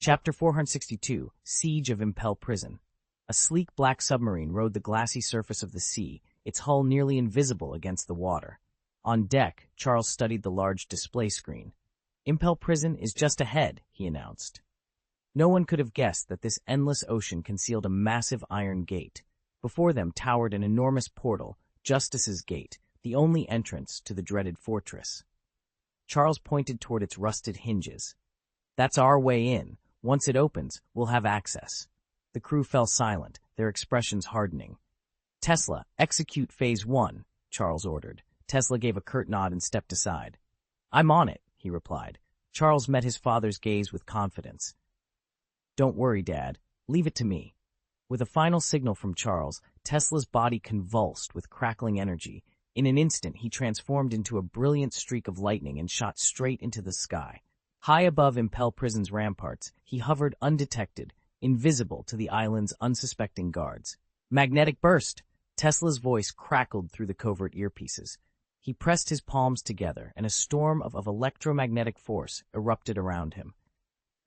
Chapter 462, Siege of Impel Prison. A sleek black submarine rode the glassy surface of the sea, its hull nearly invisible against the water. On deck, Charles studied the large display screen. Impel Prison is just ahead, he announced. No one could have guessed that this endless ocean concealed a massive iron gate. Before them towered an enormous portal, Justice's Gate, the only entrance to the dreaded fortress. Charles pointed toward its rusted hinges. That's our way in. Once it opens, we'll have access. The crew fell silent, their expressions hardening. Tesla, execute Phase 1, Charles ordered. Tesla gave a curt nod and stepped aside. I'm on it, he replied. Charles met his father's gaze with confidence. Don't worry, Dad. Leave it to me. With a final signal from Charles, Tesla's body convulsed with crackling energy. In an instant, he transformed into a brilliant streak of lightning and shot straight into the sky. High above Impel Prison's ramparts, he hovered undetected, invisible to the island's unsuspecting guards. Magnetic burst! Tesla's voice crackled through the covert earpieces. He pressed his palms together, and a storm of electromagnetic force erupted around him.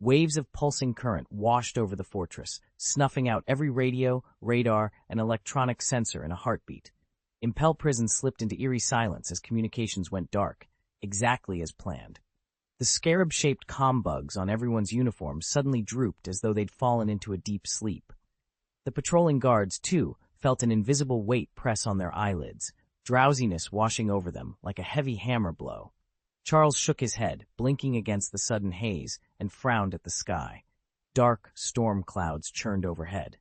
Waves of pulsing current washed over the fortress, snuffing out every radio, radar, and electronic sensor in a heartbeat. Impel Prison slipped into eerie silence as communications went dark, exactly as planned. The scarab-shaped comm bugs on everyone's uniforms suddenly drooped as though they'd fallen into a deep sleep. The patrolling guards, too, felt an invisible weight press on their eyelids, drowsiness washing over them like a heavy hammer blow. Charles shook his head, blinking against the sudden haze, and frowned at the sky. Dark storm clouds churned overhead.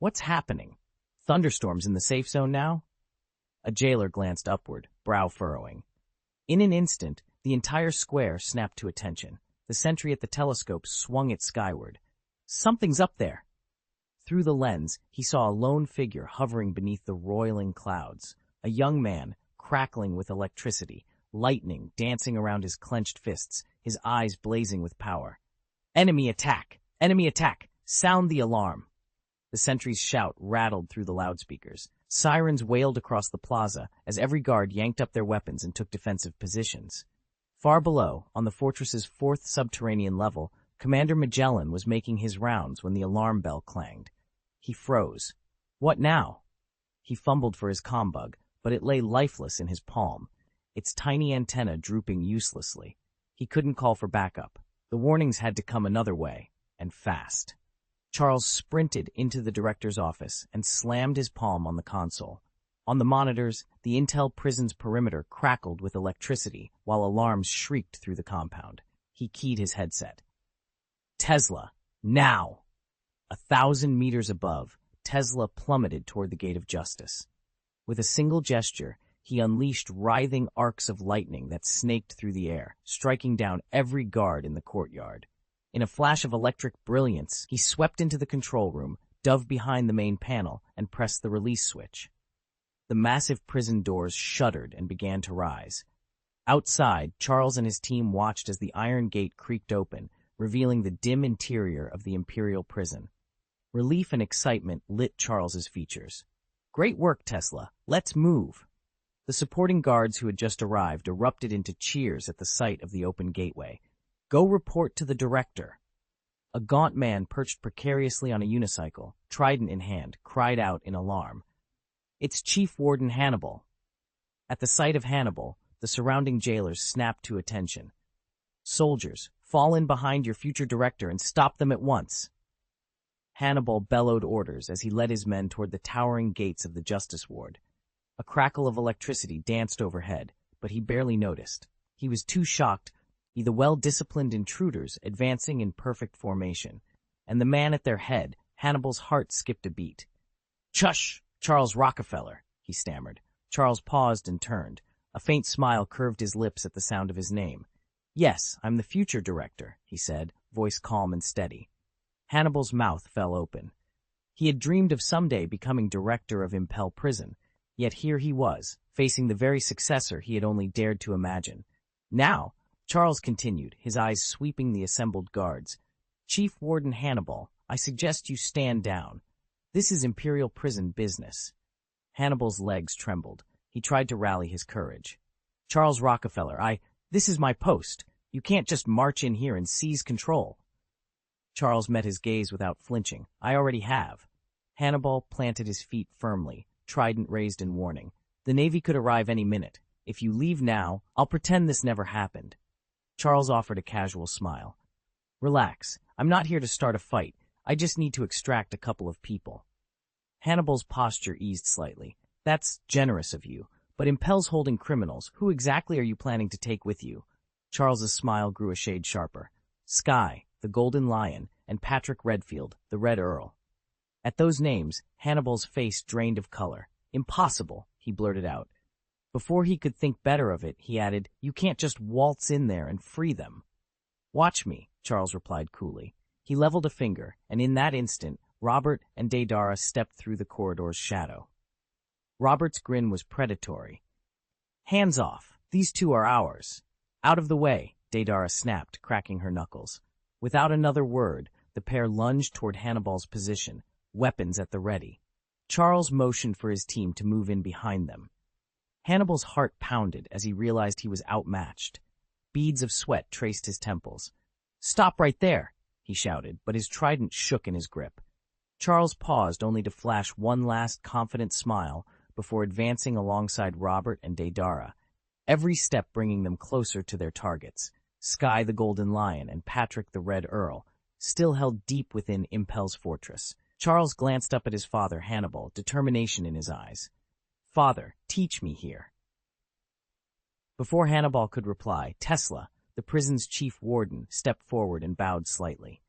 What's happening? Thunderstorms in the safe zone now? A jailer glanced upward, brow furrowing. In an instant, the entire square snapped to attention. The sentry at the telescope swung it skyward. Something's up there! Through the lens, he saw a lone figure hovering beneath the roiling clouds. A young man, crackling with electricity, lightning dancing around his clenched fists, his eyes blazing with power. Enemy attack! Enemy attack! Sound the alarm! The sentry's shout rattled through the loudspeakers. Sirens wailed across the plaza as every guard yanked up their weapons and took defensive positions. Far below, on the fortress's fourth subterranean level, Commander Magellan was making his rounds when the alarm bell clanged. He froze. What now? He fumbled for his combug, but it lay lifeless in his palm, its tiny antenna drooping uselessly. He couldn't call for backup. The warnings had to come another way, and fast. Charles sprinted into the director's office and slammed his palm on the console. On the monitors, the Intel Prison's perimeter crackled with electricity while alarms shrieked through the compound. He keyed his headset. Tesla, now! 1,000 meters above, Tesla plummeted toward the Gate of Justice. With a single gesture, he unleashed writhing arcs of lightning that snaked through the air, striking down every guard in the courtyard. In a flash of electric brilliance, he swept into the control room, dove behind the main panel, and pressed the release switch. The massive prison doors shuddered and began to rise. Outside, Charles and his team watched as the iron gate creaked open, revealing the dim interior of the Imperial prison. Relief and excitement lit Charles's features. Great work, Tesla. Let's move. The supporting guards who had just arrived erupted into cheers at the sight of the open gateway. Go report to the director. A gaunt man perched precariously on a unicycle, trident in hand, cried out in alarm. It's Chief Warden Hannibal. At the sight of Hannibal, the surrounding jailers snapped to attention. Soldiers, fall in behind your future director and stop them at once. Hannibal bellowed orders as he led his men toward the towering gates of the Justice Ward. A crackle of electricity danced overhead, but he barely noticed. He was too shocked to see the well-disciplined intruders advancing in perfect formation, and the man at their head, Hannibal's heart skipped a beat. Chush! Charles Rockefeller, he stammered. Charles paused and turned. A faint smile curved his lips at the sound of his name. Yes, I'm the future director, he said, voice calm and steady. Hannibal's mouth fell open. He had dreamed of someday becoming director of Impel Prison, yet here he was, facing the very successor he had only dared to imagine. Now, Charles continued, his eyes sweeping the assembled guards. Chief Warden Hannibal, I suggest you stand down. This is Imperial Prison business. Hannibal's legs trembled. He tried to rally his courage. Charles Rockefeller, this is my post. You can't just march in here and seize control. Charles met his gaze without flinching. I already have. Hannibal planted his feet firmly, trident raised in warning. The Navy could arrive any minute. If you leave now, I'll pretend this never happened. Charles offered a casual smile. Relax. I'm not here to start a fight. I just need to extract a couple of people. Hannibal's posture eased slightly. That's generous of you, but Impel's holding criminals. Who exactly are you planning to take with you? Charles's smile grew a shade sharper. Sky, the Golden Lion, and Patrick Redfield, the Red Earl. At those names, Hannibal's face drained of color. Impossible, he blurted out. Before he could think better of it, he added, You can't just waltz in there and free them. Watch me, Charles replied coolly. He leveled a finger, and in that instant, Robert and Deidara stepped through the corridor's shadow. Robert's grin was predatory. Hands off. These two are ours. Out of the way, Deidara snapped, cracking her knuckles. Without another word, the pair lunged toward Hannibal's position, weapons at the ready. Charles motioned for his team to move in behind them. Hannibal's heart pounded as he realized he was outmatched. Beads of sweat traced his temples. Stop right there, he shouted, but his trident shook in his grip. Charles paused only to flash one last confident smile before advancing alongside Robert and Deidara, every step bringing them closer to their targets. Sky the Golden Lion and Patrick the Red Earl, still held deep within Impel's fortress. Charles glanced up at his father, Hannibal, determination in his eyes. Father, teach me here. Before Hannibal could reply, Tesla, the prison's chief warden, stepped forward and bowed slightly.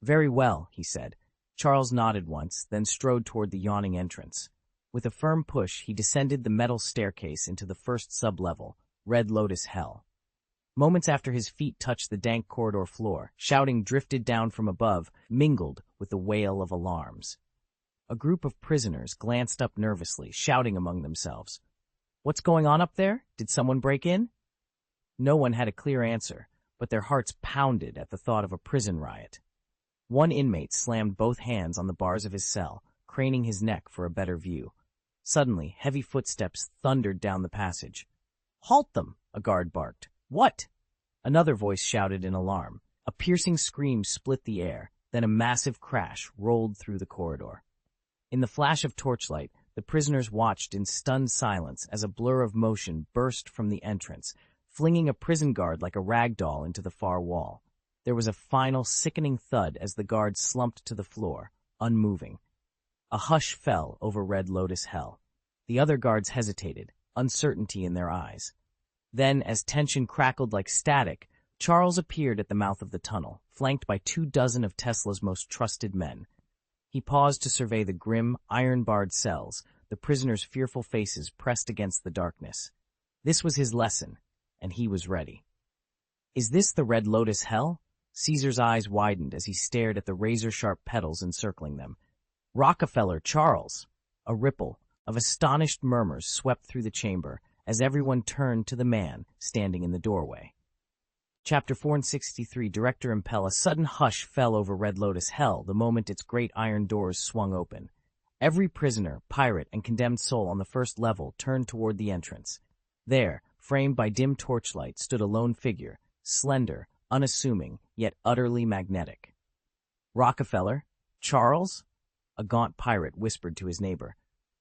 Very well, he said. Charles nodded once, then strode toward the yawning entrance. With a firm push, he descended the metal staircase into the first sub-level, Red Lotus Hell. Moments after his feet touched the dank corridor floor, shouting drifted down from above, mingled with the wail of alarms. A group of prisoners glanced up nervously, shouting among themselves. What's going on up there? Did someone break in? No one had a clear answer, but their hearts pounded at the thought of a prison riot. One inmate slammed both hands on the bars of his cell, craning his neck for a better view. Suddenly, heavy footsteps thundered down the passage. Halt them, a guard barked. What? Another voice shouted in alarm. A piercing scream split the air, then a massive crash rolled through the corridor. In the flash of torchlight, the prisoners watched in stunned silence as a blur of motion burst from the entrance, flinging a prison guard like a rag doll into the far wall. There was a final sickening thud as the guard slumped to the floor, unmoving. A hush fell over Red Lotus Hell. The other guards hesitated, uncertainty in their eyes. Then, as tension crackled like static, Charles appeared at the mouth of the tunnel, flanked by 24 of Tesla's most trusted men. He paused to survey the grim, iron-barred cells, the prisoners' fearful faces pressed against the darkness. This was his lesson, and he was ready. Is this the Red Lotus Hell? Caesar's eyes widened as he stared at the razor-sharp petals encircling them. Rockefeller, Charles! A ripple of astonished murmurs swept through the chamber as everyone turned to the man standing in the doorway. Chapter 463, Director Impel. A sudden hush fell over Red Lotus Hell the moment its great iron doors swung open. Every prisoner, pirate, and condemned soul on the first level turned toward the entrance. There, framed by dim torchlight, stood a lone figure, slender, unassuming, yet utterly magnetic. Rockefeller? Charles? A gaunt pirate whispered to his neighbor.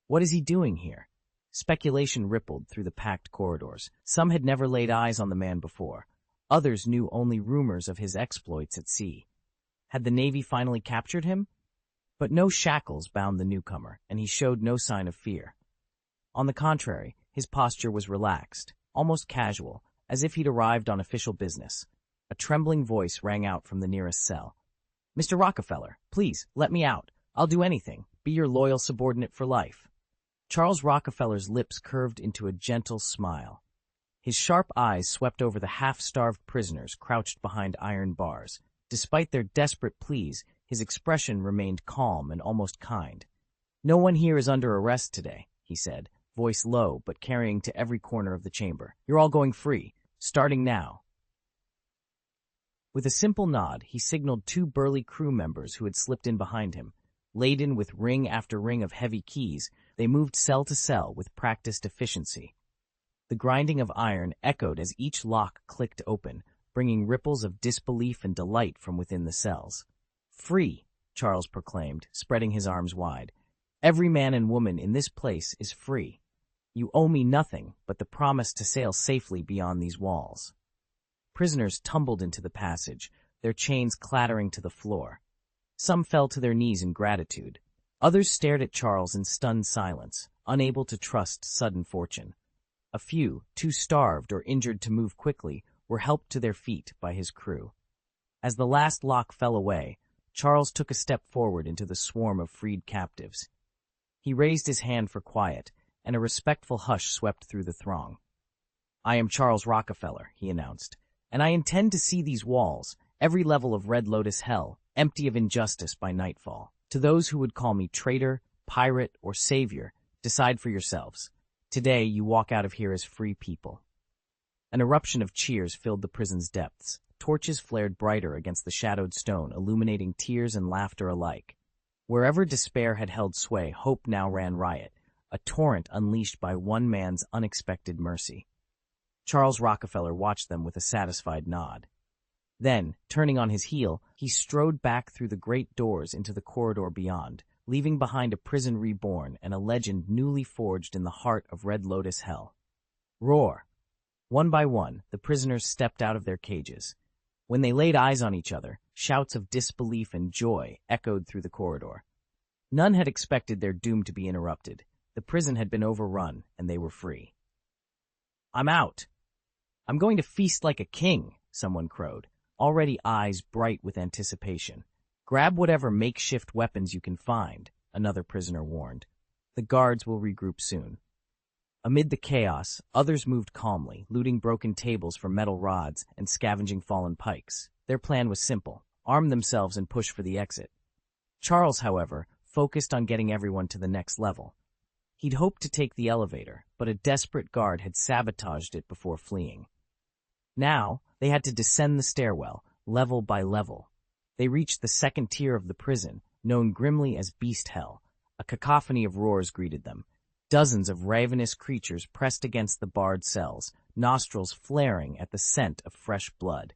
What is he doing here? Speculation rippled through the packed corridors. Some had never laid eyes on the man before. Others knew only rumors of his exploits at sea. Had the Navy finally captured him? But no shackles bound the newcomer, and he showed no sign of fear. On the contrary, his posture was relaxed, almost casual, as if he'd arrived on official business. A trembling voice rang out from the nearest cell. Mr. Rockefeller, please, let me out. I'll do anything. Be your loyal subordinate for life. Charles Rockefeller's lips curved into a gentle smile. His sharp eyes swept over the half-starved prisoners crouched behind iron bars. Despite their desperate pleas, his expression remained calm and almost kind. No one here is under arrest today, he said, voice low but carrying to every corner of the chamber. You're all going free, starting now. With a simple nod, he signaled 2 burly crew members who had slipped in behind him. Laden with ring after ring of heavy keys, they moved cell to cell with practiced efficiency. The grinding of iron echoed as each lock clicked open, bringing ripples of disbelief and delight from within the cells. Free, Charles proclaimed, spreading his arms wide. Every man and woman in this place is free. You owe me nothing but the promise to sail safely beyond these walls. Prisoners tumbled into the passage, their chains clattering to the floor. Some fell to their knees in gratitude. Others stared at Charles in stunned silence, unable to trust sudden fortune. A few, too starved or injured to move quickly, were helped to their feet by his crew. As the last lock fell away, Charles took a step forward into the swarm of freed captives. He raised his hand for quiet, and a respectful hush swept through the throng. I am Charles Rockefeller, he announced, and I intend to see these walls, every level of Red Lotus hell, empty of injustice by nightfall. To those who would call me traitor, pirate, or savior, decide for yourselves. Today you walk out of here as free people. An eruption of cheers filled the prison's depths. Torches flared brighter against the shadowed stone, illuminating tears and laughter alike. Wherever despair had held sway, hope now ran riot, a torrent unleashed by one man's unexpected mercy. Charles Rockefeller watched them with a satisfied nod. Then, turning on his heel, he strode back through the great doors into the corridor beyond, leaving behind a prison reborn and a legend newly forged in the heart of Red Lotus hell. Roar! One by one, the prisoners stepped out of their cages. When they laid eyes on each other, shouts of disbelief and joy echoed through the corridor. None had expected their doom to be interrupted. The prison had been overrun, and they were free. I'm out. I'm going to feast like a king, someone crowed, already eyes bright with anticipation. Grab whatever makeshift weapons you can find, another prisoner warned. The guards will regroup soon. Amid the chaos, others moved calmly, looting broken tables for metal rods and scavenging fallen pikes. Their plan was simple: arm themselves and push for the exit. Charles, however, focused on getting everyone to the next level. He'd hoped to take the elevator, but a desperate guard had sabotaged it before fleeing. Now, they had to descend the stairwell, level by level. They reached the second tier of the prison, known grimly as Beast Hell. A cacophony of roars greeted them. Dozens of ravenous creatures pressed against the barred cells, nostrils flaring at the scent of fresh blood.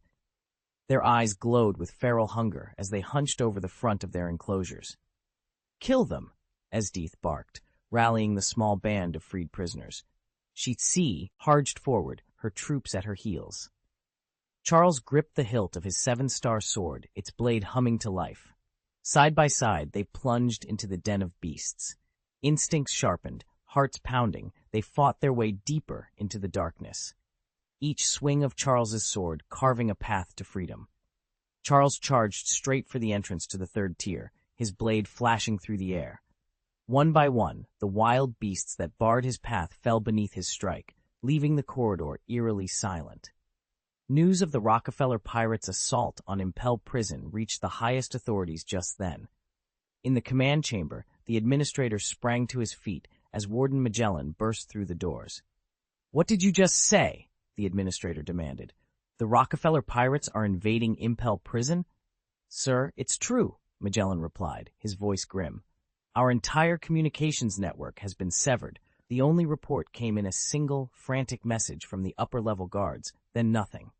Their eyes glowed with feral hunger as they hunched over the front of their enclosures. Kill them, Esdeath barked, rallying the small band of freed prisoners. Shitsi charged forward, her troops at her heels. Charles gripped the hilt of his 7-star sword, its blade humming to life. Side by side, they plunged into the den of beasts. Instincts sharpened, hearts pounding, they fought their way deeper into the darkness. Each swing of Charles's sword carving a path to freedom. Charles charged straight for the entrance to the third tier, his blade flashing through the air. One by one, the wild beasts that barred his path fell beneath his strike, leaving the corridor eerily silent. News of the Rockefeller pirates' assault on Impel Prison reached the highest authorities just then. In the command chamber, the administrator sprang to his feet as Warden Magellan burst through the doors. "What did you just say?" the administrator demanded. "The Rockefeller pirates are invading Impel Prison?" "Sir, it's true," Magellan replied, his voice grim. "Our entire communications network has been severed. The only report came in a single, frantic message from the upper-level guards, then nothing."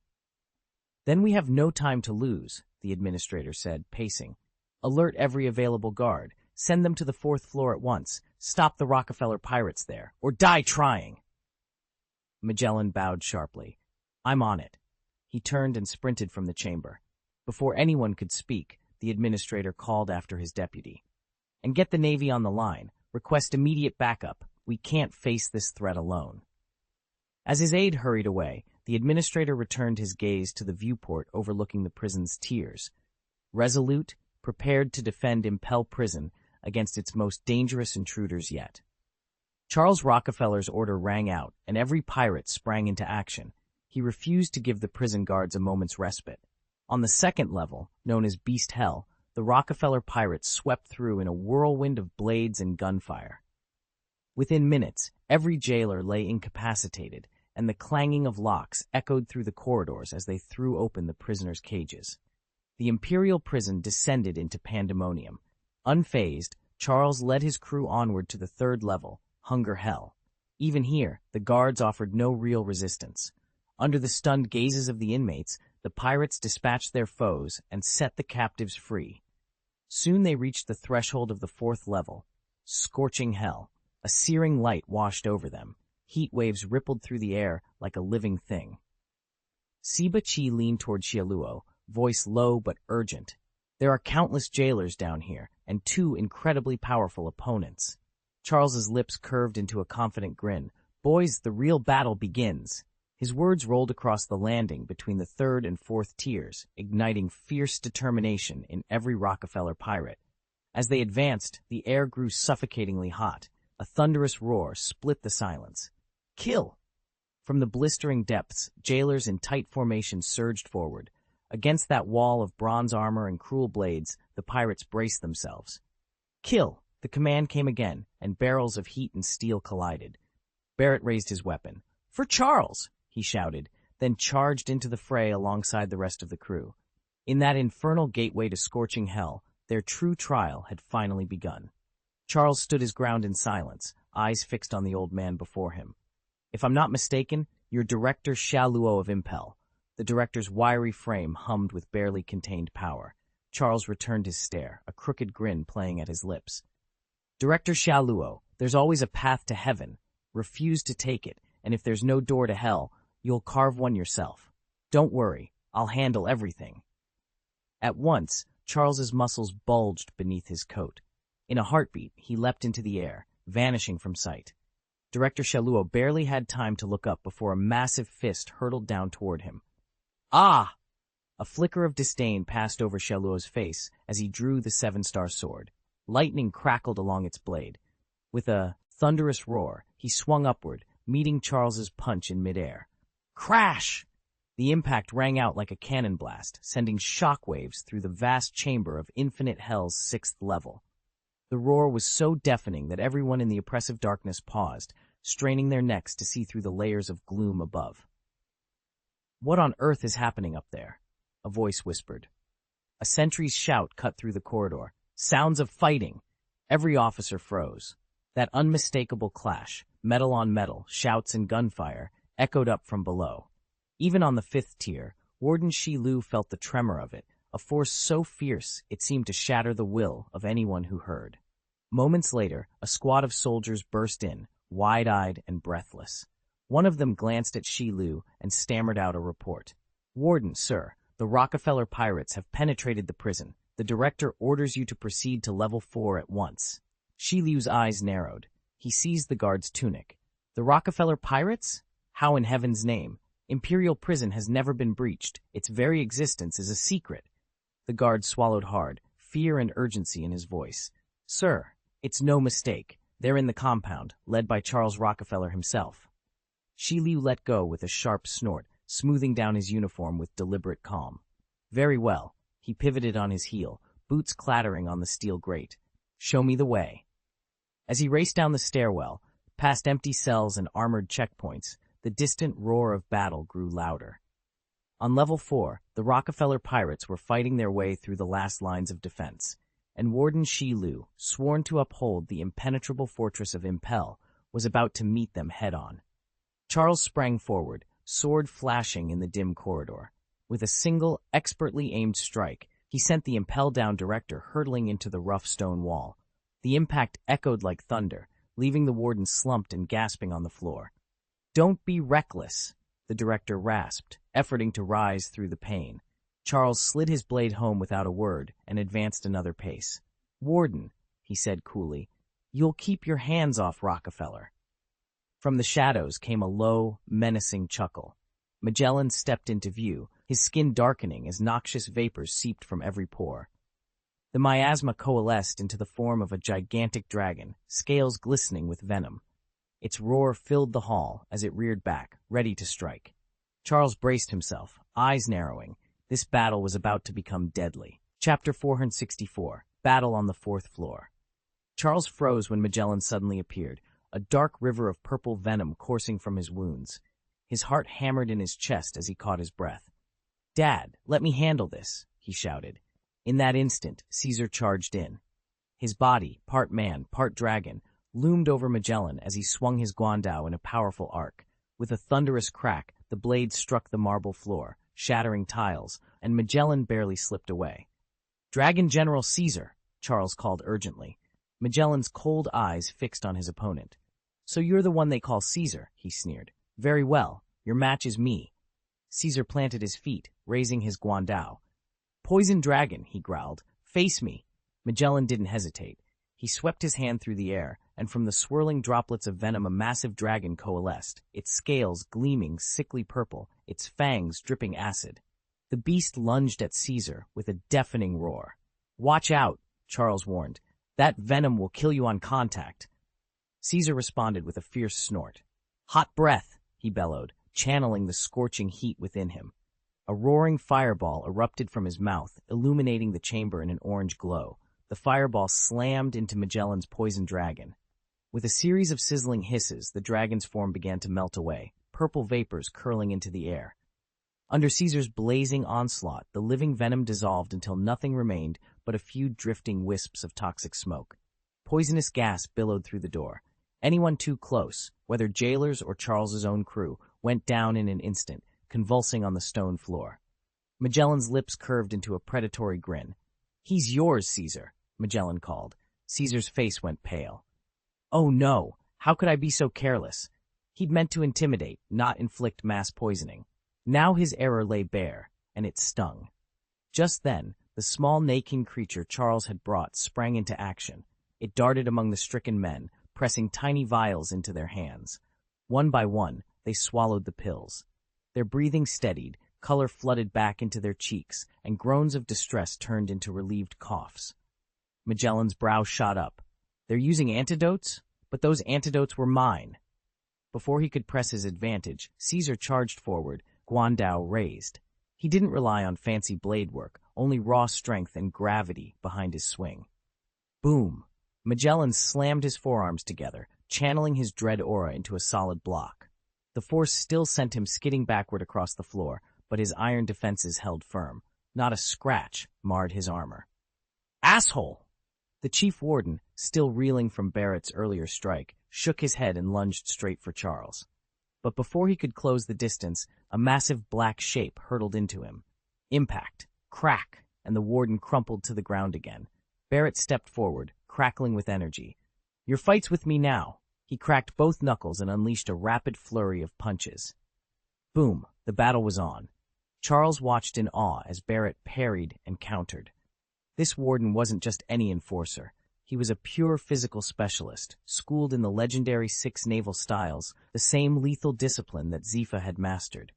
"Then we have no time to lose," the administrator said, pacing. "Alert every available guard. Send them to the 4th floor at once. Stop the Rockefeller pirates there, or die trying." Magellan bowed sharply. "I'm on it." He turned and sprinted from the chamber. Before anyone could speak, the administrator called after his deputy. "And get the Navy on the line. Request immediate backup. We can't face this threat alone." As his aide hurried away, the administrator returned his gaze to the viewport overlooking the prison's tiers. Resolute, prepared to defend Impel Prison against its most dangerous intruders yet. Charles Rockefeller's order rang out, and every pirate sprang into action. He refused to give the prison guards a moment's respite. On the second level, known as Beast Hell, the Rockefeller pirates swept through in a whirlwind of blades and gunfire. Within minutes, every jailer lay incapacitated, and the clanging of locks echoed through the corridors as they threw open the prisoners' cages. The Imperial prison descended into pandemonium. Unfazed, Charles led his crew onward to the third level, Hunger Hell. Even here, the guards offered no real resistance. Under the stunned gazes of the inmates, the pirates dispatched their foes and set the captives free. Soon they reached the threshold of the 4th level. Scorching hell. A searing light washed over them. Heat waves rippled through the air like a living thing. Siba Chi leaned toward Xiaoluo, voice low but urgent. There are countless jailers down here, and 2 incredibly powerful opponents. Charles's lips curved into a confident grin. Boys, the real battle begins. His words rolled across the landing between the 3rd and 4th tiers, igniting fierce determination in every Rockefeller pirate. As they advanced, the air grew suffocatingly hot. A thunderous roar split the silence. Kill! From the blistering depths, jailers in tight formation surged forward. Against that wall of bronze armor and cruel blades, the pirates braced themselves. Kill! The command came again, and barrels of heat and steel collided. Barrett raised his weapon. For Charles! He shouted, then charged into the fray alongside the rest of the crew. In that infernal gateway to scorching hell, their true trial had finally begun. Charles stood his ground in silence, eyes fixed on the old man before him. If I'm not mistaken, you're Director Xiaoluo of Impel. The director's wiry frame hummed with barely contained power. Charles returned his stare, a crooked grin playing at his lips. Director Xiaoluo, there's always a path to heaven. Refuse to take it, and if there's no door to hell, you'll carve one yourself. Don't worry, I'll handle everything. At once, Charles's muscles bulged beneath his coat. In a heartbeat, he leapt into the air, vanishing from sight. Director Xiaoluo barely had time to look up before a massive fist hurtled down toward him. Ah! A flicker of disdain passed over Xiaoluo's face as he drew the 7-star sword. Lightning crackled along its blade. With a thunderous roar, he swung upward, meeting Charles's punch in midair. Crash! The impact rang out like a cannon blast, sending shockwaves through the vast chamber of Infinite Hell's 6th level. The roar was so deafening that everyone in the oppressive darkness paused, straining their necks to see through the layers of gloom above. What on earth is happening up there? A voice whispered. A sentry's shout cut through the corridor. Sounds of fighting! Every officer froze. That unmistakable clash, metal on metal, shouts and gunfire, echoed up from below. Even on the 5th tier, Warden Shi Lu felt the tremor of it, a force so fierce it seemed to shatter the will of anyone who heard. Moments later, a squad of soldiers burst in, wide-eyed and breathless. One of them glanced at Shi Lu and stammered out a report. Warden, sir, the Rockefeller pirates have penetrated the prison. The director orders you to proceed to level 4 at once. Shi Lu's eyes narrowed. He seized the guard's tunic. The Rockefeller pirates? How in heaven's name? Imperial prison has never been breached. Its very existence is a secret. The guard swallowed hard, fear and urgency in his voice. Sir, it's no mistake. They're in the compound, led by Charles Rockefeller himself. Shi Lu let go with a sharp snort, smoothing down his uniform with deliberate calm. Very well. He pivoted on his heel, boots clattering on the steel grate. Show me the way. As he raced down the stairwell, past empty cells and armored checkpoints, the distant roar of battle grew louder. On level 4, the Rockefeller pirates were fighting their way through the last lines of defense, and Warden Shi Lu, sworn to uphold the impenetrable fortress of Impel, was about to meet them head-on. Charles sprang forward, sword flashing in the dim corridor. With a single, expertly aimed strike, he sent the Impel-down director hurtling into the rough stone wall. The impact echoed like thunder, leaving the warden slumped and gasping on the floor. Don't be reckless, the director rasped, efforting to rise through the pain. Charles slid his blade home without a word and advanced another pace. Warden, he said coolly, you'll keep your hands off Rockefeller. From the shadows came a low, menacing chuckle. Magellan stepped into view, his skin darkening as noxious vapors seeped from every pore. The miasma coalesced into the form of a gigantic dragon, scales glistening with venom. Its roar filled the hall as it reared back, ready to strike. Charles braced himself, eyes narrowing. This battle was about to become deadly. Chapter 464, Battle on the 4th Floor. Charles froze when Magellan suddenly appeared, a dark river of purple venom coursing from his wounds. His heart hammered in his chest as he caught his breath. Dad, let me handle this, he shouted. In that instant, Caesar charged in. His body, part man, part dragon, loomed over Magellan as he swung his guandao in a powerful arc. With a thunderous crack, the blade struck the marble floor, shattering tiles, and Magellan barely slipped away. Dragon General Caesar, Charles called urgently, Magellan's cold eyes fixed on his opponent. "So you're the one they call Caesar," he sneered. "Very well, your match is me." Caesar planted his feet, raising his guandao. "Poison dragon," he growled. "Face me." Magellan didn't hesitate. He swept his hand through the air, and from the swirling droplets of venom a massive dragon coalesced, its scales gleaming sickly purple, its fangs dripping acid. The beast lunged at Caesar with a deafening roar. "Watch out," Charles warned. "That venom will kill you on contact." Caesar responded with a fierce snort. "Hot breath," he bellowed, channeling the scorching heat within him. A roaring fireball erupted from his mouth, illuminating the chamber in an orange glow. The fireball slammed into Magellan's poison dragon. With a series of sizzling hisses, the dragon's form began to melt away, purple vapors curling into the air. Under Caesar's blazing onslaught, the living venom dissolved until nothing remained but a few drifting wisps of toxic smoke. Poisonous gas billowed through the door. Anyone too close, whether jailers or Charles's own crew, went down in an instant, convulsing on the stone floor. Magellan's lips curved into a predatory grin. "He's yours, Caesar," Magellan called. Caesar's face went pale. "Oh no, how could I be so careless?" He'd meant to intimidate, not inflict mass poisoning. Now his error lay bare, and it stung. Just then, the small Nakin creature Charles had brought sprang into action. It darted among the stricken men, pressing tiny vials into their hands. One by one, they swallowed the pills. Their breathing steadied, color flooded back into their cheeks, and groans of distress turned into relieved coughs. Magellan's brow shot up. "They're using antidotes? But those antidotes were mine." Before he could press his advantage, Caesar charged forward, guandao raised. He didn't rely on fancy blade work, only raw strength and gravity behind his swing. Boom! Magellan slammed his forearms together, channeling his dread aura into a solid block. The force still sent him skidding backward across the floor, but his iron defenses held firm. Not a scratch marred his armor. "Asshole!" The chief warden, still reeling from Barrett's earlier strike, shook his head and lunged straight for Charles. But before he could close the distance, a massive black shape hurtled into him. Impact, crack, and the warden crumpled to the ground again. Barrett stepped forward, crackling with energy. "Your fight's with me now." He cracked both knuckles and unleashed a rapid flurry of punches. Boom, the battle was on. Charles watched in awe as Barrett parried and countered. This warden wasn't just any enforcer. He was a pure physical specialist, schooled in the legendary 6 naval styles, the same lethal discipline that Zifa had mastered.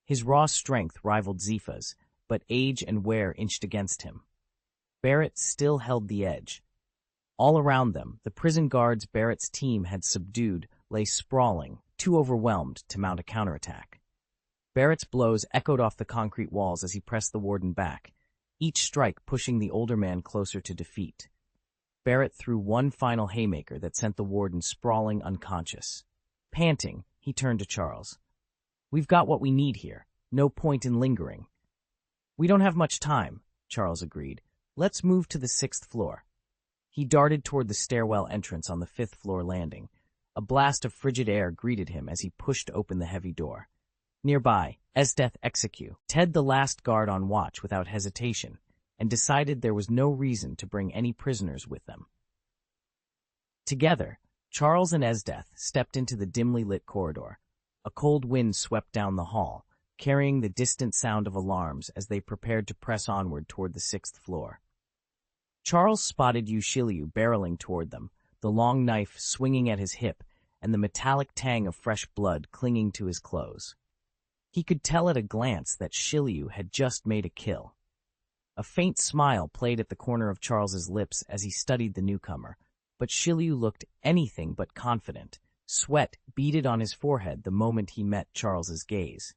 His raw strength rivaled Zifa's, but age and wear inched against him. Barrett still held the edge. All around them, the prison guards Barrett's team had subdued lay sprawling, too overwhelmed to mount a counterattack. Barrett's blows echoed off the concrete walls as he pressed the warden back, each strike pushing the older man closer to defeat. Barrett threw one final haymaker that sent the warden sprawling unconscious. Panting, he turned to Charles. "We've got what we need here. No point in lingering." "We don't have much time," Charles agreed. "Let's move to the 6th floor." He darted toward the stairwell entrance on the 5th floor landing. A blast of frigid air greeted him as he pushed open the heavy door. Nearby, Esdeath Execu, Ted the last guard on watch without hesitation, and decided there was no reason to bring any prisoners with them. Together, Charles and Esdeath stepped into the dimly lit corridor. A cold wind swept down the hall, carrying the distant sound of alarms as they prepared to press onward toward the 6th floor. Charles spotted Yu Shiliu barreling toward them, the long knife swinging at his hip and the metallic tang of fresh blood clinging to his clothes. He could tell at a glance that Shiliu had just made a kill. A faint smile played at the corner of Charles's lips as he studied the newcomer, but Shiliu looked anything but confident. Sweat beaded on his forehead the moment he met Charles's gaze.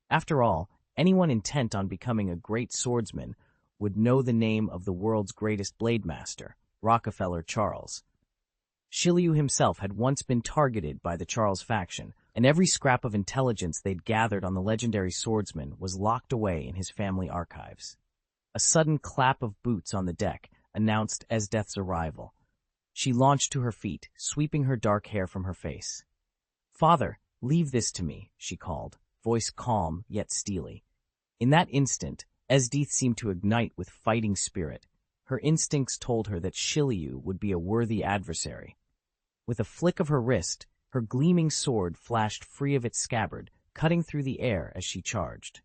After all, anyone intent on becoming a great swordsman would know the name of the world's greatest blade master, Rockefeller Charles. Shiliu himself had once been targeted by the Charles faction, and every scrap of intelligence they'd gathered on the legendary swordsman was locked away in his family archives. A sudden clap of boots on the deck announced Esdeath's arrival. She launched to her feet, sweeping her dark hair from her face. "Father, leave this to me," she called, voice calm yet steely. In that instant, Esdeath seemed to ignite with fighting spirit. Her instincts told her that Shiryu would be a worthy adversary. With a flick of her wrist, her gleaming sword flashed free of its scabbard, cutting through the air as she charged.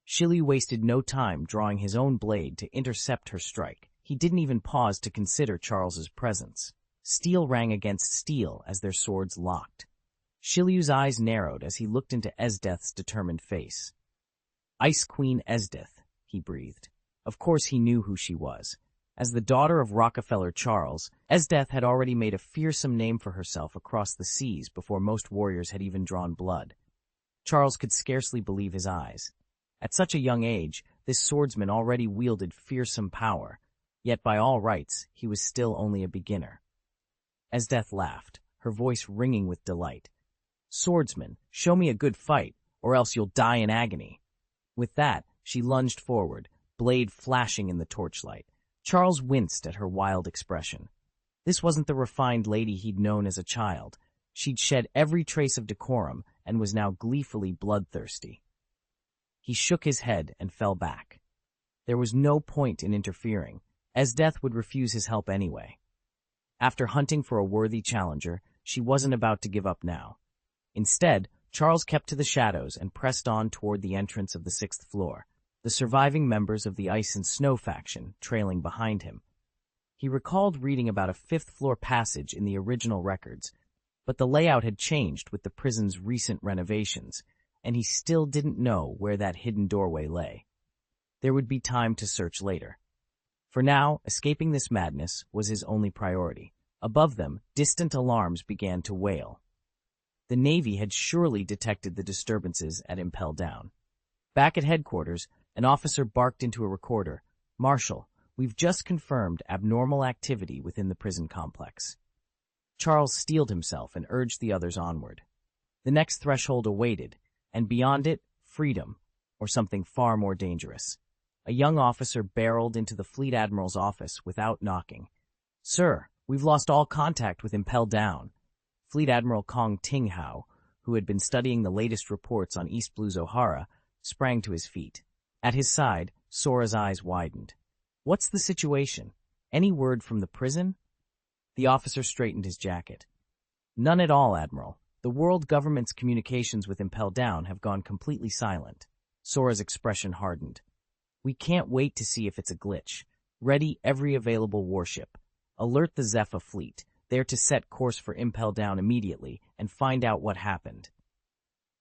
Shiryu wasted no time drawing his own blade to intercept her strike. He didn't even pause to consider Charles's presence. Steel rang against steel as their swords locked. Shiryu's eyes narrowed as he looked into Esdeath's determined face. "Ice Queen Esdeath," he breathed. Of course he knew who she was. As the daughter of Rockefeller Charles, Esdeath had already made a fearsome name for herself across the seas before most warriors had even drawn blood. Charles could scarcely believe his eyes. At such a young age, this swordsman already wielded fearsome power, yet by all rights, he was still only a beginner. Esdeath laughed, her voice ringing with delight. "Swordsman, show me a good fight, or else you'll die in agony." With that, she lunged forward, blade flashing in the torchlight. Charles winced at her wild expression. This wasn't the refined lady he'd known as a child. She'd shed every trace of decorum and was now gleefully bloodthirsty. He shook his head and fell back. There was no point in interfering, as Death would refuse his help anyway. After hunting for a worthy challenger, she wasn't about to give up now. Instead, Charles kept to the shadows and pressed on toward the entrance of the 6th floor, the surviving members of the Ice and Snow faction trailing behind him. He recalled reading about a 5th-floor passage in the original records, but the layout had changed with the prison's recent renovations, and he still didn't know where that hidden doorway lay. There would be time to search later. For now, escaping this madness was his only priority. Above them, distant alarms began to wail. The Navy had surely detected the disturbances at Impel Down. Back at headquarters, an officer barked into a recorder, "Marshal, we've just confirmed abnormal activity within the prison complex." Charles steeled himself and urged the others onward. The next threshold awaited, and beyond it, freedom, or something far more dangerous. A young officer barreled into the Fleet Admiral's office without knocking. "Sir, we've lost all contact with Impel Down." Fleet Admiral Kong Tinghao, who had been studying the latest reports on East Blue's O'Hara, sprang to his feet. At his side, Sora's eyes widened. "What's the situation? Any word from the prison?" The officer straightened his jacket. "None at all, Admiral. The world government's communications with Impel Down have gone completely silent." Sora's expression hardened. "We can't wait to see if it's a glitch. Ready every available warship. Alert the Zephyr fleet. They're to set course for Impel Down immediately and find out what happened."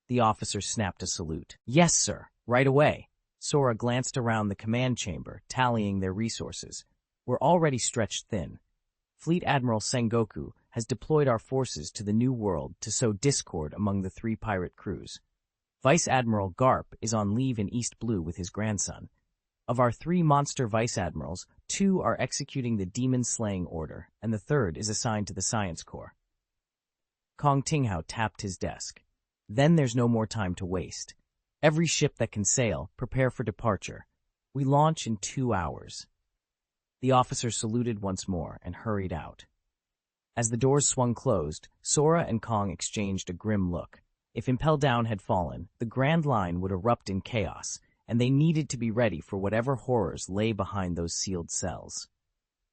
The officer snapped a salute. "Yes, sir. Right away." Sora glanced around the command chamber, tallying their resources. "We're already stretched thin. Fleet Admiral Sengoku has deployed our forces to the New World to sow discord among the 3 pirate crews. Vice Admiral Garp is on leave in East Blue with his grandson. Of our 3 monster vice admirals, 2 are executing the demon-slaying order, and the 3rd is assigned to the Science Corps." Kong Tinghao tapped his desk. "Then there's no more time to waste. Every ship that can sail, prepare for departure. We launch in 2 hours." The officer saluted once more and hurried out. As the doors swung closed, Sora and Kong exchanged a grim look. If Impel Down had fallen, the Grand Line would erupt in chaos, and they needed to be ready for whatever horrors lay behind those sealed cells.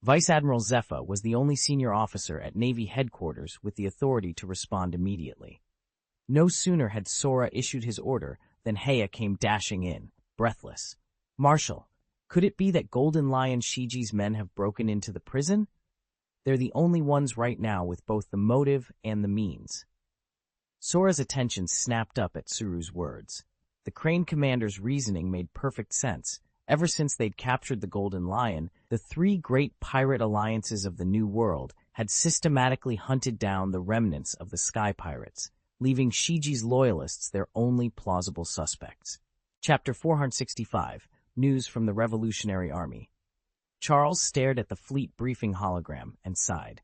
Vice Admiral Zephyr was the only senior officer at Navy headquarters with the authority to respond immediately. No sooner had Sora issued his order than Heya came dashing in, breathless. "Marshal, could it be that Golden Lion Shiji's men have broken into the prison? They're the only ones right now with both the motive and the means." Sora's attention snapped up at Suru's words. The Crane commander's reasoning made perfect sense. Ever since they'd captured the Golden Lion, the 3 great pirate alliances of the New World had systematically hunted down the remnants of the Sky Pirates, leaving Shiji's loyalists their only plausible suspects. Chapter 465, News from the Revolutionary Army. Charles stared at the fleet briefing hologram and sighed.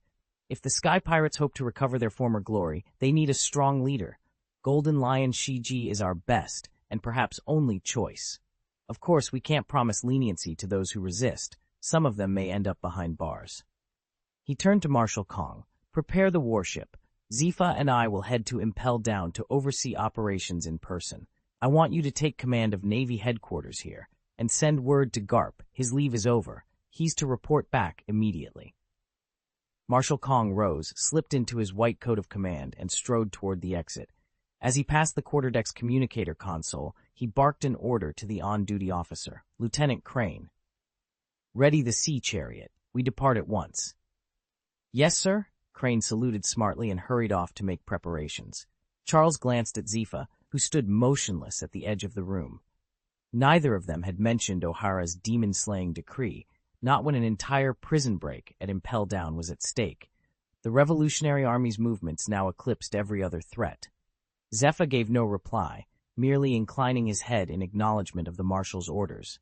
If the Sky Pirates hope to recover their former glory, they need a strong leader. Golden Lion Shiji is our best, and perhaps only choice. Of course, we can't promise leniency to those who resist. Some of them may end up behind bars. He turned to Marshal Kong. "Prepare the warship. Zifa and I will head to Impel Down to oversee operations in person. I want you to take command of Navy headquarters here, and send word to Garp. His leave is over. He's to report back immediately. Marshal Kong rose, slipped into his white coat of command, and strode toward the exit. As he passed the quarterdeck's communicator console, he barked an order to the on-duty officer, Lieutenant Crane. "Ready the sea chariot. We depart at once." "Yes, sir." Crane saluted smartly and hurried off to make preparations. Charles glanced at Zifa, who stood motionless at the edge of the room. Neither of them had mentioned O'Hara's demon-slaying decree, not when an entire prison break at Impel Down was at stake. The Revolutionary Army's movements now eclipsed every other threat. Zephyr gave no reply, merely inclining his head in acknowledgement of the marshal's orders.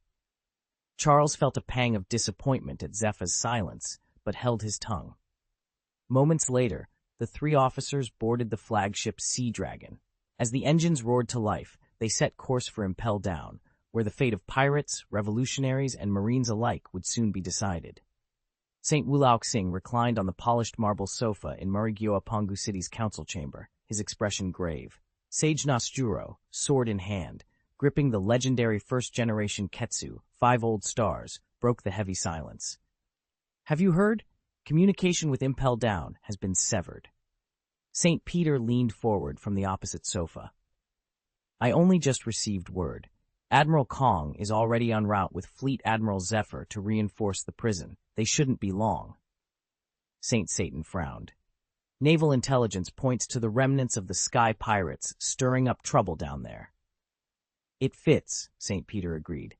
Charles felt a pang of disappointment at Zephyr's silence, but held his tongue. Moments later, the three officers boarded the flagship Sea Dragon. As the engines roared to life, they set course for Impel Down, where the fate of pirates, revolutionaries, and marines alike would soon be decided. St. Wulauk Singh reclined on the polished marble sofa in Marigyoa Pongu City's council chamber, his expression grave. Sage Nosturo, sword in hand, gripping the legendary first-generation Ketsu, 5 old stars, broke the heavy silence. "Have you heard? Communication with Impel Down has been severed." St. Peter leaned forward from the opposite sofa. "I only just received word. Admiral Kong is already en route with Fleet Admiral Zephyr to reinforce the prison. They shouldn't be long." St. Satan frowned. "Naval intelligence points to the remnants of the Sky Pirates stirring up trouble down there." "It fits," St. Peter agreed.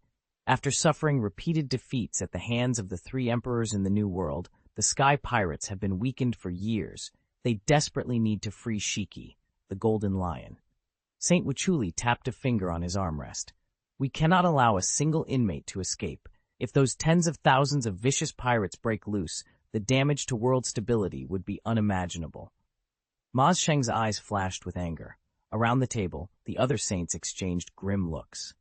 "After suffering repeated defeats at the hands of the 3 emperors in the New World, the Sky Pirates have been weakened for years. They desperately need to free Shiki, the Golden Lion." St. Wuchuli tapped a finger on his armrest. "We cannot allow a single inmate to escape. If those tens of thousands of vicious pirates break loose, the damage to world stability would be unimaginable." Ma Sheng's eyes flashed with anger. Around the table, the other saints exchanged grim looks.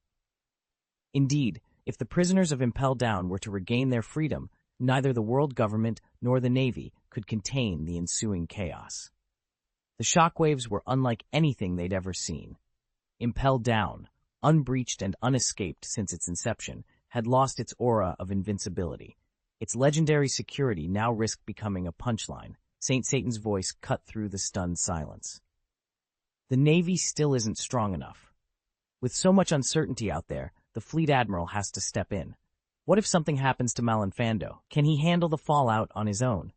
Indeed, if the prisoners of Impel Down were to regain their freedom, neither the world government nor the Navy could contain the ensuing chaos. The shockwaves were unlike anything they'd ever seen. Impel Down, unbreached and unescaped since its inception, had lost its aura of invincibility. Its legendary security now risked becoming a punchline. St. Satan's voice cut through the stunned silence. "The Navy still isn't strong enough. With so much uncertainty out there, the Fleet Admiral has to step in. What if something happens to Malinfando? Can he handle the fallout on his own?"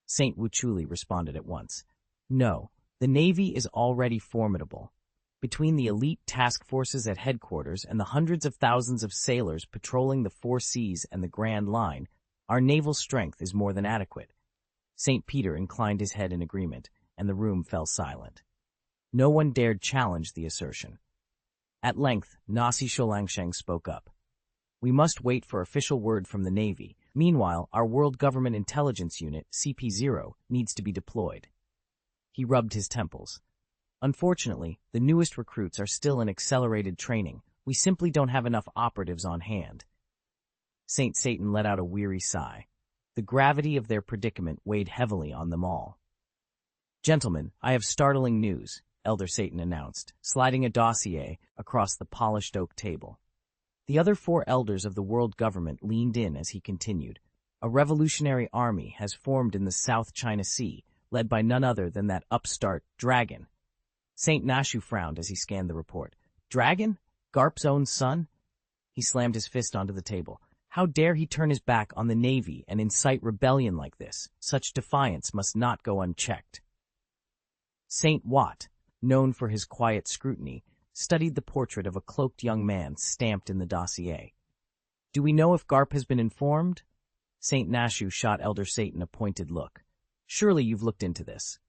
St. Wuchuli responded at once. "No, the Navy is already formidable. Between the elite task forces at headquarters and the hundreds of thousands of sailors patrolling the 4 seas and the Grand Line, our naval strength is more than adequate." St. Peter inclined his head in agreement, and the room fell silent. No one dared challenge the assertion. At length, Nasi Sholangsheng spoke up. "We must wait for official word from the Navy. Meanwhile, our World Government Intelligence Unit, CP0, needs to be deployed." He rubbed his temples. "Unfortunately, the newest recruits are still in accelerated training. We simply don't have enough operatives on hand." St. Satan let out a weary sigh. The gravity of their predicament weighed heavily on them all. "Gentlemen, I have startling news," Elder Satan announced, sliding a dossier across the polished oak table. The other 4 elders of the world government leaned in as he continued. "A revolutionary army has formed in the South China Sea, led by none other than that upstart Dragon." St. Nashu frowned as he scanned the report. "Dragon? Garp's own son?" He slammed his fist onto the table. "How dare he turn his back on the Navy and incite rebellion like this? Such defiance must not go unchecked." St. Watt, known for his quiet scrutiny, studied the portrait of a cloaked young man stamped in the dossier. "Do we know if Garp has been informed?" St. Nashu shot Elder Satan a pointed look. "Surely you've looked into this."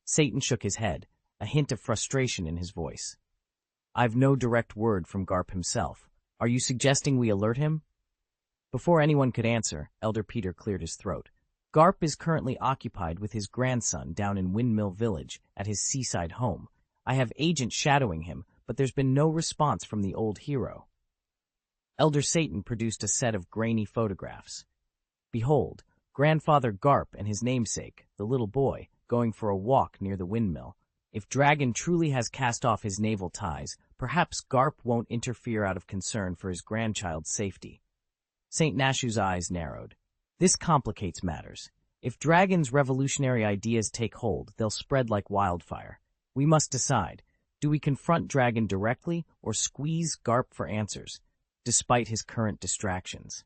Satan shook his head, a hint of frustration in his voice. "I've no direct word from Garp himself. Are you suggesting we alert him?" Before anyone could answer, Elder Peter cleared his throat. "Garp is currently occupied with his grandson down in Windmill Village at his seaside home. I have agents shadowing him, but there's been no response from the old hero." Elder Satan produced a set of grainy photographs. "Behold, Grandfather Garp and his namesake, the little boy, going for a walk near the windmill. If Dragon truly has cast off his naval ties, perhaps Garp won't interfere out of concern for his grandchild's safety." St. Nashu's eyes narrowed. This complicates matters. If Dragon's revolutionary ideas take hold, they'll spread like wildfire. We must decide. Do we confront Dragon directly or squeeze Garp for answers, despite his current distractions?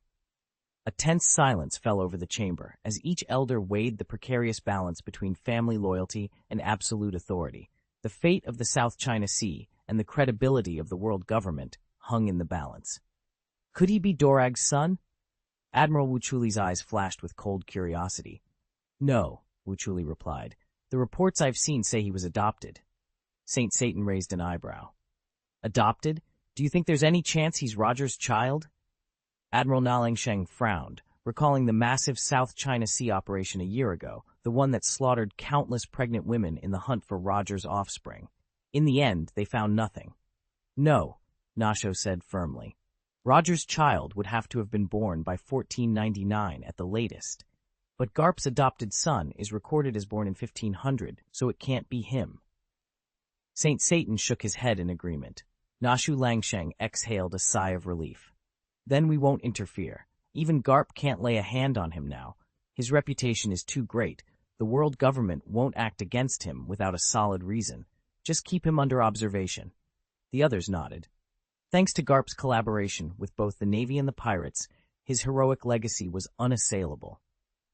A tense silence fell over the chamber as each elder weighed the precarious balance between family loyalty and absolute authority. The fate of the South China Sea and the credibility of the world government hung in the balance. Could he be Dorag's son? Admiral Wuchuli's eyes flashed with cold curiosity. No, Wuchuli replied. The reports I've seen say he was adopted. Saint Satan raised an eyebrow. Adopted? Do you think there's any chance he's Roger's child? Admiral Nalingsheng frowned, recalling the massive South China Sea operation a year ago, the one that slaughtered countless pregnant women in the hunt for Roger's offspring. In the end, they found nothing. No, Nasho said firmly. Roger's child would have to have been born by 1499 at the latest. But Garp's adopted son is recorded as born in 1500, so it can't be him. Saint Satan shook his head in agreement. Nashu Langsheng exhaled a sigh of relief. Then we won't interfere. Even Garp can't lay a hand on him now. His reputation is too great. The world government won't act against him without a solid reason. Just keep him under observation. The others nodded. Thanks to Garp's collaboration with both the Navy and the pirates, his heroic legacy was unassailable.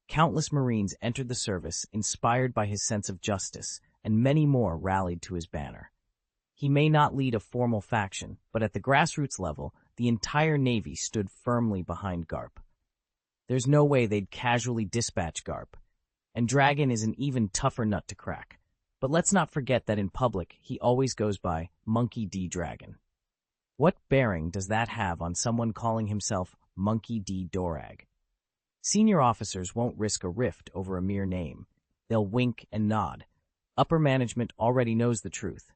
Countless Marines entered the service, inspired by his sense of justice, and many more rallied to his banner. He may not lead a formal faction, but at the grassroots level, the entire Navy stood firmly behind Garp. There's no way they'd casually dispatch Garp, and Dragon is an even tougher nut to crack. But let's not forget that in public, he always goes by Monkey D. Dragon. What bearing does that have on someone calling himself Monkey D. Dorag? Senior officers won't risk a rift over a mere name. They'll wink and nod. Upper management already knows the truth.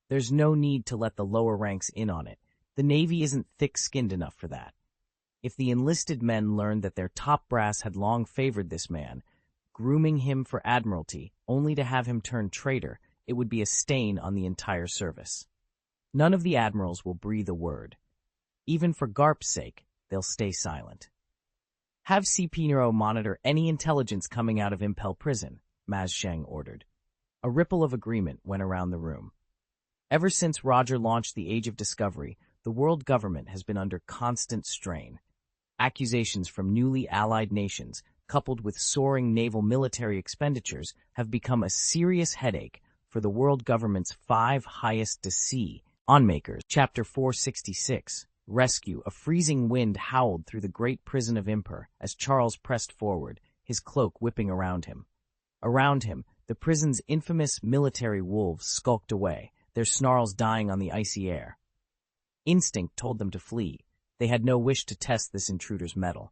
There's no need to let the lower ranks in on it. The Navy isn't thick-skinned enough for that. If the enlisted men learned that their top brass had long favored this man, grooming him for admiralty only to have him turn traitor, it would be a stain on the entire service. None of the admirals will breathe a word. Even for Garp's sake, they'll stay silent. Have CP Nero monitor any intelligence coming out of Impel Prison, Maz Sheng ordered. A ripple of agreement went around the room. Ever since Roger launched the Age of Discovery, the world government has been under constant strain. Accusations from newly allied nations, coupled with soaring naval military expenditures, have become a serious headache for the world government's 5 highest-to-sea onmakers. Chapter 466, Rescue. A freezing wind howled through the great prison of Imper as Charles pressed forward, his cloak whipping around him. Around him, the prison's infamous military wolves skulked away, their snarls dying on the icy air. Instinct told them to flee. They had no wish to test this intruder's mettle.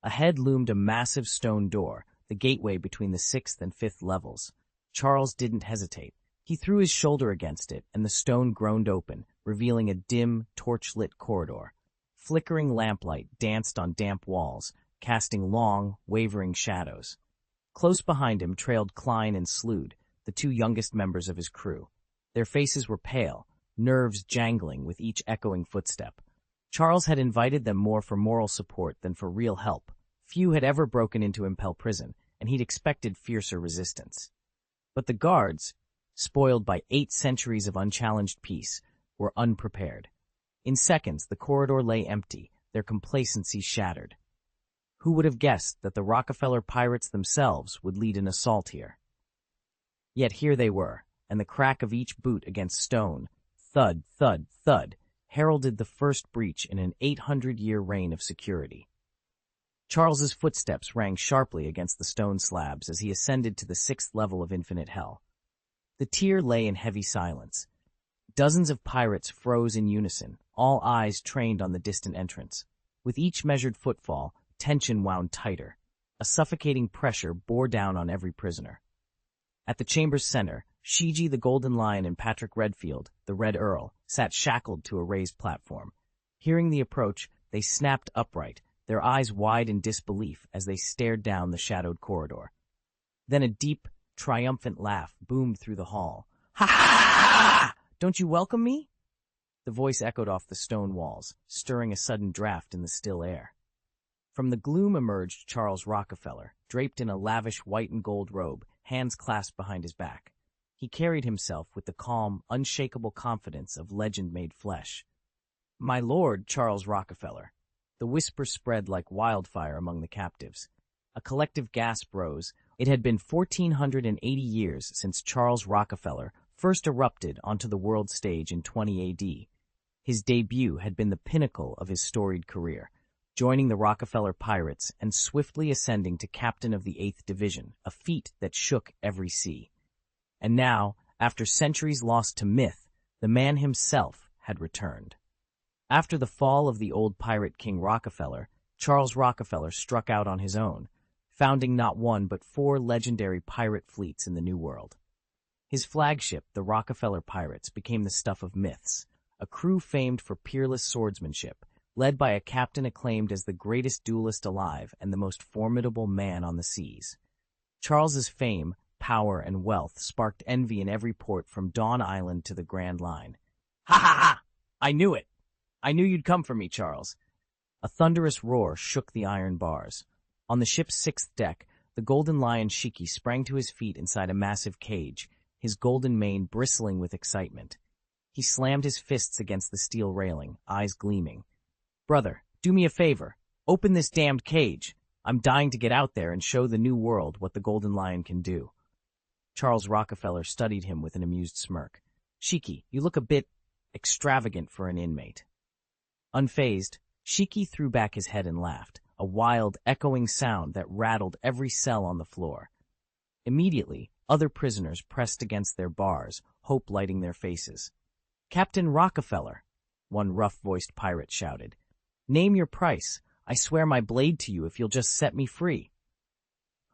Ahead loomed a massive stone door, the gateway between the 6th and 5th levels. Charles didn't hesitate. He threw his shoulder against it, and the stone groaned open, revealing a dim, torch-lit corridor. Flickering lamplight danced on damp walls, casting long, wavering shadows. Close behind him trailed Klein and Slood, the 2 youngest members of his crew. Their faces were pale, nerves jangling with each echoing footstep. Charles had invited them more for moral support than for real help. Few had ever broken into Impel Prison, and he'd expected fiercer resistance. But the guards, spoiled by 8 centuries of unchallenged peace, were unprepared. In seconds, the corridor lay empty, their complacency shattered. Who would have guessed that the Rockefeller pirates themselves would lead an assault here? Yet here they were, and the crack of each boot against stone, thud, thud, thud, heralded the first breach in an 800-year reign of security. Charles's footsteps rang sharply against the stone slabs as he ascended to the 6th level of Infinite Hell. The tier lay in heavy silence. Dozens of pirates froze in unison, all eyes trained on the distant entrance. With each measured footfall, tension wound tighter. A suffocating pressure bore down on every prisoner. At the chamber's center, Shiji the Golden Lion and Patrick Redfield, the Red Earl, sat shackled to a raised platform. Hearing the approach, they snapped upright, their eyes wide in disbelief as they stared down the shadowed corridor. Then a deep, triumphant laugh boomed through the hall. "Ha ha! Don't you welcome me?" The voice echoed off the stone walls, stirring a sudden draft in the still air. From the gloom emerged Charles Rockefeller, draped in a lavish white and gold robe, hands clasped behind his back. He carried himself with the calm, unshakable confidence of legend-made flesh. "My lord, Charles Rockefeller." The whisper spread like wildfire among the captives. A collective gasp rose. It had been 1,480 years since Charles Rockefeller first erupted onto the world stage in 20 AD. His debut had been the pinnacle of his storied career, joining the Rockefeller Pirates and swiftly ascending to captain of the 8th Division, a feat that shook every sea. And now, after centuries lost to myth, the man himself had returned. After the fall of the old pirate king Rockefeller, Charles Rockefeller struck out on his own, founding not one but 4 legendary pirate fleets in the New World. His flagship, the Rockefeller Pirates, became the stuff of myths, a crew famed for peerless swordsmanship, led by a captain acclaimed as the greatest duelist alive and the most formidable man on the seas. Charles's fame, power, and wealth sparked envy in every port from Dawn Island to the Grand Line. "Ha ha ha! I knew it! I knew you'd come for me, Charles." A thunderous roar shook the iron bars. On the ship's 6th deck, the golden lion Shiki sprang to his feet inside a massive cage, his golden mane bristling with excitement. He slammed his fists against the steel railing, eyes gleaming. "Brother, do me a favor. Open this damned cage. I'm dying to get out there and show the new world what the golden lion can do." Charles Rockefeller studied him with an amused smirk. "Shiki, you look a bit extravagant for an inmate." Unfazed, Shiki threw back his head and laughed, a wild, echoing sound that rattled every cell on the floor. Immediately, other prisoners pressed against their bars, hope lighting their faces. "Captain Rockefeller," one rough-voiced pirate shouted. "Name your price. I swear my blade to you if you'll just set me free."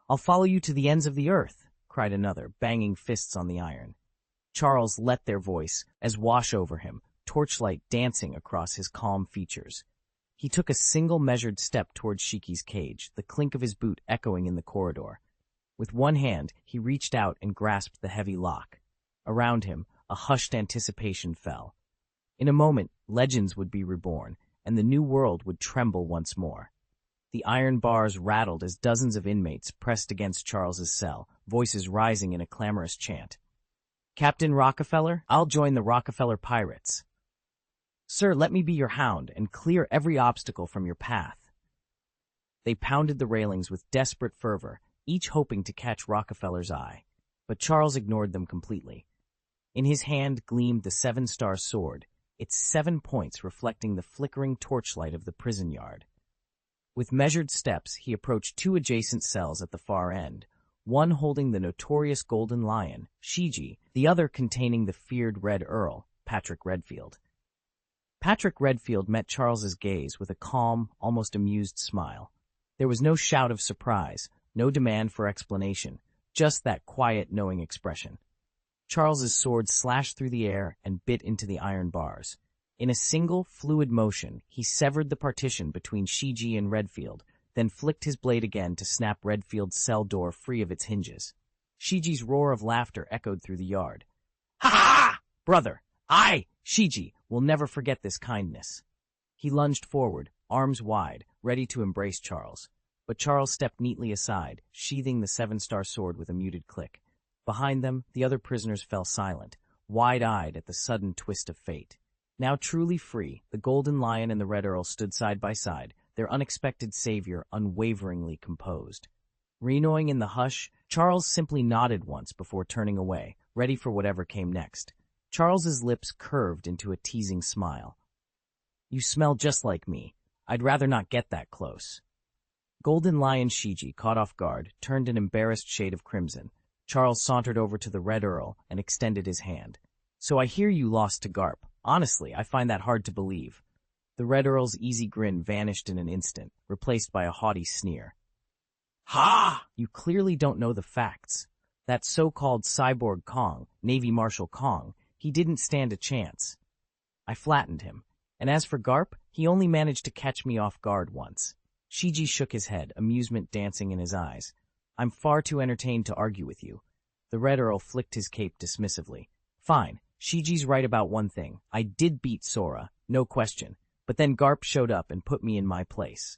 "I'll follow you to the ends of the earth," cried another, banging fists on the iron. Charles let their voice as wash over him, torchlight dancing across his calm features. He took a single measured step towards Shiki's cage, the clink of his boot echoing in the corridor. With one hand, he reached out and grasped the heavy lock. Around him, a hushed anticipation fell. In a moment, legends would be reborn, and the new world would tremble once more. The iron bars rattled as dozens of inmates pressed against Charles's cell, voices rising in a clamorous chant. "Captain Rockefeller, I'll join the Rockefeller Pirates." "Sir, let me be your hound and clear every obstacle from your path." They pounded the railings with desperate fervor, each hoping to catch Rockefeller's eye. But Charles ignored them completely. In his hand gleamed the 7-star sword, its 7 points reflecting the flickering torchlight of the prison yard. With measured steps, he approached 2 adjacent cells at the far end, one holding the notorious Golden Lion, Shiji, the other containing the feared Red Earl, Patrick Redfield. Patrick Redfield met Charles's gaze with a calm, almost amused smile. There was no shout of surprise, no demand for explanation, just that quiet, knowing expression. Charles's sword slashed through the air and bit into the iron bars. In a single, fluid motion, he severed the partition between Shiji and Redfield, then flicked his blade again to snap Redfield's cell door free of its hinges. Shiji's roar of laughter echoed through the yard. "Ha ha! Brother, Shiji, will never forget this kindness." He lunged forward, arms wide, ready to embrace Charles. But Charles stepped neatly aside, sheathing the 7-star sword with a muted click. Behind them, the other prisoners fell silent, wide-eyed at the sudden twist of fate. Now truly free, the Golden Lion and the Red Earl stood side by side, their unexpected savior unwaveringly composed. Renewing in the hush, Charles simply nodded once before turning away, ready for whatever came next. Charles's lips curved into a teasing smile. "You smell just like me. I'd rather not get that close." Golden Lion Shiji, caught off guard, turned an embarrassed shade of crimson. Charles sauntered over to the Red Earl and extended his hand. "So I hear you lost to Garp. Honestly, I find that hard to believe." The Red Earl's easy grin vanished in an instant, replaced by a haughty sneer. "Ha! You clearly don't know the facts. That so-called cyborg Kong, Navy Marshal Kong, he didn't stand a chance. I flattened him. And as for Garp, he only managed to catch me off guard once." Shiji shook his head, amusement dancing in his eyes. "I'm far too entertained to argue with you." The Red Earl flicked his cape dismissively. "Fine, Shiji's right about one thing. I did beat Sora, no question. But then Garp showed up and put me in my place."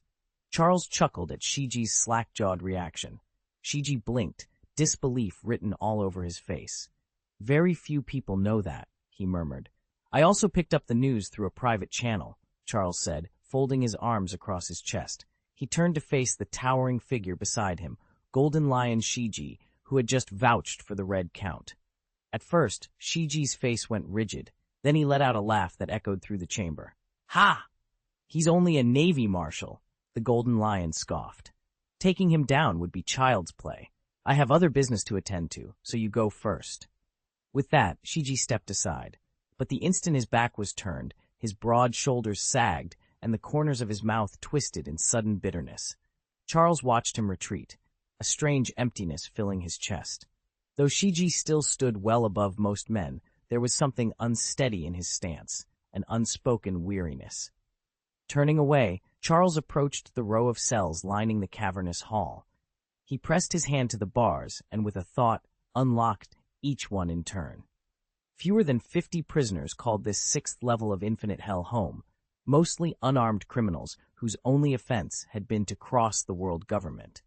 Charles chuckled at Shiji's slack-jawed reaction. Shiji blinked, disbelief written all over his face. Very few people know that, he murmured. I also picked up the news through a private channel, Charles said, folding his arms across his chest. He turned to face the towering figure beside him, Golden Lion Shiji, who had just vouched for the Red Count. At first, Shiji's face went rigid. Then he let out a laugh that echoed through the chamber. Ha! He's only a Navy Marshal, the Golden Lion scoffed. Taking him down would be child's play. I have other business to attend to, so you go first. With that, Shiji stepped aside. But the instant his back was turned, his broad shoulders sagged, and the corners of his mouth twisted in sudden bitterness. Charles watched him retreat, a strange emptiness filling his chest. Though Shiji still stood well above most men, there was something unsteady in his stance, an unspoken weariness. Turning away, Charles approached the row of cells lining the cavernous hall. He pressed his hand to the bars and, with a thought, unlocked each one in turn. Fewer than 50 prisoners called this sixth level of Infinite Hell home, mostly unarmed criminals whose only offense had been to cross the world government.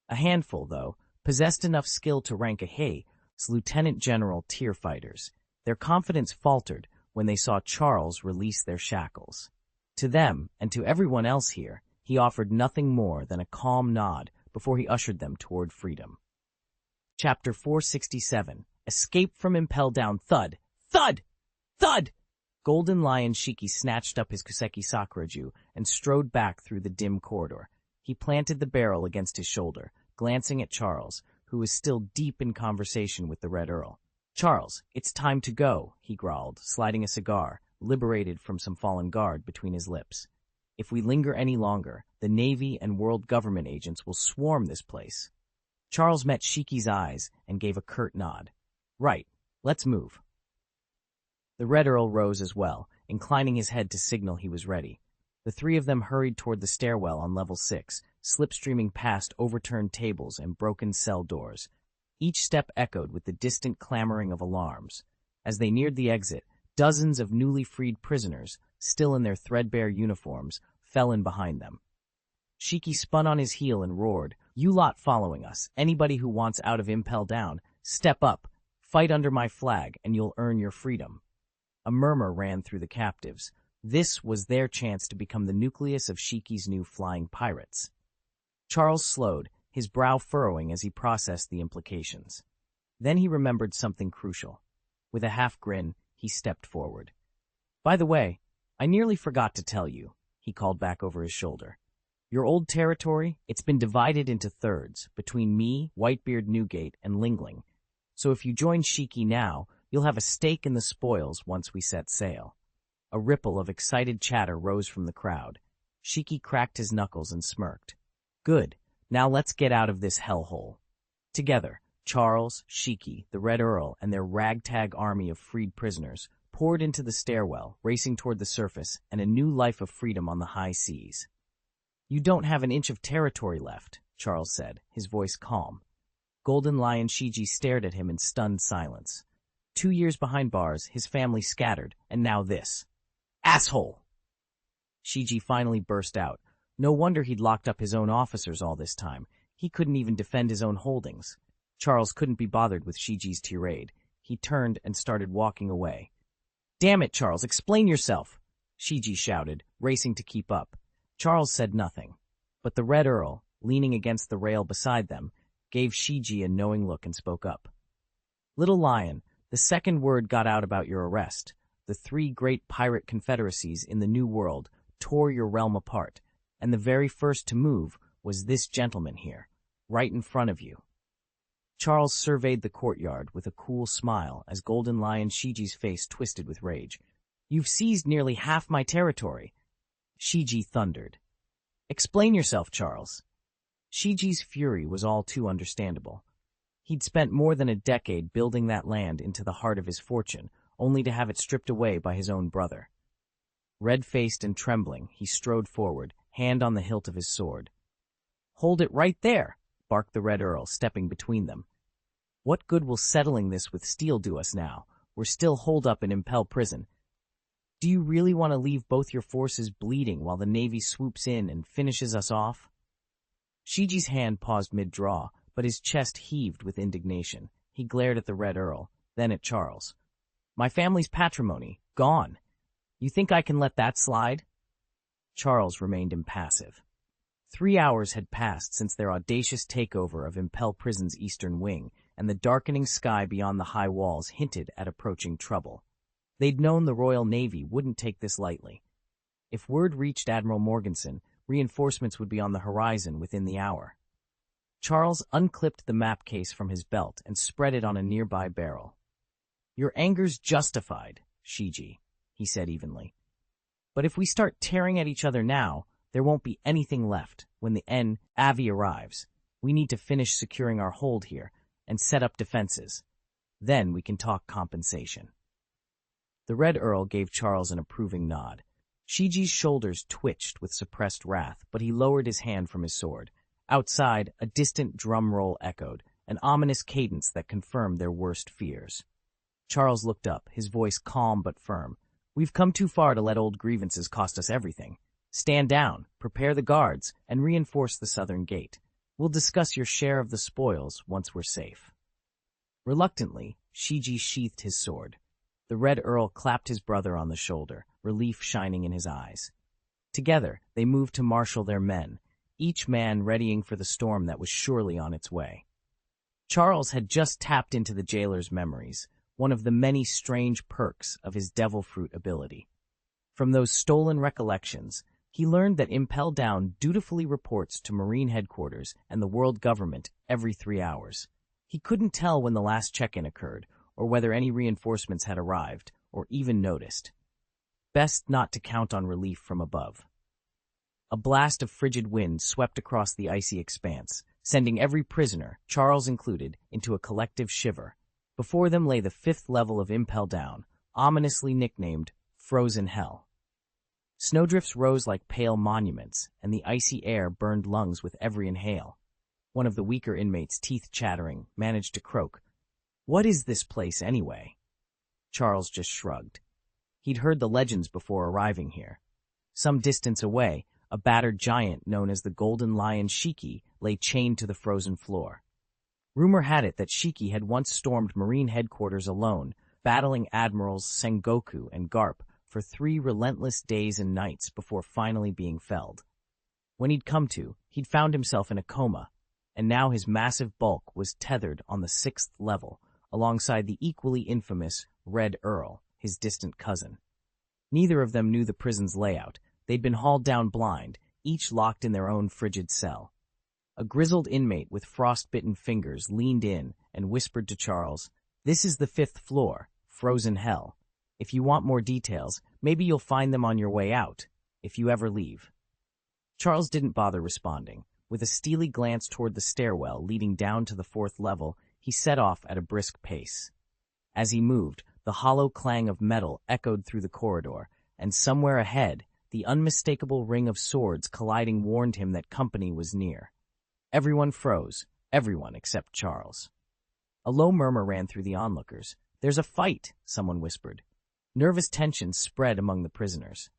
A handful, though, possessed enough skill to rank ahead as Lieutenant General tier fighters. Their confidence faltered when they saw Charles release their shackles. To them, and to everyone else here, he offered nothing more than a calm nod before he ushered them toward freedom. Chapter 467. Escape from Impel Down. Thud! Thud! Thud! Golden Lion Shiki snatched up his Kuseki Sakuraju and strode back through the dim corridor. He planted the barrel against his shoulder, glancing at Charles, who was still deep in conversation with the Red Earl. Charles, it's time to go, he growled, sliding a cigar, liberated from some fallen guard, between his lips. If we linger any longer, the Navy and world government agents will swarm this place. Charles met Shiki's eyes and gave a curt nod. Right, let's move. The Red Earl rose as well, inclining his head to signal he was ready. The three of them hurried toward the stairwell on level 6, slipstreaming past overturned tables and broken cell doors. Each step echoed with the distant clamoring of alarms. As they neared the exit, dozens of newly freed prisoners, still in their threadbare uniforms, fell in behind them. Shiki spun on his heel and roared, "You lot following us, anybody who wants out of Impel Down, step up, fight under my flag, and you'll earn your freedom." A murmur ran through the captives. This was their chance to become the nucleus of Shiki's new flying pirates. Charles slowed, his brow furrowing as he processed the implications. Then he remembered something crucial. With a half grin, he stepped forward. "By the way, I nearly forgot to tell you," he called back over his shoulder. "Your old territory, it's been divided into thirds, between me, Whitebeard Newgate, and Lingling. So if you join Shiki now, you'll have a stake in the spoils once we set sail." A ripple of excited chatter rose from the crowd. Shiki cracked his knuckles and smirked. "Good. Now let's get out of this hellhole." Together, Charles, Shiki, the Red Earl, and their ragtag army of freed prisoners poured into the stairwell, racing toward the surface and a new life of freedom on the high seas. "You don't have an inch of territory left," Charles said, his voice calm. Golden Lion Shiji stared at him in stunned silence. 2 years behind bars, his family scattered, and now this. "Asshole!" Shiji finally burst out. No wonder he'd locked up his own officers all this time. He couldn't even defend his own holdings. Charles couldn't be bothered with Shiji's tirade. He turned and started walking away. "Damn it, Charles, explain yourself!" Shiji shouted, racing to keep up. Charles said nothing, but the Red Earl, leaning against the rail beside them, gave Shiji a knowing look and spoke up. "Little Lion, the second word got out about your arrest. The 3 great pirate confederacies in the New World tore your realm apart, and the very first to move was this gentleman here, right in front of you." Charles surveyed the courtyard with a cool smile as Golden Lion Shiji's face twisted with rage. "You've seized nearly half my territory." Shiji thundered. "Explain yourself, Charles." Shiji's fury was all too understandable. He'd spent more than a decade building that land into the heart of his fortune, only to have it stripped away by his own brother. Red-faced and trembling, he strode forward, hand on the hilt of his sword. "Hold it right there," barked the Red Earl, stepping between them. "What good will settling this with steel do us now? We're still holed up in Impel Prison." Do you really want to leave both your forces bleeding while the Navy swoops in and finishes us off? Shiji's hand paused mid-draw, but his chest heaved with indignation. He glared at the Red Earl, then at Charles. My family's patrimony, gone. You think I can let that slide? Charles remained impassive. 3 hours had passed since their audacious takeover of Impel Prison's eastern wing, and the darkening sky beyond the high walls hinted at approaching trouble. They'd known the Royal Navy wouldn't take this lightly. If word reached Admiral Morganson, reinforcements would be on the horizon within the hour. Charles unclipped the map case from his belt and spread it on a nearby barrel. Your anger's justified, Shiji, he said evenly. But if we start tearing at each other now, there won't be anything left when the Avi arrives. We need to finish securing our hold here and set up defenses. Then we can talk compensation. The Red Earl gave Charles an approving nod. Shiji's shoulders twitched with suppressed wrath, but he lowered his hand from his sword. Outside, a distant drum roll echoed, an ominous cadence that confirmed their worst fears. Charles looked up, his voice calm but firm. We've come too far to let old grievances cost us everything. Stand down, prepare the guards, and reinforce the southern gate. We'll discuss your share of the spoils once we're safe. Reluctantly, Shiji sheathed his sword. The Red Earl clapped his brother on the shoulder, relief shining in his eyes. Together, they moved to marshal their men, each man readying for the storm that was surely on its way. Charles had just tapped into the jailer's memories, one of the many strange perks of his devil fruit ability. From those stolen recollections, he learned that Impel Down dutifully reports to Marine headquarters and the world government every 3 hours. He couldn't tell when the last check-in occurred, or whether any reinforcements had arrived, or even noticed. Best not to count on relief from above. A blast of frigid wind swept across the icy expanse, sending every prisoner, Charles included, into a collective shiver. Before them lay the 5th level of Impel Down, ominously nicknamed Frozen Hell. Snowdrifts rose like pale monuments, and the icy air burned lungs with every inhale. One of the weaker inmates, teeth chattering, managed to croak, "What is this place, anyway?" Charles just shrugged. He'd heard the legends before arriving here. Some distance away, a battered giant known as the Golden Lion Shiki lay chained to the frozen floor. Rumor had it that Shiki had once stormed Marine headquarters alone, battling Admirals Sengoku and Garp for 3 relentless days and nights before finally being felled. When he'd come to, he'd found himself in a coma, and now his massive bulk was tethered on the 6th level, alongside the equally infamous Red Earl, his distant cousin. Neither of them knew the prison's layout. They'd been hauled down blind, each locked in their own frigid cell. A grizzled inmate with frost-bitten fingers leaned in and whispered to Charles, "This is the 5th floor, Frozen Hell. If you want more details, maybe you'll find them on your way out, if you ever leave." Charles didn't bother responding. With a steely glance toward the stairwell leading down to the 4th level, he set off at a brisk pace. As he moved, the hollow clang of metal echoed through the corridor, and somewhere ahead, the unmistakable ring of swords colliding warned him that company was near. Everyone froze, everyone except Charles. A low murmur ran through the onlookers. "There's a fight," someone whispered. Nervous tension spread among the prisoners.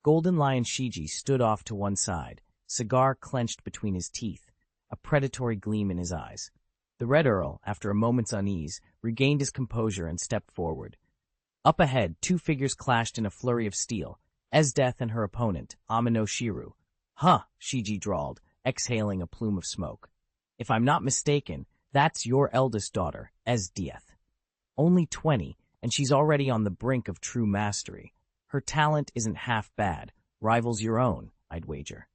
Golden Lion Shiji stood off to one side, cigar clenched between his teeth, a predatory gleam in his eyes. The Red Earl, after a moment's unease, regained his composure and stepped forward. Up ahead, 2 figures clashed in a flurry of steel, Esdeath and her opponent, Amino Shiru. "Huh," Shiji drawled, exhaling a plume of smoke. "If I'm not mistaken, that's your eldest daughter, Esdeath. Only 20, and she's already on the brink of true mastery. Her talent isn't half bad, rivals your own, I'd wager."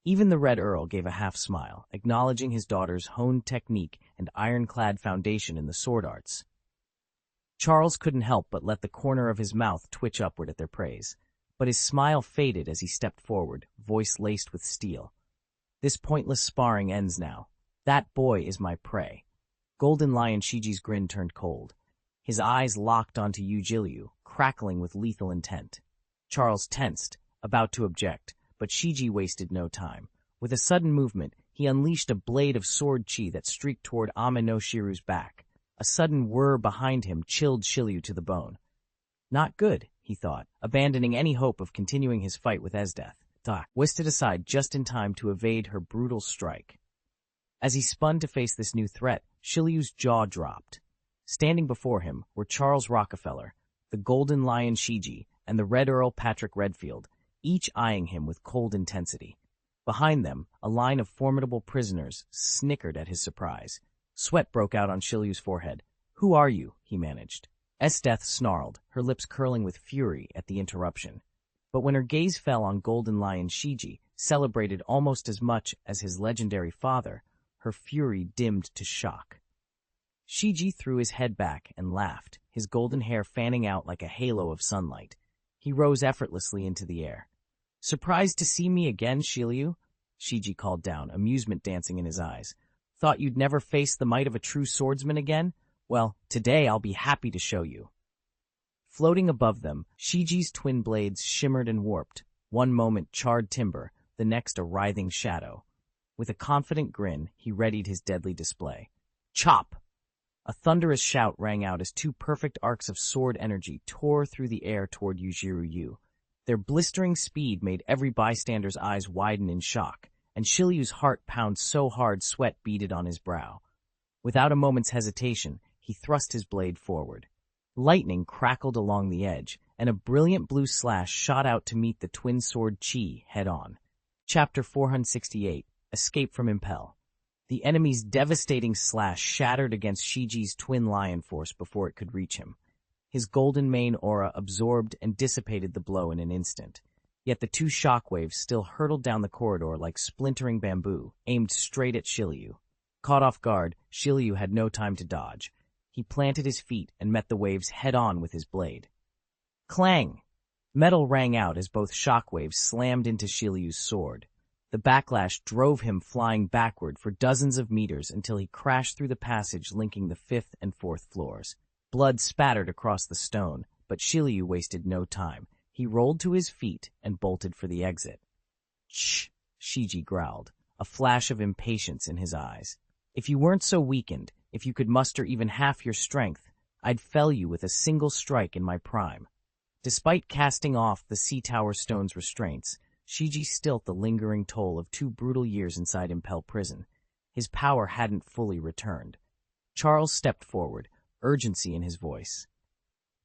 Even the Red Earl gave a half-smile, acknowledging his daughter's honed technique and ironclad foundation in the sword arts. Charles couldn't help but let the corner of his mouth twitch upward at their praise, but his smile faded as he stepped forward, voice laced with steel. "This pointless sparring ends now. That boy is my prey." Golden Lion Shiji's grin turned cold. His eyes locked onto Yujilyu, crackling with lethal intent. Charles tensed, about to object, but Shiji wasted no time. With a sudden movement, he unleashed a blade of sword chi that streaked toward Ame no Shiru's back. A sudden whir behind him chilled Shiryu to the bone. Not good, he thought, abandoning any hope of continuing his fight with Esdeath. Whisked aside just in time to evade her brutal strike. As he spun to face this new threat, Shiryu's jaw dropped. Standing before him were Charles Rockefeller, the Golden Lion Shiji, and the Red Earl Patrick Redfield, each eyeing him with cold intensity. Behind them, a line of formidable prisoners snickered at his surprise. Sweat broke out on Shiryu's forehead. "Who are you?" he managed. Esdeath snarled, her lips curling with fury at the interruption. But when her gaze fell on Golden Lion Shiji, celebrated almost as much as his legendary father, her fury dimmed to shock. Shiji threw his head back and laughed, his golden hair fanning out like a halo of sunlight. He rose effortlessly into the air. "Surprised to see me again, Shiryu?" Shiji called down, amusement dancing in his eyes. "Thought you'd never face the might of a true swordsman again? Well, today I'll be happy to show you." Floating above them, Shiji's twin blades shimmered and warped, one moment charred timber, the next a writhing shadow. With a confident grin, he readied his deadly display. "Chop!" A thunderous shout rang out as two perfect arcs of sword energy tore through the air toward Yujiro. Their blistering speed made every bystander's eyes widen in shock, and Shiryu's heart pound so hard sweat beaded on his brow. Without a moment's hesitation, he thrust his blade forward. Lightning crackled along the edge, and a brilliant blue slash shot out to meet the twin sword Chi head-on. Chapter 468, Escape from Impel. The enemy's devastating slash shattered against Shiji's twin lion force before it could reach him. His golden mane aura absorbed and dissipated the blow in an instant. Yet the two shockwaves still hurtled down the corridor like splintering bamboo, aimed straight at Shiryu. Caught off guard, Shiryu had no time to dodge. He planted his feet and met the waves head-on with his blade. Clang! Metal rang out as both shockwaves slammed into Shiryu's sword. The backlash drove him flying backward for dozens of meters until he crashed through the passage linking the 5th and 4th floors. Blood spattered across the stone, but Shiryu wasted no time. He rolled to his feet and bolted for the exit. "Shh!" Shiji growled, a flash of impatience in his eyes. "If you weren't so weakened, if you could muster even half your strength, I'd fell you with a single strike in my prime." Despite casting off the Sea Tower Stone's restraints, Shiji stilt the lingering toll of 2 brutal years inside Impel Prison. His power hadn't fully returned. Charles stepped forward, urgency in his voice.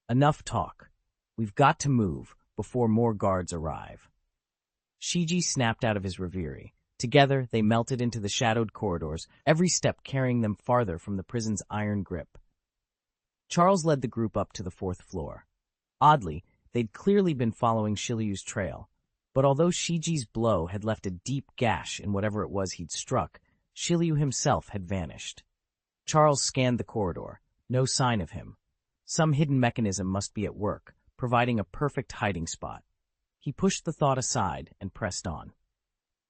"Enough talk. We've got to move before more guards arrive." Shiji snapped out of his reverie. Together, they melted into the shadowed corridors, every step carrying them farther from the prison's iron grip. Charles led the group up to the 4th floor. Oddly, they'd clearly been following Shiryu's trail, but although Shiji's blow had left a deep gash in whatever it was he'd struck, Shiryu himself had vanished. Charles scanned the corridor. No sign of him. Some hidden mechanism must be at work, providing a perfect hiding spot. He pushed the thought aside and pressed on.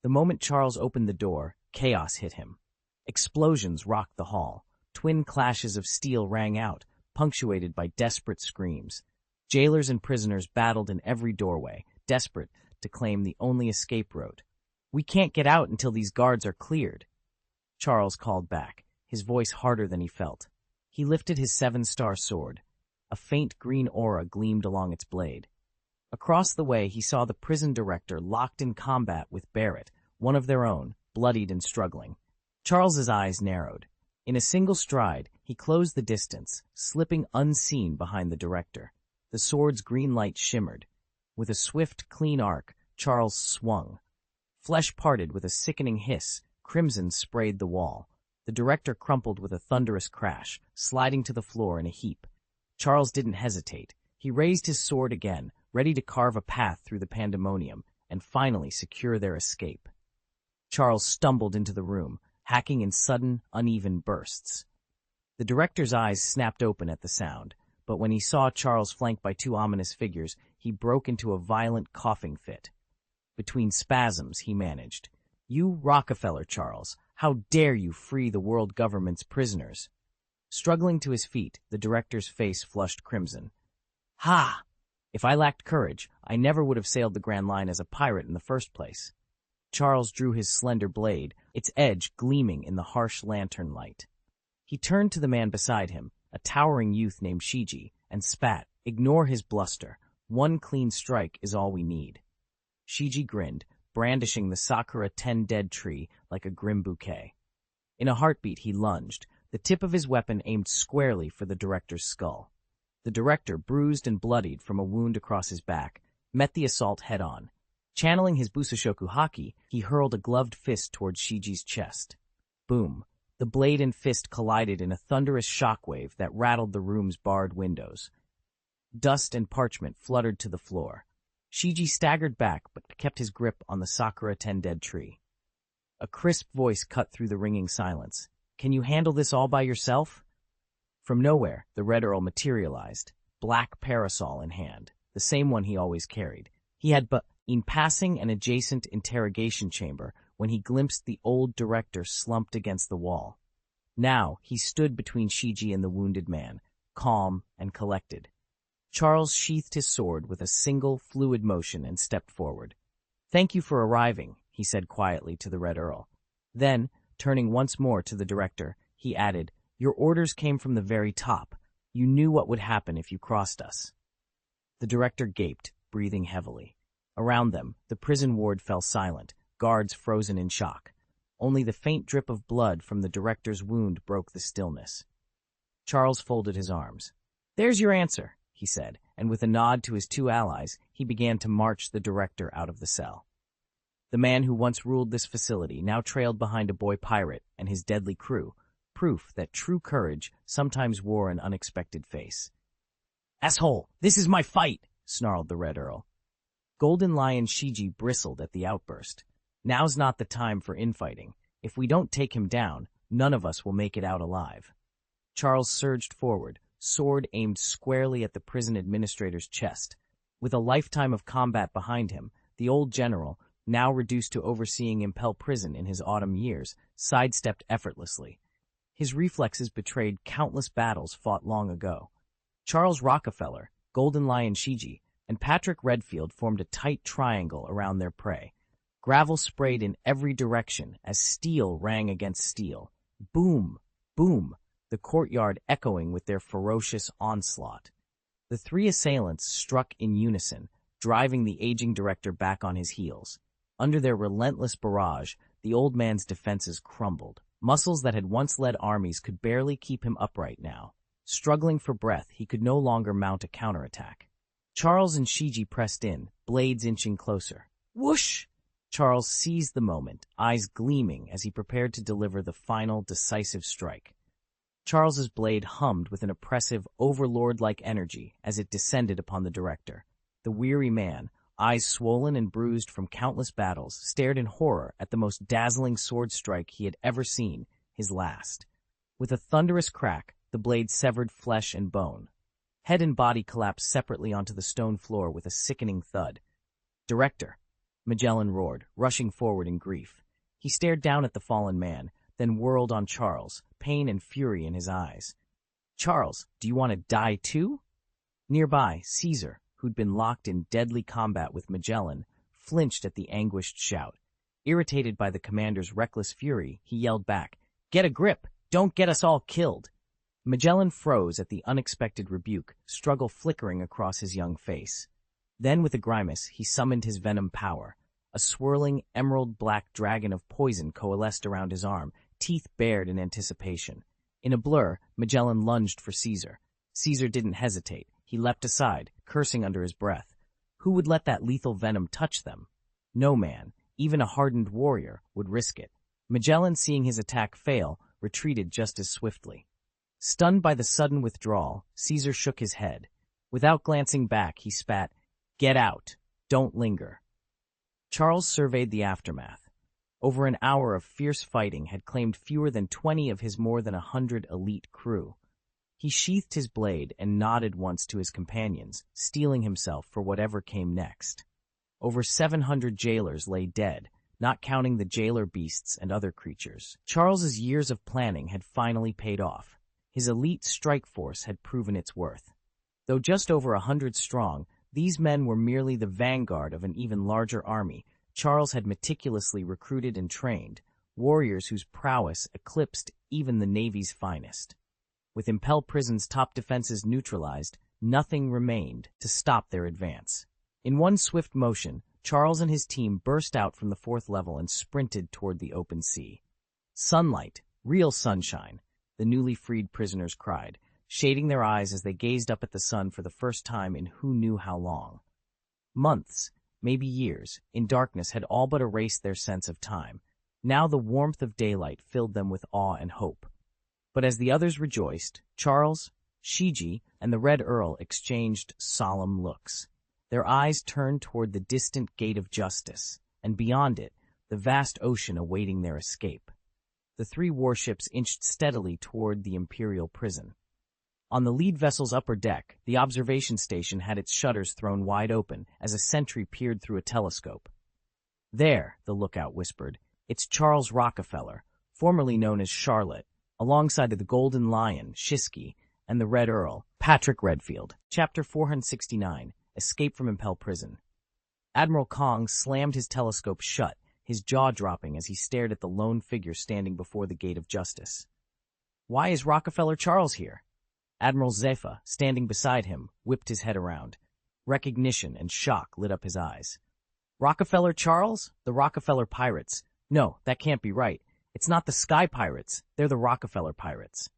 The moment Charles opened the door, chaos hit him. Explosions rocked the hall. Twin clashes of steel rang out, punctuated by desperate screams. Jailers and prisoners battled in every doorway, desperate to claim the only escape route. "We can't get out until these guards are cleared," Charles called back, his voice harder than he felt. He lifted his 7-star sword. A faint green aura gleamed along its blade. Across the way, he saw the prison director locked in combat with Barrett, one of their own, bloodied and struggling. Charles's eyes narrowed. In a single stride, he closed the distance, slipping unseen behind the director. The sword's green light shimmered. With a swift, clean arc, Charles swung. Flesh parted with a sickening hiss, crimson sprayed the wall. The director crumpled with a thunderous crash, sliding to the floor in a heap. Charles didn't hesitate. He raised his sword again, ready to carve a path through the pandemonium, and finally secure their escape. Charles stumbled into the room, hacking in sudden, uneven bursts. The director's eyes snapped open at the sound, but when he saw Charles flanked by 2 ominous figures, he broke into a violent coughing fit. Between spasms, he managed, "You Rockefeller, Charles, how dare you free the world government's prisoners?" Struggling to his feet, the director's face flushed crimson. "Ha! If I lacked courage, I never would have sailed the Grand Line as a pirate in the first place." Charles drew his slender blade, its edge gleaming in the harsh lantern light. He turned to the man beside him, a towering youth named Shiji, and spat, Ignore his bluster. One clean strike is all we need. Shiji grinned, brandishing the Sakura 10 dead tree like a grim bouquet. In a heartbeat, he lunged, the tip of his weapon aimed squarely for the director's skull. The director, bruised and bloodied from a wound across his back, met the assault head-on. Channeling his Busoshoku Haki, he hurled a gloved fist towards Shiji's chest. Boom! The blade and fist collided in a thunderous shockwave that rattled the room's barred windows. Dust and parchment fluttered to the floor. Shiji staggered back but kept his grip on the Sakura 10 dead tree. A crisp voice cut through the ringing silence. "Can you handle this all by yourself?" From nowhere, the Red Earl materialized, black parasol in hand, the same one he always carried. He had been passing an adjacent interrogation chamber when he glimpsed the old director slumped against the wall. Now, he stood between Shiji and the wounded man, calm and collected. Charles sheathed his sword with a single, fluid motion and stepped forward. "Thank you for arriving," he said quietly to the Red Earl. Then, turning once more to the director, he added, "Your orders came from the very top. You knew what would happen if you crossed us." The director gaped, breathing heavily. Around them, the prison ward fell silent, guards frozen in shock. Only the faint drip of blood from the director's wound broke the stillness. Charles folded his arms. "There's your answer," he said, and with a nod to his two allies, he began to march the director out of the cell. The man who once ruled this facility now trailed behind a boy pirate and his deadly crew, proof that true courage sometimes wore an unexpected face. "Asshole, this is my fight!" snarled the Red Earl. Golden Lion Shiji bristled at the outburst. "Now's not the time for infighting. If we don't take him down, none of us will make it out alive." Charles surged forward, sword aimed squarely at the prison administrator's chest. With a lifetime of combat behind him, the old general, now reduced to overseeing Impel Prison in his autumn years, sidestepped effortlessly. His reflexes betrayed countless battles fought long ago. Charles Rockefeller, Golden Lion Shiji, and Patrick Redfield formed a tight triangle around their prey. Gravel sprayed in every direction as steel rang against steel. Boom! Boom! The courtyard echoing with their ferocious onslaught. The three assailants struck in unison, driving the aging director back on his heels. Under their relentless barrage, the old man's defenses crumbled. Muscles that had once led armies could barely keep him upright now. Struggling for breath, he could no longer mount a counterattack. Charles and Shiji pressed in, blades inching closer. Whoosh! Charles seized the moment, eyes gleaming as he prepared to deliver the final, decisive strike. Charles's blade hummed with an oppressive, overlord-like energy as it descended upon the director. The weary man, eyes swollen and bruised from countless battles, stared in horror at the most dazzling sword strike he had ever seen, his last. With a thunderous crack, the blade severed flesh and bone. Head and body collapsed separately onto the stone floor with a sickening thud. "Director!" Magellan roared, rushing forward in grief. He stared down at the fallen man, then whirled on Charles, pain and fury in his eyes. "Charles, do you want to die too?" Nearby, Caesar, who'd been locked in deadly combat with Magellan, flinched at the anguished shout. Irritated by the commander's reckless fury, he yelled back, "Get a grip! Don't get us all killed!" Magellan froze at the unexpected rebuke, struggle flickering across his young face. Then, with a grimace, he summoned his venom power. A swirling, emerald-black dragon of poison coalesced around his arm, teeth bared in anticipation. In a blur, Magellan lunged for Caesar. Caesar didn't hesitate. He leapt aside, cursing under his breath. Who would let that lethal venom touch them? No man, even a hardened warrior, would risk it. Magellan, seeing his attack fail, retreated just as swiftly. Stunned by the sudden withdrawal, Caesar shook his head. Without glancing back, he spat, "Get out! Don't linger." Charles surveyed the aftermath. Over an hour of fierce fighting had claimed fewer than 20 of his more than 100 elite crew. He sheathed his blade and nodded once to his companions, steeling himself for whatever came next. Over 700 jailers lay dead, not counting the jailer beasts and other creatures. Charles's years of planning had finally paid off. His elite strike force had proven its worth. Though just over 100 strong, these men were merely the vanguard of an even larger army Charles had meticulously recruited and trained, warriors whose prowess eclipsed even the Navy's finest. With Impel Prison's top defenses neutralized, Nothing remained to stop their advance. In one swift motion, Charles and his team burst out from the fourth level and sprinted toward the open sea. Sunlight, real sunshine, the newly freed prisoners cried, shading their eyes as they gazed up at the sun for the first time in who knew how long. Months, maybe years, in darkness had all but erased their sense of time. Now the warmth of daylight filled them with awe and hope. But as the others rejoiced, Charles, Shiji, and the Red Earl exchanged solemn looks. Their eyes turned toward the distant gate of justice, and beyond it, the vast ocean awaiting their escape. The three warships inched steadily toward the Imperial prison. On the lead vessel's upper deck, the observation station had its shutters thrown wide open as a sentry peered through a telescope. "There," the lookout whispered, "it's Charles Rockefeller, formerly known as Charlotte, alongside of the Golden Lion, Shiski, and the Red Earl, Patrick Redfield." Chapter 469, Escape from Impel Prison. Admiral Kong slammed his telescope shut, his jaw dropping as he stared at the lone figure standing before the gate of justice. "Why is Rockefeller Charles here?" Admiral Zephyr, standing beside him, whipped his head around. Recognition and shock lit up his eyes. "Rockefeller Charles? The Rockefeller Pirates. No, that can't be right. It's not the Sky Pirates. They're the Rockefeller Pirates."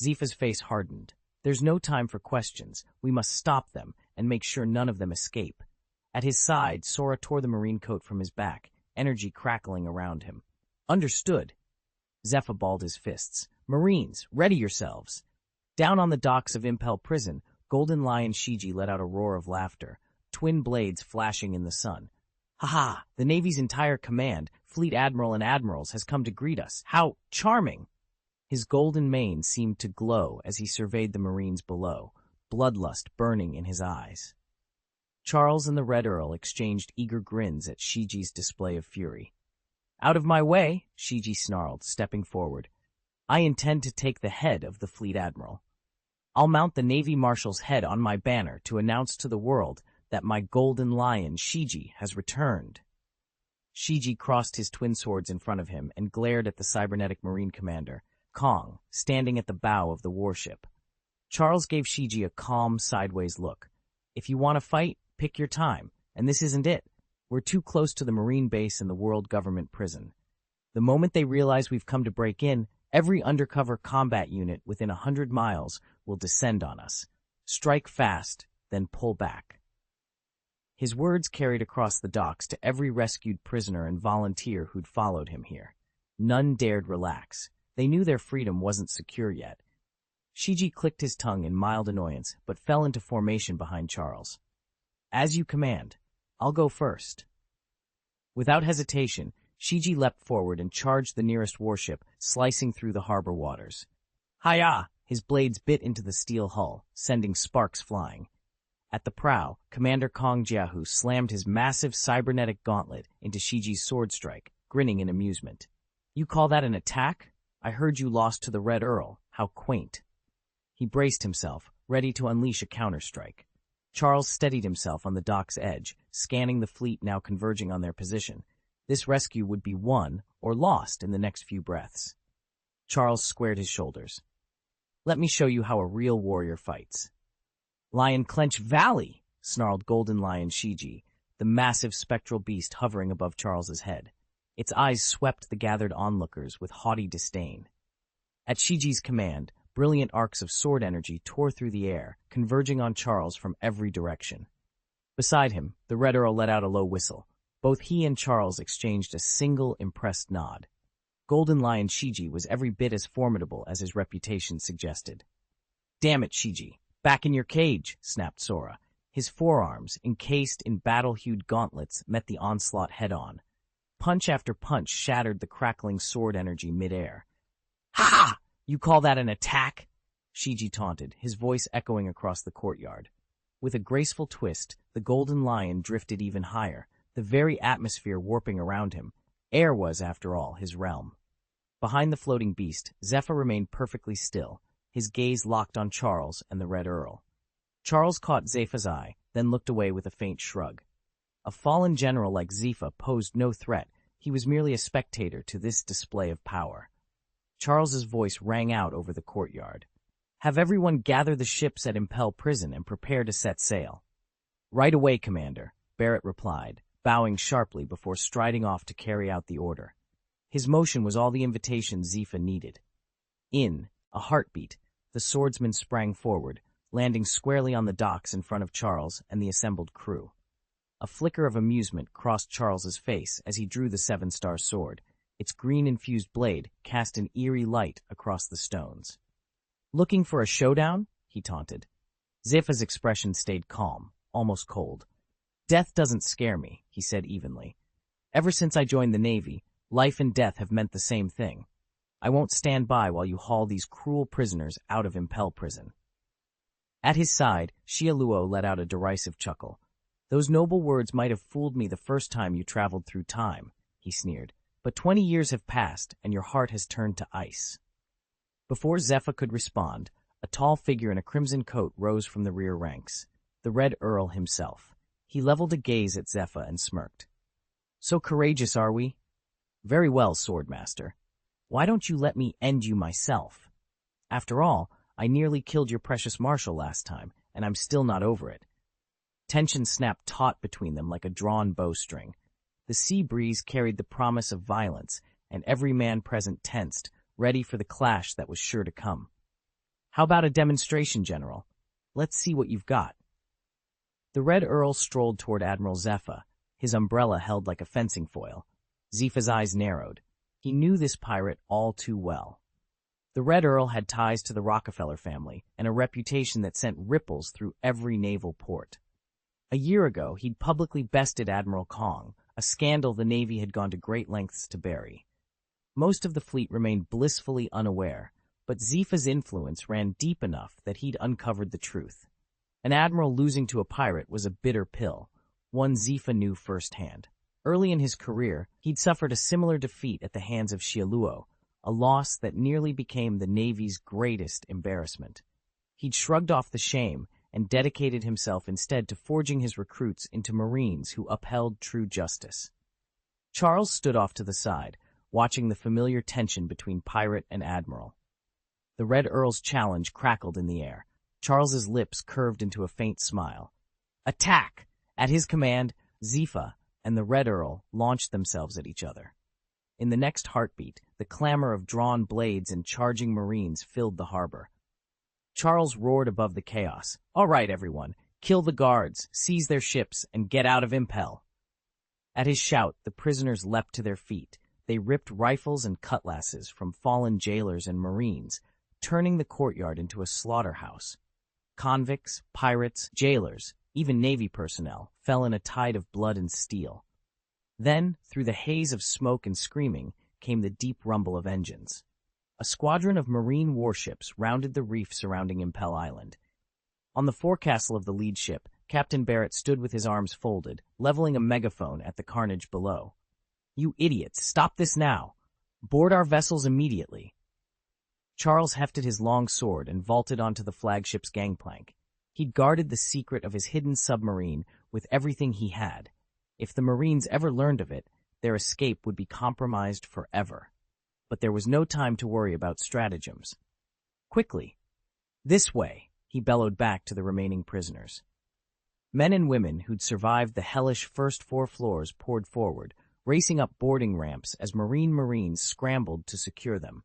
Zephyr's face hardened. "There's no time for questions. We must stop them and make sure none of them escape." At his side, Sora tore the marine coat from his back, energy crackling around him. "Understood." Zephyr balled his fists. "Marines, ready yourselves." Down on the docks of Impel Prison, Golden Lion Shiji let out a roar of laughter, twin blades flashing in the sun. "Ha-ha! The Navy's entire command, Fleet Admiral and Admirals, has come to greet us. How charming!" His golden mane seemed to glow as he surveyed the Marines below, bloodlust burning in his eyes. Charles and the Red Earl exchanged eager grins at Shiji's display of fury. "Out of my way," Shiji snarled, stepping forward. "I intend to take the head of the Fleet Admiral. I'll mount the Navy Marshal's head on my banner to announce to the world that my Golden Lion, Shiji, has returned." Shiji crossed his twin swords in front of him and glared at the cybernetic Marine commander, Kong, standing at the bow of the warship. Charles gave Shiji a calm, sideways look. "If you want to fight, pick your time, and this isn't it. We're too close to the Marine base and the World Government prison. The moment they realize we've come to break in, every undercover combat unit within 100 miles will descend on us. Strike fast, then pull back." His words carried across the docks to every rescued prisoner and volunteer who'd followed him here. None dared relax. They knew their freedom wasn't secure yet. Shiji clicked his tongue in mild annoyance, but fell into formation behind Charles. "As you command. I'll go first." Without hesitation, Shiji leapt forward and charged the nearest warship, slicing through the harbor waters. "Hi-ya!" His blades bit into the steel hull, sending sparks flying. At the prow, Commander Kong Jiahu slammed his massive cybernetic gauntlet into Shiji's sword strike, grinning in amusement. "You call that an attack? I heard you lost to the Red Earl. How quaint." He braced himself, ready to unleash a counterstrike. Charles steadied himself on the dock's edge, scanning the fleet now converging on their position. This rescue would be won or lost in the next few breaths. Charles squared his shoulders. "Let me show you how a real warrior fights." "Lion Clench Valley!" snarled Golden Lion Shiji, the massive spectral beast hovering above Charles's head. Its eyes swept the gathered onlookers with haughty disdain. At Shiji's command, brilliant arcs of sword energy tore through the air, converging on Charles from every direction. Beside him, the Red Earl let out a low whistle. Both he and Charles exchanged a single impressed nod. Golden Lion Shiji was every bit as formidable as his reputation suggested. "Damn it, Shiji! Back in your cage!" snapped Sora. His forearms, encased in battle-hued gauntlets, met the onslaught head-on. Punch after punch shattered the crackling sword energy mid-air. "Ha! You call that an attack?" Shiji taunted, his voice echoing across the courtyard. With a graceful twist, the Golden Lion drifted even higher, the very atmosphere warping around him. Air was, after all, his realm. Behind the floating beast, Zephyr remained perfectly still, his gaze locked on Charles and the Red Earl. Charles caught Zephyr's eye, then looked away with a faint shrug. A fallen general like Zephyr posed no threat. He was merely a spectator to this display of power. Charles's voice rang out over the courtyard. Have everyone gather the ships at Impel Prison and prepare to set sail. Right away, Commander, Barrett replied, bowing sharply before striding off to carry out the order. His motion was all the invitation Zifa needed. In a heartbeat, the swordsman sprang forward, landing squarely on the docks in front of Charles and the assembled crew. A flicker of amusement crossed Charles's face as he drew the seven-star sword. Its green-infused blade cast an eerie light across the stones. Looking for a showdown? He taunted. Zifa's expression stayed calm, almost cold. Death doesn't scare me, he said evenly. Ever since I joined the Navy, life and death have meant the same thing. I won't stand by while you haul these cruel prisoners out of Impel Prison. At his side, Shialuo let out a derisive chuckle. Those noble words might have fooled me the first time you traveled through time, he sneered, but 20 years have passed and your heart has turned to ice. Before Zephyr could respond, a tall figure in a crimson coat rose from the rear ranks, the Red Earl himself. He leveled a gaze at Zephyr and smirked. So courageous are we? Very well, Swordmaster. Why don't you let me end you myself? After all, I nearly killed your precious marshal last time, and I'm still not over it. Tension snapped taut between them like a drawn bowstring. The sea breeze carried the promise of violence, and every man present tensed, ready for the clash that was sure to come. How about a demonstration, General? Let's see what you've got. The Red Earl strolled toward Admiral Zephyr, his umbrella held like a fencing foil. Zephy's eyes narrowed. He knew this pirate all too well. The Red Earl had ties to the Rockefeller family and a reputation that sent ripples through every naval port. A year ago, he'd publicly bested Admiral Kong, a scandal the Navy had gone to great lengths to bury. Most of the fleet remained blissfully unaware, but Zephy's influence ran deep enough that he'd uncovered the truth. An admiral losing to a pirate was a bitter pill, one Zephyr knew firsthand. Early in his career, he'd suffered a similar defeat at the hands of Shialuo, a loss that nearly became the Navy's greatest embarrassment. He'd shrugged off the shame and dedicated himself instead to forging his recruits into Marines who upheld true justice. Charles stood off to the side, watching the familiar tension between pirate and admiral. The Red Earl's challenge crackled in the air. Charles's lips curved into a faint smile. Attack! At his command, Zephyr and the Red Earl launched themselves at each other. In the next heartbeat, the clamor of drawn blades and charging Marines filled the harbor. Charles roared above the chaos. All right, everyone, kill the guards, seize their ships, and get out of Impel. At his shout, the prisoners leapt to their feet. They ripped rifles and cutlasses from fallen jailers and Marines, turning the courtyard into a slaughterhouse. Convicts, pirates, jailers, even Navy personnel, fell in a tide of blood and steel. Then, through the haze of smoke and screaming, came the deep rumble of engines. A squadron of Marine warships rounded the reef surrounding Impel Island. On the forecastle of the lead ship, Captain Barrett stood with his arms folded, leveling a megaphone at the carnage below. You idiots, stop this now! Board our vessels immediately! Charles hefted his long sword and vaulted onto the flagship's gangplank. He'd guarded the secret of his hidden submarine with everything he had. If the Marines ever learned of it, their escape would be compromised forever. But there was no time to worry about stratagems. Quickly! This way! He bellowed back to the remaining prisoners. Men and women who'd survived the hellish first 4 floors poured forward, racing up boarding ramps as Marines scrambled to secure them.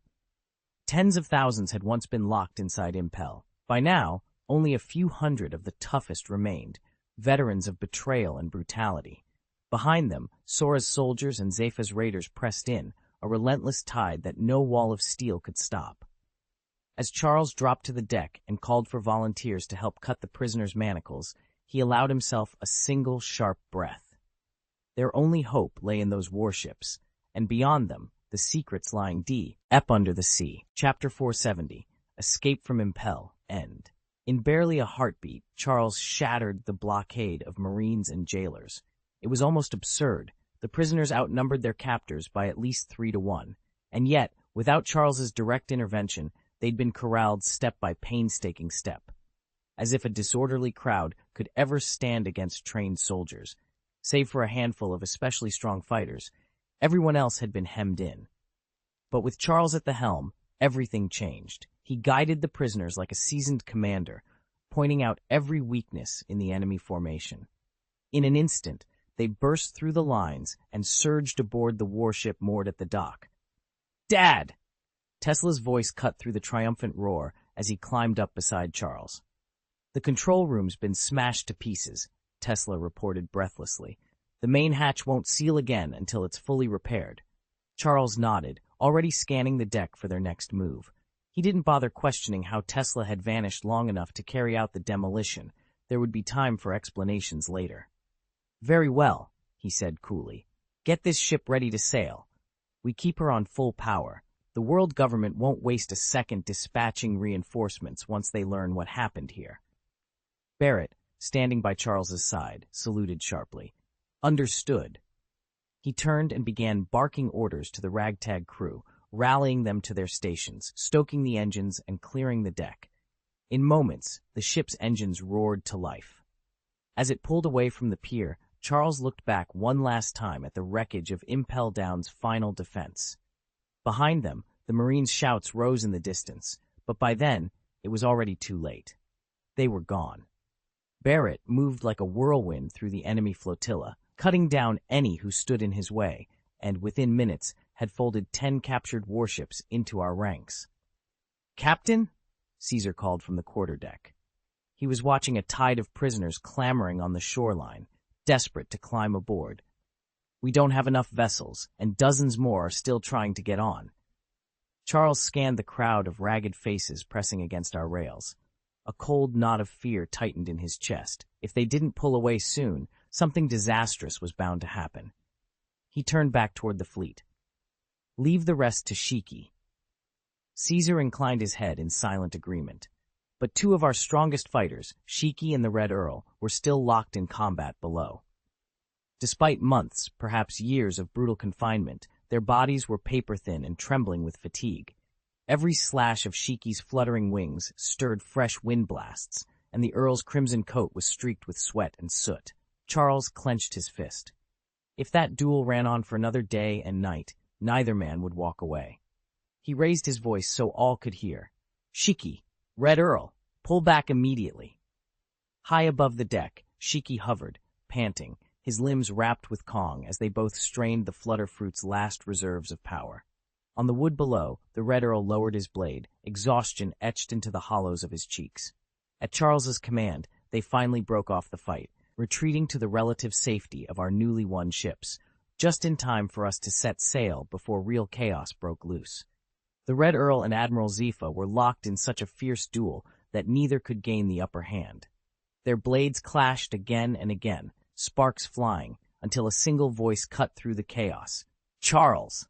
Tens of thousands had once been locked inside Impel. By now, only a few hundred of the toughest remained, veterans of betrayal and brutality. Behind them, Sora's soldiers and Zephyr's raiders pressed in, a relentless tide that no wall of steel could stop. As Charles dropped to the deck and called for volunteers to help cut the prisoners' manacles, he allowed himself a single sharp breath. Their only hope lay in those warships, and beyond them, the secrets lying deep under the sea. Chapter 470, Escape from Impel, End. In barely a heartbeat, Charles shattered the blockade of Marines and jailers. It was almost absurd. The prisoners outnumbered their captors by at least 3-1, and yet, without Charles's direct intervention, they'd been corralled step by painstaking step. As if a disorderly crowd could ever stand against trained soldiers. Save for a handful of especially strong fighters, everyone else had been hemmed in. But with Charles at the helm, everything changed. He guided the prisoners like a seasoned commander, pointing out every weakness in the enemy formation. In an instant, they burst through the lines and surged aboard the warship moored at the dock. "Dad!" Tesla's voice cut through the triumphant roar as he climbed up beside Charles. "The control room's been smashed to pieces," Tesla reported breathlessly. "The main hatch won't seal again until it's fully repaired." Charles nodded, already scanning the deck for their next move. He didn't bother questioning how Tesla had vanished long enough to carry out the demolition. There would be time for explanations later. "Very well," he said coolly. "Get this ship ready to sail. We keep her on full power. The world government won't waste a second dispatching reinforcements once they learn what happened here." Barrett, standing by Charles's side, saluted sharply. "Understood." He turned and began barking orders to the ragtag crew, rallying them to their stations, stoking the engines and clearing the deck. In moments, the ship's engines roared to life. As it pulled away from the pier, Charles looked back one last time at the wreckage of Impel Down's final defense. Behind them, the Marines' shouts rose in the distance, but by then, it was already too late. They were gone. Barrett moved like a whirlwind through the enemy flotilla, cutting down any who stood in his way, and within minutes had folded 10 captured warships into our ranks. "Captain?" Caesar called from the quarterdeck. He was watching a tide of prisoners clamoring on the shoreline, desperate to climb aboard. "We don't have enough vessels, and dozens more are still trying to get on." Charles scanned the crowd of ragged faces pressing against our rails. A cold knot of fear tightened in his chest. If they didn't pull away soon, something disastrous was bound to happen. He turned back toward the fleet. "Leave the rest to Shiki." Caesar inclined his head in silent agreement. But 2 of our strongest fighters, Shiki and the Red Earl, were still locked in combat below. Despite months, perhaps years of brutal confinement, their bodies were paper-thin and trembling with fatigue. Every slash of Shiki's fluttering wings stirred fresh wind blasts, and the Earl's crimson coat was streaked with sweat and soot. Charles clenched his fist. If that duel ran on for another day and night, neither man would walk away. He raised his voice so all could hear. "Shiki, Red Earl, pull back immediately." High above the deck, Shiki hovered, panting, his limbs wrapped with Kong as they both strained the Flutterfruit's last reserves of power. On the wood below, the Red Earl lowered his blade, exhaustion etched into the hollows of his cheeks. At Charles's command, they finally broke off the fight, retreating to the relative safety of our newly won ships, just in time for us to set sail before real chaos broke loose. The Red Earl and Admiral Zifa were locked in such a fierce duel that neither could gain the upper hand. Their blades clashed again and again, sparks flying, until a single voice cut through the chaos. "Charles!"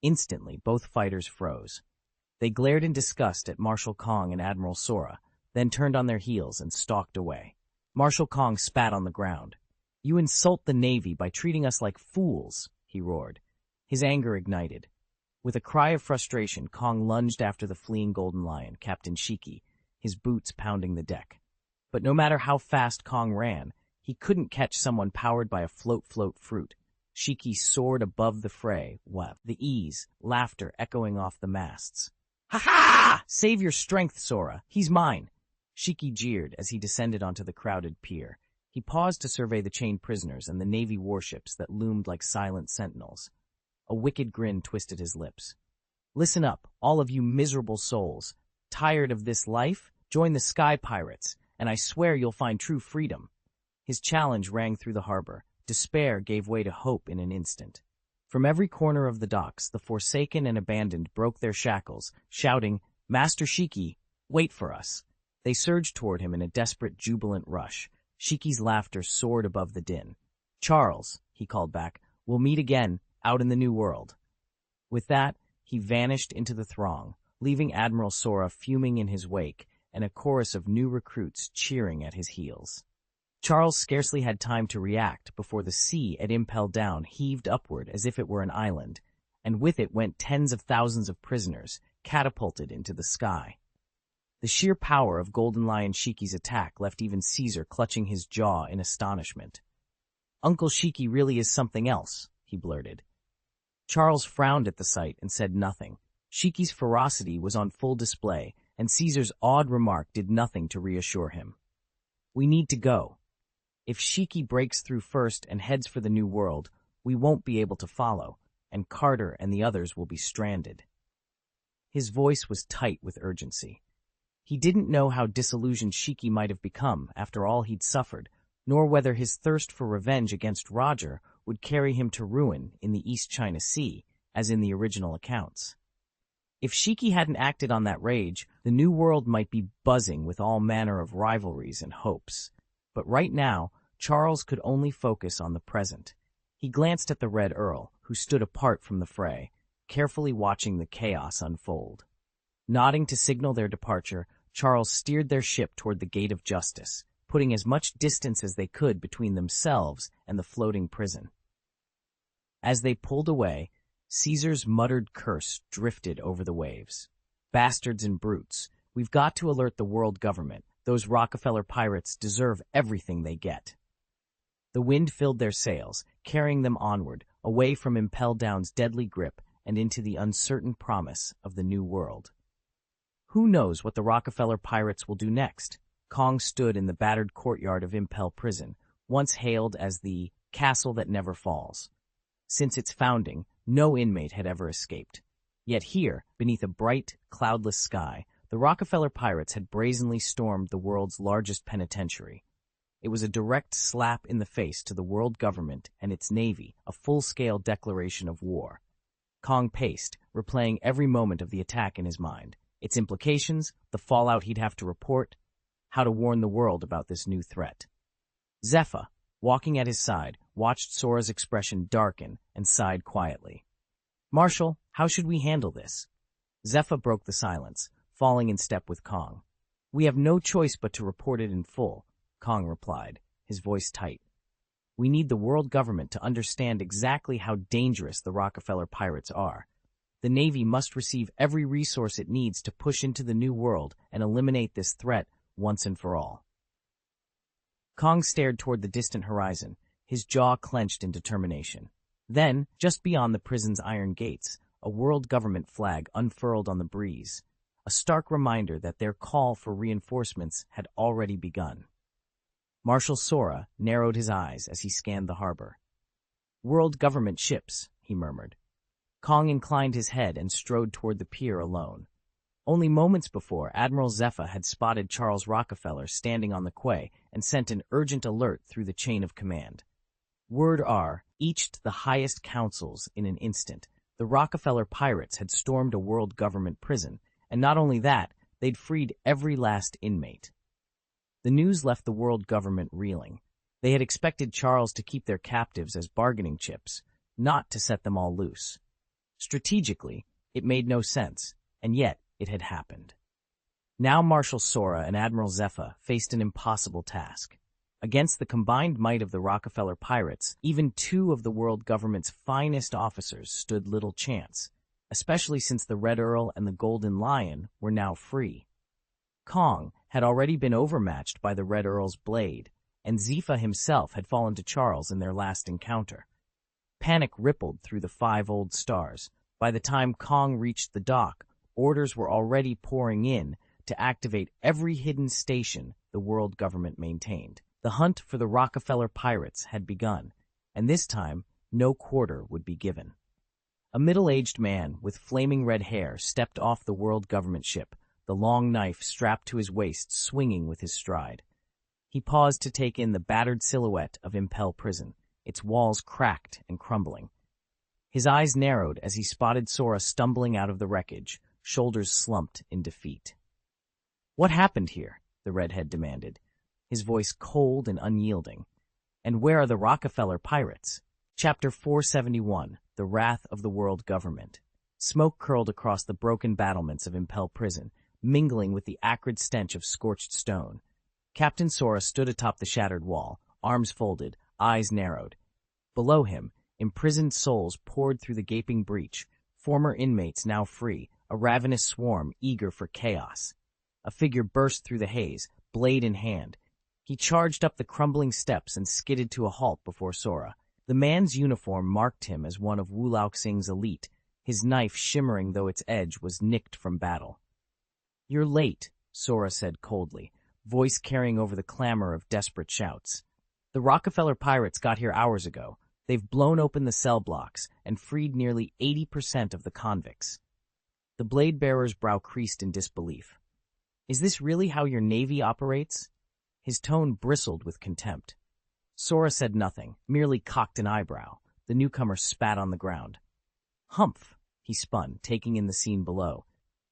Instantly, both fighters froze. They glared in disgust at Marshal Kong and Admiral Sora, then turned on their heels and stalked away. Marshal Kong spat on the ground. "You insult the Navy by treating us like fools," he roared. His anger ignited. With a cry of frustration, Kong lunged after the fleeing Golden Lion, Captain Shiki, his boots pounding the deck. But no matter how fast Kong ran, he couldn't catch someone powered by a float fruit. Shiki soared above the fray, the ease, laughter echoing off the masts. "Ha-ha! Save your strength, Sora. He's mine." Shiki jeered as he descended onto the crowded pier. He paused to survey the chained prisoners and the Navy warships that loomed like silent sentinels. A wicked grin twisted his lips. "Listen up, all of you miserable souls. Tired of this life? Join the Sky Pirates, and I swear you'll find true freedom." His challenge rang through the harbor. Despair gave way to hope in an instant. From every corner of the docks, the forsaken and abandoned broke their shackles, shouting, "Master Shiki, wait for us." They surged toward him in a desperate, jubilant rush. Shiki's laughter soared above the din. "Charles," he called back, "we'll meet again, out in the New World." With that, he vanished into the throng, leaving Admiral Sora fuming in his wake and a chorus of new recruits cheering at his heels. Charles scarcely had time to react before the sea at Impel Down heaved upward as if it were an island, and with it went tens of thousands of prisoners, catapulted into the sky. The sheer power of Golden Lion Shiki's attack left even Caesar clutching his jaw in astonishment. "Uncle Shiki really is something else," he blurted. Charles frowned at the sight and said nothing. Shiki's ferocity was on full display, and Caesar's odd remark did nothing to reassure him. "We need to go. If Shiki breaks through first and heads for the New World, we won't be able to follow, and Carter and the others will be stranded." His voice was tight with urgency. He didn't know how disillusioned Shiki might have become after all he'd suffered, nor whether his thirst for revenge against Roger would carry him to ruin in the East China Sea, as in the original accounts. If Shiki hadn't acted on that rage, the New World might be buzzing with all manner of rivalries and hopes. But right now, Charles could only focus on the present. He glanced at the Red Earl, who stood apart from the fray, carefully watching the chaos unfold. Nodding to signal their departure, Charles steered their ship toward the Gate of Justice, putting as much distance as they could between themselves and the floating prison. As they pulled away, Caesar's muttered curse drifted over the waves. "Bastards and brutes, we've got to alert the world government. Those Rockefeller pirates deserve everything they get." The wind filled their sails, carrying them onward, away from Impel Down's deadly grip and into the uncertain promise of the New World. Who knows what the Rockefeller pirates will do next? Kong stood in the battered courtyard of Impel Prison, once hailed as the castle that never falls. Since its founding, no inmate had ever escaped. Yet here, beneath a bright, cloudless sky, the Rockefeller pirates had brazenly stormed the world's largest penitentiary. It was a direct slap in the face to the world government and its navy, a full-scale declaration of war. Kong paced, replaying every moment of the attack in his mind, its implications, the fallout he'd have to report, how to warn the world about this new threat. Zephyr, walking at his side, watched Sora's expression darken and sighed quietly. "Marshal, how should we handle this?" Zephyr broke the silence, falling in step with Kong. "We have no choice but to report it in full," Kong replied, his voice tight. "We need the world government to understand exactly how dangerous the Rockefeller pirates are. The Navy must receive every resource it needs to push into the New World and eliminate this threat once and for all." Kong stared toward the distant horizon, his jaw clenched in determination. Then, just beyond the prison's iron gates, a world government flag unfurled on the breeze, a stark reminder that their call for reinforcements had already begun. Marshal Sora narrowed his eyes as he scanned the harbor. "World government ships," he murmured. Kong inclined his head and strode toward the pier alone. Only moments before, Admiral Zephyr had spotted Charles Rockefeller standing on the quay and sent an urgent alert through the chain of command. Word reached the highest councils in an instant. The Rockefeller pirates had stormed a world government prison, and not only that, they'd freed every last inmate. The news left the world government reeling. They had expected Charles to keep their captives as bargaining chips, not to set them all loose. Strategically, it made no sense, and yet it had happened. Now Marshal Sora and Admiral Zephyr faced an impossible task. Against the combined might of the Rockefeller pirates, even two of the world government's finest officers stood little chance, especially since the Red Earl and the Golden Lion were now free. Kong had already been overmatched by the Red Earl's blade, and Zephyr himself had fallen to Charles in their last encounter. Panic rippled through the 5 old stars. By the time Kong reached the dock, orders were already pouring in to activate every hidden station the world government maintained. The hunt for the Rockefeller pirates had begun, and this time no quarter would be given. A middle-aged man with flaming red hair stepped off the world government ship, the long knife strapped to his waist swinging with his stride. He paused to take in the battered silhouette of Impel Prison, its walls cracked and crumbling. His eyes narrowed as he spotted Sora stumbling out of the wreckage, shoulders slumped in defeat. "What happened here?" the redhead demanded, his voice cold and unyielding. "And where are the Rockefeller pirates?" Chapter 471, The Wrath of the World Government. Smoke curled across the broken battlements of Impel Prison, mingling with the acrid stench of scorched stone. Captain Sora stood atop the shattered wall, arms folded, eyes narrowed. Below him, imprisoned souls poured through the gaping breach, former inmates now free, a ravenous swarm eager for chaos. A figure burst through the haze, blade in hand. He charged up the crumbling steps and skidded to a halt before Sora. The man's uniform marked him as one of Wu Laoxing's elite, his knife shimmering though its edge was nicked from battle. "You're late," Sora said coldly, voice carrying over the clamor of desperate shouts. "The Rockefeller pirates got here hours ago. They've blown open the cell blocks and freed nearly 80% of the convicts." The blade bearer's brow creased in disbelief. "Is this really how your navy operates?" His tone bristled with contempt. Sora said nothing, merely cocked an eyebrow. The newcomer spat on the ground. "Humph," he spun, taking in the scene below.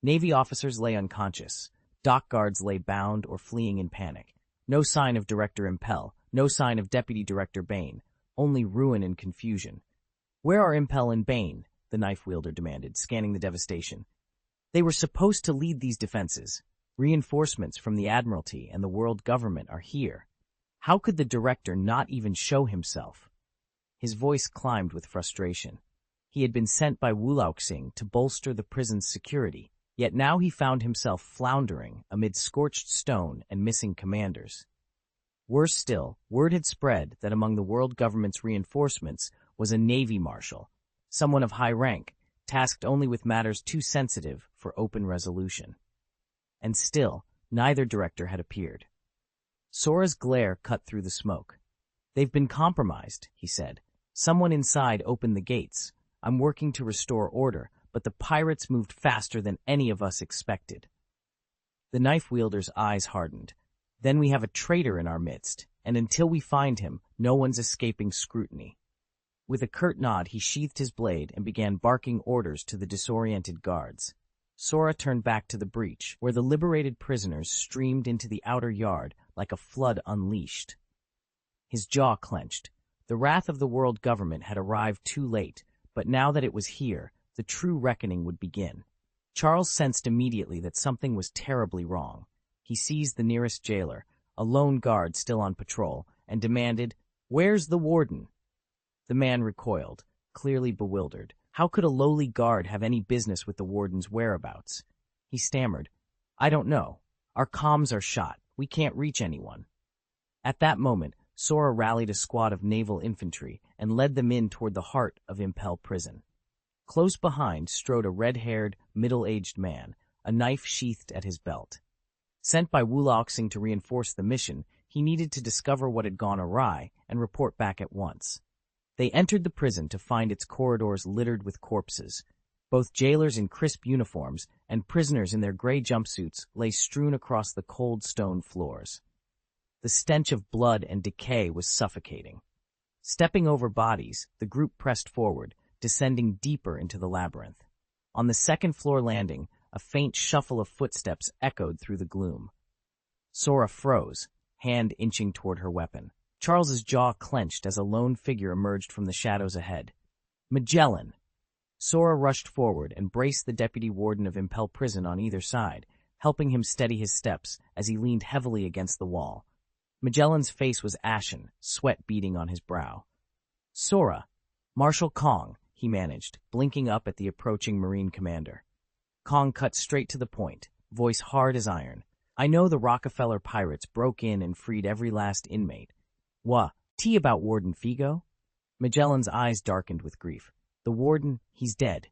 Navy officers lay unconscious. Dock guards lay bound or fleeing in panic. No sign of Director Impel, no sign of Deputy Director Bane, only ruin and confusion. "Where are Impel and Bane?" the knife wielder demanded, scanning the devastation. "They were supposed to lead these defenses. Reinforcements from the Admiralty and the world government are here. How could the director not even show himself?" His voice climbed with frustration. He had been sent by Wulaoxing to bolster the prison's security, yet now he found himself floundering amid scorched stone and missing commanders. Worse still, word had spread that among the world government's reinforcements was a navy marshal, someone of high rank, tasked only with matters too sensitive for open resolution. And still, neither director had appeared. Sora's glare cut through the smoke. "They've been compromised," he said. "Someone inside opened the gates. I'm working to restore order, but the pirates moved faster than any of us expected." The knife wielder's eyes hardened. "Then we have a traitor in our midst, and until we find him, no one's escaping scrutiny." With a curt nod, he sheathed his blade and began barking orders to the disoriented guards. Sora turned back to the breach, where the liberated prisoners streamed into the outer yard like a flood unleashed. His jaw clenched. The wrath of the world government had arrived too late, but now that it was here, the true reckoning would begin. Charles sensed immediately that something was terribly wrong. He seized the nearest jailer, a lone guard still on patrol, and demanded, "Where's the warden?" The man recoiled, clearly bewildered. How could a lowly guard have any business with the warden's whereabouts? He stammered, "I don't know. Our comms are shot. We can't reach anyone." At that moment, Sora rallied a squad of naval infantry and led them in toward the heart of Impel Prison. Close behind strode a red-haired, middle-aged man, a knife sheathed at his belt. Sent by Wulaoxing to reinforce the mission, he needed to discover what had gone awry and report back at once. They entered the prison to find its corridors littered with corpses. Both jailers in crisp uniforms and prisoners in their gray jumpsuits lay strewn across the cold stone floors. The stench of blood and decay was suffocating. Stepping over bodies, the group pressed forward, descending deeper into the labyrinth. On the second-floor landing, a faint shuffle of footsteps echoed through the gloom. Sora froze, hand inching toward her weapon. Charles's jaw clenched as a lone figure emerged from the shadows ahead. "Magellan!" Sora rushed forward and braced the deputy warden of Impel Prison on either side, helping him steady his steps as he leaned heavily against the wall. Magellan's face was ashen, sweat beading on his brow. "Sora!" "Marshal Kong," he managed, blinking up at the approaching Marine commander. Kong cut straight to the point, voice hard as iron. "I know the Rockefeller pirates broke in and freed every last inmate. Tea about Warden Figo?" Magellan's eyes darkened with grief. "The warden, he's dead."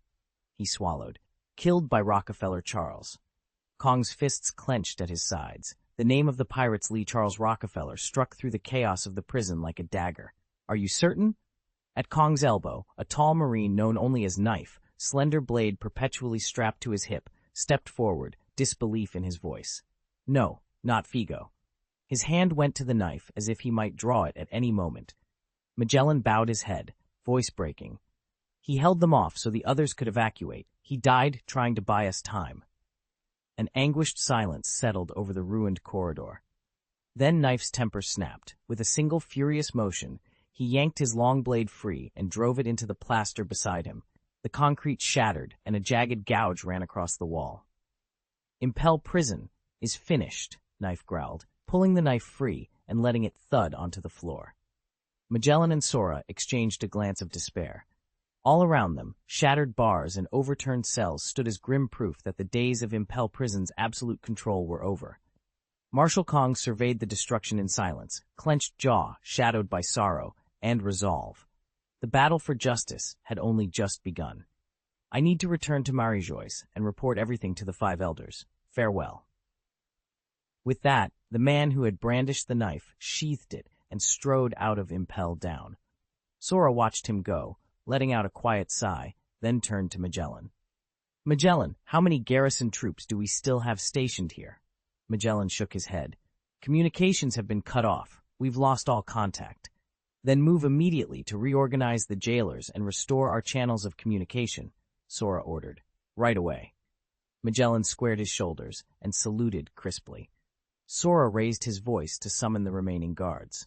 He swallowed. "Killed by Rockefeller Charles." Kong's fists clenched at his sides. The name of the pirate's Lee Charles Rockefeller struck through the chaos of the prison like a dagger. "Are you certain?" At Kong's elbow, a tall Marine known only as Knife, slender blade perpetually strapped to his hip, stepped forward, disbelief in his voice. "No, not Figo." His hand went to the knife as if he might draw it at any moment. Magellan bowed his head, voice breaking. "He held them off so the others could evacuate. He died trying to buy us time." An anguished silence settled over the ruined corridor. Then Knife's temper snapped. With a single furious motion, he yanked his long blade free and drove it into the plaster beside him. The concrete shattered, and a jagged gouge ran across the wall. "Impel Prison is finished," Knife growled, pulling the knife free and letting it thud onto the floor. Magellan and Sora exchanged a glance of despair. All around them, shattered bars and overturned cells stood as grim proof that the days of Impel Prison's absolute control were over. Marshal Kong surveyed the destruction in silence, clenched jaw shadowed by sorrow and resolve. The battle for justice had only just begun. I need to return to Marie-Joyce and report everything to the 5 elders. Farewell." With that, the man who had brandished the knife sheathed it and strode out of Impel Down. Sora watched him go, letting out a quiet sigh, then turned to Magellan. "Magellan, how many garrison troops do we still have stationed here?" Magellan shook his head. "Communications have been cut off. We've lost all contact." "Then move immediately to reorganize the jailers and restore our channels of communication," Sora ordered. "Right away." Magellan squared his shoulders and saluted crisply. Sora raised his voice to summon the remaining guards.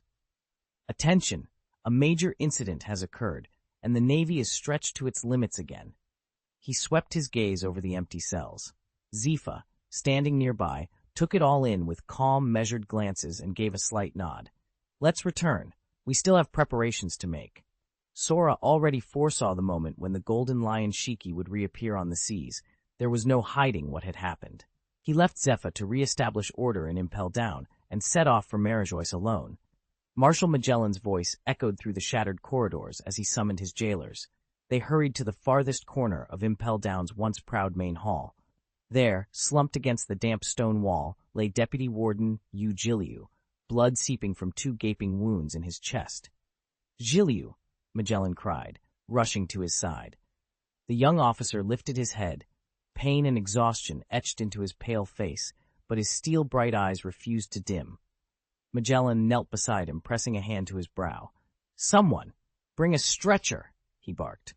"Attention! A major incident has occurred, and the Navy is stretched to its limits again." He swept his gaze over the empty cells. Zifa, standing nearby, took it all in with calm, measured glances and gave a slight nod. "Let's return. We still have preparations to make." Sora already foresaw the moment when the Golden Lion Shiki would reappear on the seas. There was no hiding what had happened. He left Zephyr to re-establish order in Impel Down and set off for Marie-Joyce alone. Marshal Magellan's voice echoed through the shattered corridors as he summoned his jailers. They hurried to the farthest corner of Impel Down's once proud main hall. There, slumped against the damp stone wall, lay Deputy Warden Yu Jiliu, blood seeping from 2 gaping wounds in his chest. "Jiliu!" Magellan cried, rushing to his side. The young officer lifted his head. Pain and exhaustion etched into his pale face, but his steel-bright eyes refused to dim. Magellan knelt beside him, pressing a hand to his brow. "Someone! Bring a stretcher!" he barked.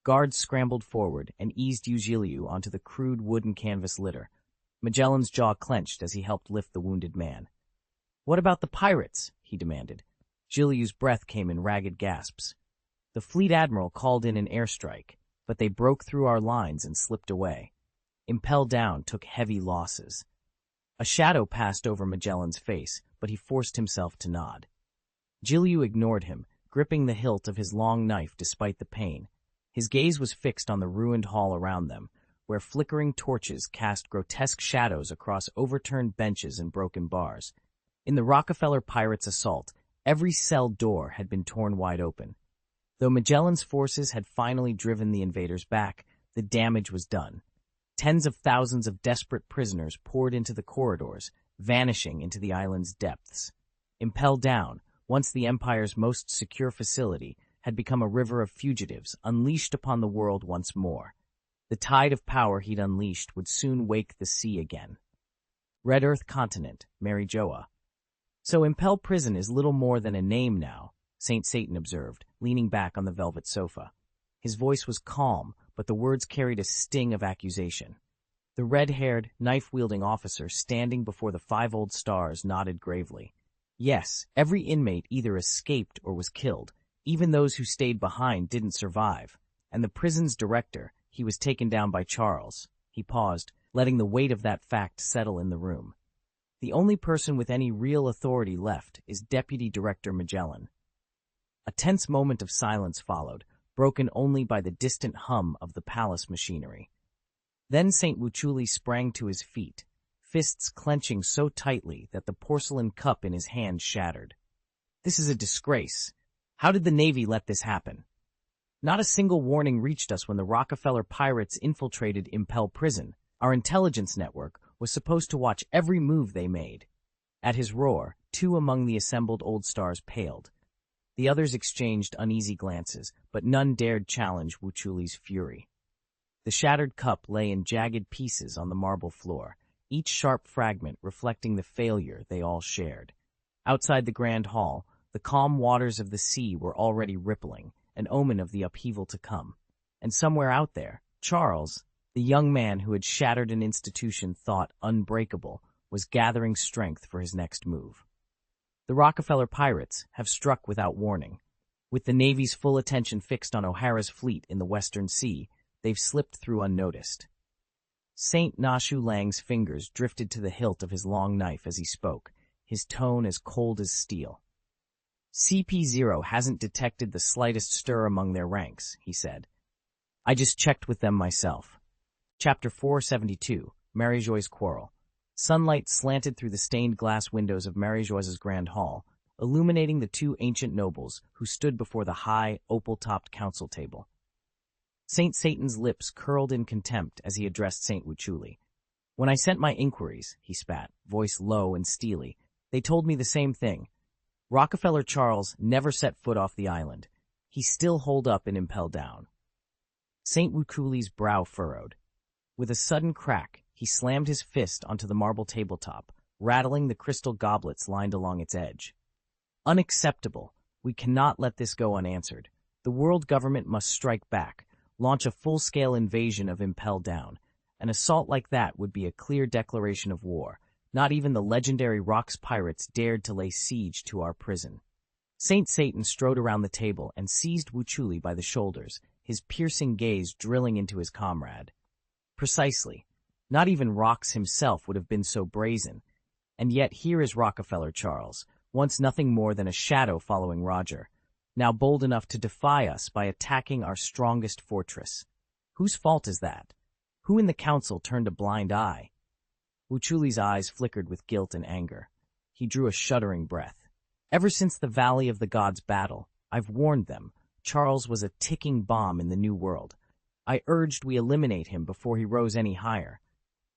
Guards scrambled forward and eased Eugiliu onto the crude wooden canvas litter. Magellan's jaw clenched as he helped lift the wounded man. "What about the pirates?" he demanded. Giliu's breath came in ragged gasps. "The fleet admiral called in an airstrike, but they broke through our lines and slipped away. Impel Down took heavy losses." A shadow passed over Magellan's face, but he forced himself to nod. Giliu ignored him, gripping the hilt of his long knife despite the pain. His gaze was fixed on the ruined hall around them, where flickering torches cast grotesque shadows across overturned benches and broken bars. In the Rockefeller pirates' assault, every cell door had been torn wide open. Though Magellan's forces had finally driven the invaders back, the damage was done. Tens of thousands of desperate prisoners poured into the corridors, vanishing into the island's depths. Impel Down, once the Empire's most secure facility, had become a river of fugitives unleashed upon the world once more. The tide of power he'd unleashed would soon wake the sea again. Red Earth Continent, Mary Joa. "So Impel Prison is little more than a name now," St. Satan observed, leaning back on the velvet sofa. His voice was calm, but the words carried a sting of accusation. The red-haired, knife-wielding officer standing before the 5 old stars nodded gravely. "Yes, every inmate either escaped or was killed. Even those who stayed behind didn't survive. And the prison's director, he was taken down by Charles." He paused, letting the weight of that fact settle in the room. "The only person with any real authority left is Deputy Director Magellan." A tense moment of silence followed, broken only by the distant hum of the palace machinery. Then St. Wuchuli sprang to his feet, fists clenching so tightly that the porcelain cup in his hand shattered. "This is a disgrace. How did the Navy let this happen? Not a single warning reached us when the Rockefeller pirates infiltrated Impel Prison. Our intelligence network was supposed to watch every move they made." At his roar, 2 among the assembled old stars paled. The others exchanged uneasy glances, but none dared challenge Wuchuli's fury. The shattered cup lay in jagged pieces on the marble floor, each sharp fragment reflecting the failure they all shared. Outside the grand hall, the calm waters of the sea were already rippling, an omen of the upheaval to come. And somewhere out there, Charles, the young man who had shattered an institution thought unbreakable, was gathering strength for his next move. The Rockefeller pirates have struck without warning. With the Navy's full attention fixed on O'Hara's fleet in the Western Sea, they've slipped through unnoticed. Saint Nashu Lang's fingers drifted to the hilt of his long knife as he spoke, his tone as cold as steel. "CP0 hasn't detected the slightest stir among their ranks," he said. "I just checked with them myself." Chapter 472, Marie-Joy's Quarrel. Sunlight slanted through the stained glass windows of Marie-Joyce's grand hall, illuminating the 2 ancient nobles who stood before the high, opal-topped council table. Saint Satan's lips curled in contempt as he addressed Saint Wuchuli. When I sent my inquiries, he spat, voice low and steely, they told me the same thing. Rockefeller Charles never set foot off the island. He's still holed up and impelled down. Saint Wuchuli's brow furrowed. With a sudden crack, he slammed his fist onto the marble tabletop, rattling the crystal goblets lined along its edge. Unacceptable. We cannot let this go unanswered. The world government must strike back, launch a full-scale invasion of Impel Down. An assault like that would be a clear declaration of war. Not even the legendary Rocks pirates dared to lay siege to our prison. Saint Satan strode around the table and seized Wuchuli by the shoulders, his piercing gaze drilling into his comrade. Precisely. Not even Rocks himself would have been so brazen. And yet here is Rockefeller Charles, once nothing more than a shadow following Roger, now bold enough to defy us by attacking our strongest fortress. Whose fault is that? Who in the council turned a blind eye? Wuchuli's eyes flickered with guilt and anger. He drew a shuddering breath. Ever since the Valley of the Gods battle, I've warned them. Charles was a ticking bomb in the New World. I urged we eliminate him before he rose any higher.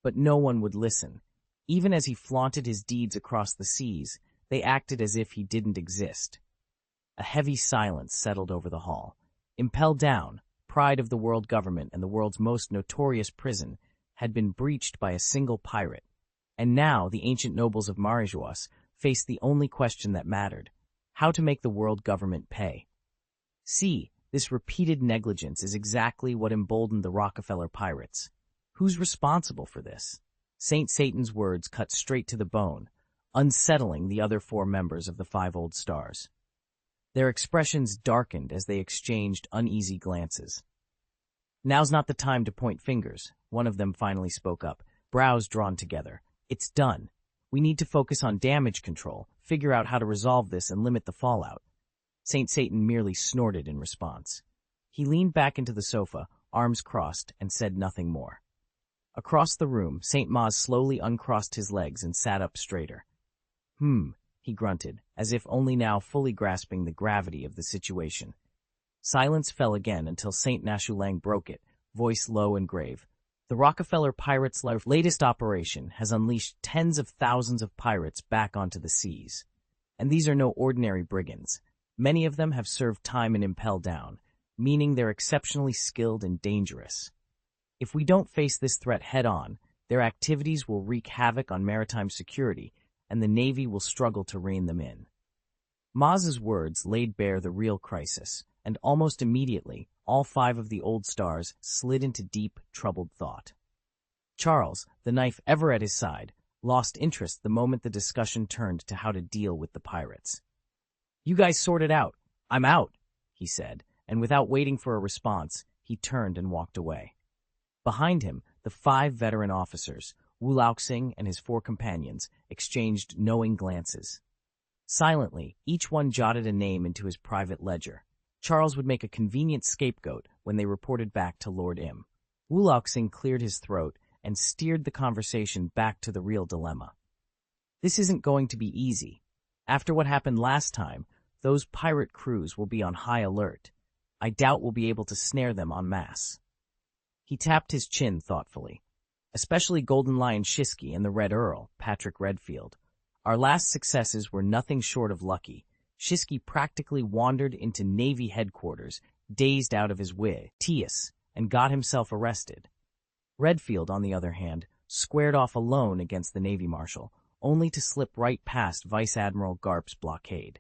But no one would listen. Even as he flaunted his deeds across the seas, they acted as if he didn't exist. A heavy silence settled over the hall. Impel Down, pride of the world government and the world's most notorious prison, had been breached by a single pirate. And now the ancient nobles of Marijuas faced the only question that mattered: how to make the world government pay. See, this repeated negligence is exactly what emboldened the Rockefeller pirates. Who's responsible for this? Saint Satan's words cut straight to the bone, unsettling the other four members of the Five Old Stars. Their expressions darkened as they exchanged uneasy glances. Now's not the time to point fingers, one of them finally spoke up, brows drawn together. It's done. We need to focus on damage control, figure out how to resolve this and limit the fallout. Saint Satan merely snorted in response. He leaned back into the sofa, arms crossed, and said nothing more. Across the room, Saint Maz slowly uncrossed his legs and sat up straighter. He grunted, as if only now fully grasping the gravity of the situation. Silence fell again until Saint Nashulang broke it, voice low and grave. The Rockefeller Pirates' latest operation has unleashed tens of thousands of pirates back onto the seas. And these are no ordinary brigands. Many of them have served time in Impel Down, meaning they're exceptionally skilled and dangerous. If we don't face this threat head-on, their activities will wreak havoc on maritime security, and the Navy will struggle to rein them in. Maz's words laid bare the real crisis, and almost immediately, all five of the Old Stars slid into deep, troubled thought. Charles, the knife ever at his side, lost interest the moment the discussion turned to how to deal with the pirates. "You guys sort it out. I'm out," he said, and without waiting for a response, he turned and walked away. Behind him, the five veteran officers, Wu Laoxing and his four companions, exchanged knowing glances. Silently, each one jotted a name into his private ledger. Charles would make a convenient scapegoat when they reported back to Lord Im. Wu Laoxing cleared his throat and steered the conversation back to the real dilemma. This isn't going to be easy. After what happened last time, those pirate crews will be on high alert. I doubt we'll be able to snare them en masse. He tapped his chin thoughtfully. Especially Golden Lion Shisky and the Red Earl, Patrick Redfield. Our last successes were nothing short of lucky. Shisky practically wandered into Navy headquarters, dazed out of his wig, and got himself arrested. Redfield, on the other hand, squared off alone against the Navy Marshal, only to slip right past Vice Admiral Garp's blockade.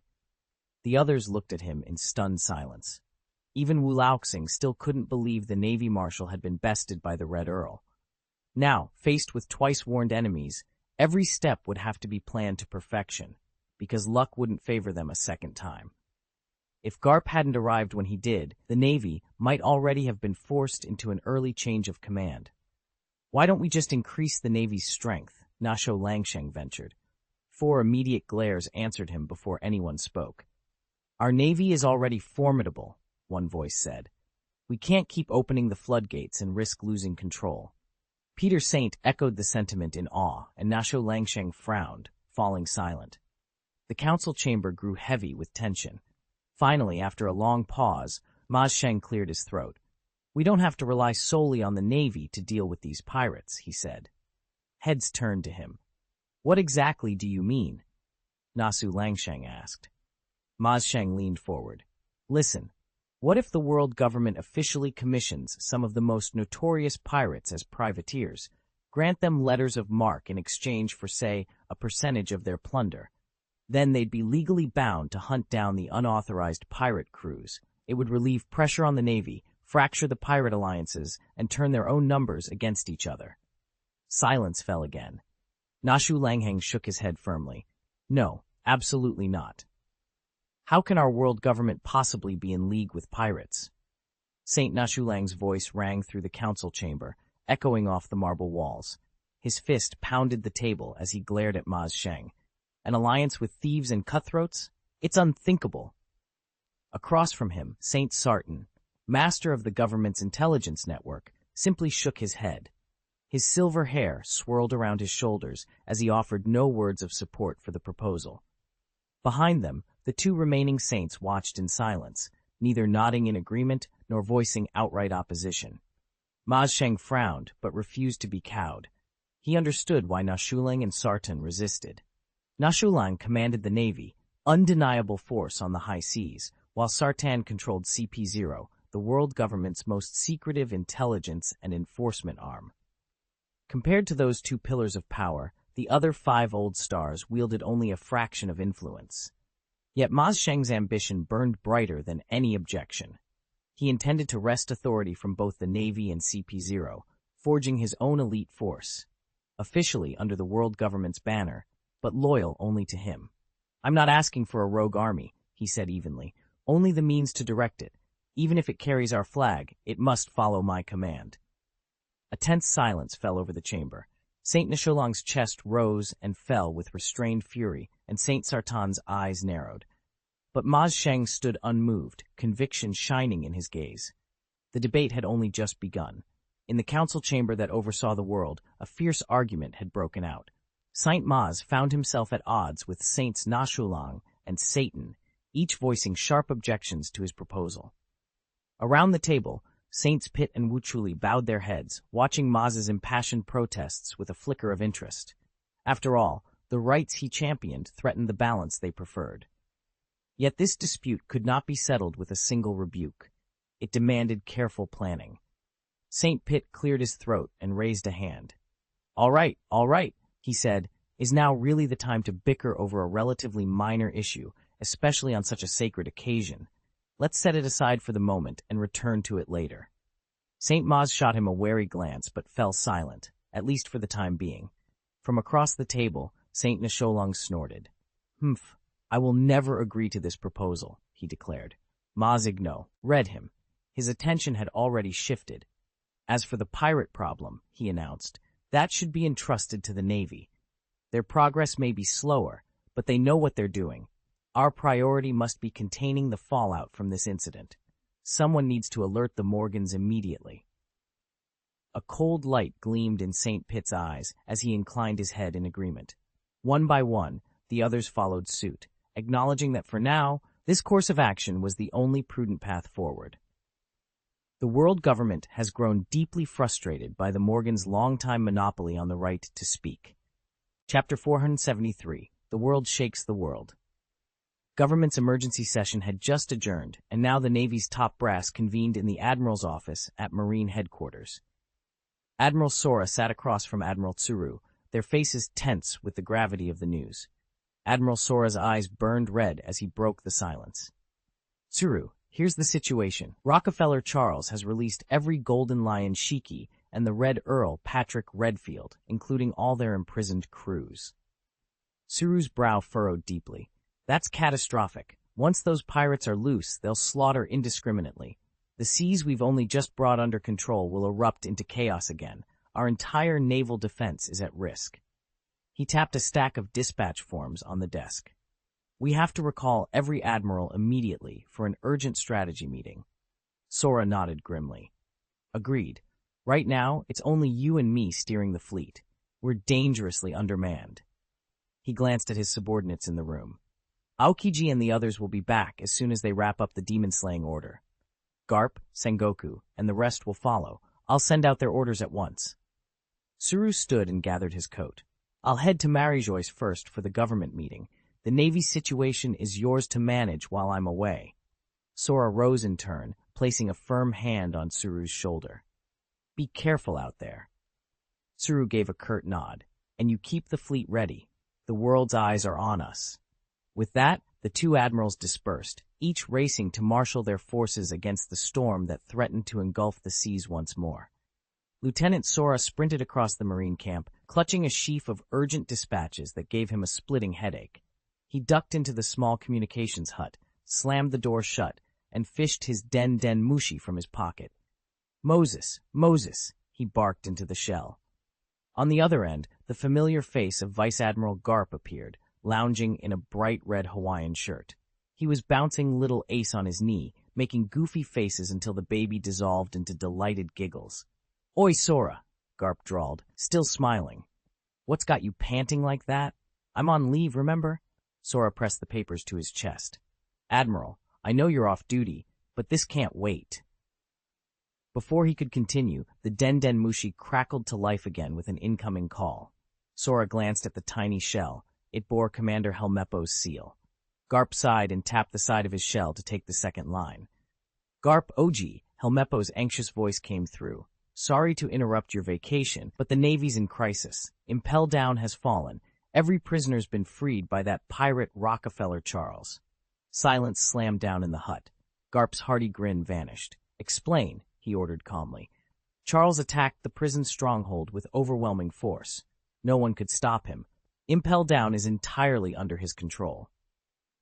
The others looked at him in stunned silence. Even Wu Laoxing still couldn't believe the Navy Marshal had been bested by the Red Earl. Now, faced with twice-warned enemies, every step would have to be planned to perfection, because luck wouldn't favor them a second time. If Garp hadn't arrived when he did, the Navy might already have been forced into an early change of command. "Why don't we just increase the Navy's strength?" Nasho Langsheng ventured. 4 immediate glares answered him before anyone spoke. "Our Navy is already formidable," one voice said. "We can't keep opening the floodgates and risk losing control." Peter Saint echoed the sentiment in awe, and Nasho Langsheng frowned, falling silent. The council chamber grew heavy with tension. Finally, after a long pause, Ma Sheng cleared his throat. We don't have to rely solely on the Navy to deal with these pirates, he said. Heads turned to him. What exactly do you mean? Nasu Langsheng asked. Ma Sheng leaned forward. Listen, what if the world government officially commissions some of the most notorious pirates as privateers, grant them letters of marque in exchange for, say, a percentage of their plunder? Then they'd be legally bound to hunt down the unauthorized pirate crews. It would relieve pressure on the Navy, fracture the pirate alliances, and turn their own numbers against each other. Silence fell again. Nashu Langheng shook his head firmly. No, absolutely not. How can our world government possibly be in league with pirates? Saint Nashulang's voice rang through the council chamber, echoing off the marble walls. His fist pounded the table as he glared at Maz Sheng. An alliance with thieves and cutthroats? It's unthinkable. Across from him, Saint Sarton, master of the government's intelligence network, simply shook his head. His silver hair swirled around his shoulders as he offered no words of support for the proposal. Behind them, the two remaining saints watched in silence, neither nodding in agreement nor voicing outright opposition. Maz Sheng frowned, but refused to be cowed. He understood why Nashulang and Sarton resisted. Nashulang commanded the Navy, undeniable force on the high seas, while Sartan controlled CP0, the world government's most secretive intelligence and enforcement arm. Compared to those two pillars of power, the other 5 old stars wielded only a fraction of influence. Yet Maz Sheng's ambition burned brighter than any objection. He intended to wrest authority from both the Navy and CP0, forging his own elite force, officially under the world government's banner, but loyal only to him. I'm not asking for a rogue army, he said evenly, only the means to direct it. Even if it carries our flag, it must follow my command. A tense silence fell over the chamber. Saint Nisholong's chest rose and fell with restrained fury, and Saint Sartan's eyes narrowed. But Maz Sheng stood unmoved, conviction shining in his gaze. The debate had only just begun. In the council chamber that oversaw the world, a fierce argument had broken out. Saint Maz found himself at odds with Saints Nashulang and Satan, each voicing sharp objections to his proposal. Around the table, Saints Pitt and Wuchuli bowed their heads, watching Maz's impassioned protests with a flicker of interest. After all, the rights he championed threatened the balance they preferred. Yet this dispute could not be settled with a single rebuke. It demanded careful planning. Saint Pitt cleared his throat and raised a hand. All right, he said. Is now really the time to bicker over a relatively minor issue, especially on such a sacred occasion? Let's set it aside for the moment and return to it later. Saint Maz shot him a wary glance but fell silent, at least for the time being. From across the table, Saint Nisholong snorted. Humph, I will never agree to this proposal, he declared. Maz Igno read him. His attention had already shifted. As for the pirate problem, he announced, that should be entrusted to the Navy. Their progress may be slower, but they know what they're doing. Our priority must be containing the fallout from this incident. Someone needs to alert the Morgans immediately. A cold light gleamed in St. Pitt's eyes as he inclined his head in agreement. One by one, the others followed suit, acknowledging that for now, this course of action was the only prudent path forward. The world government has grown deeply frustrated by the Morgans' long-time monopoly on the right to speak. Chapter 473, The World Shakes the World. Government's emergency session had just adjourned, and now the Navy's top brass convened in the Admiral's office at Marine Headquarters. Admiral Sora sat across from Admiral Tsuru, their faces tense with the gravity of the news. Admiral Sora's eyes burned red as he broke the silence. Tsuru, here's the situation. Rockefeller Charles has released every Golden Lion Shiki and the Red Earl Patrick Redfield, including all their imprisoned crews. Tsuru's brow furrowed deeply. That's catastrophic. Once those pirates are loose, they'll slaughter indiscriminately. The seas we've only just brought under control will erupt into chaos again. Our entire naval defense is at risk. He tapped a stack of dispatch forms on the desk. We have to recall every admiral immediately for an urgent strategy meeting. Sora nodded grimly. Agreed. Right now, it's only you and me steering the fleet. We're dangerously undermanned. He glanced at his subordinates in the room. Aokiji and the others will be back as soon as they wrap up the demon-slaying order. Garp, Sengoku, and the rest will follow. I'll send out their orders at once. Tsuru stood and gathered his coat. I'll head to Marijois first for the government meeting. The Navy's situation is yours to manage while I'm away. Sora rose in turn, placing a firm hand on Tsuru's shoulder. Be careful out there. Tsuru gave a curt nod. And you keep the fleet ready. The world's eyes are on us. With that, the two admirals dispersed, each racing to marshal their forces against the storm that threatened to engulf the seas once more. Lieutenant Sora sprinted across the marine camp, clutching a sheaf of urgent dispatches that gave him a splitting headache. He ducked into the small communications hut, slammed the door shut, and fished his den mushi from his pocket. Moses, Moses, he barked into the shell. On the other end, the familiar face of Vice Admiral Garp appeared, lounging in a bright red Hawaiian shirt. He was bouncing little Ace on his knee, making goofy faces until the baby dissolved into delighted giggles. Oi, Sora, Garp drawled, still smiling. What's got you panting like that? I'm on leave, remember? Sora pressed the papers to his chest. Admiral, I know you're off duty, but this can't wait. Before he could continue, the Den Mushi crackled to life again with an incoming call. Sora glanced at the tiny shell. It bore Commander Helmeppo's seal. Garp sighed and tapped the side of his shell to take the second line. Garp Oji, Helmeppo's anxious voice came through. Sorry to interrupt your vacation, but the Navy's in crisis. Impel Down has fallen. Every prisoner's been freed by that pirate Rockefeller Charles. Silence slammed down in the hut. Garp's hearty grin vanished. Explain, he ordered calmly. Charles attacked the prison stronghold with overwhelming force. No one could stop him. Impel Down is entirely under his control.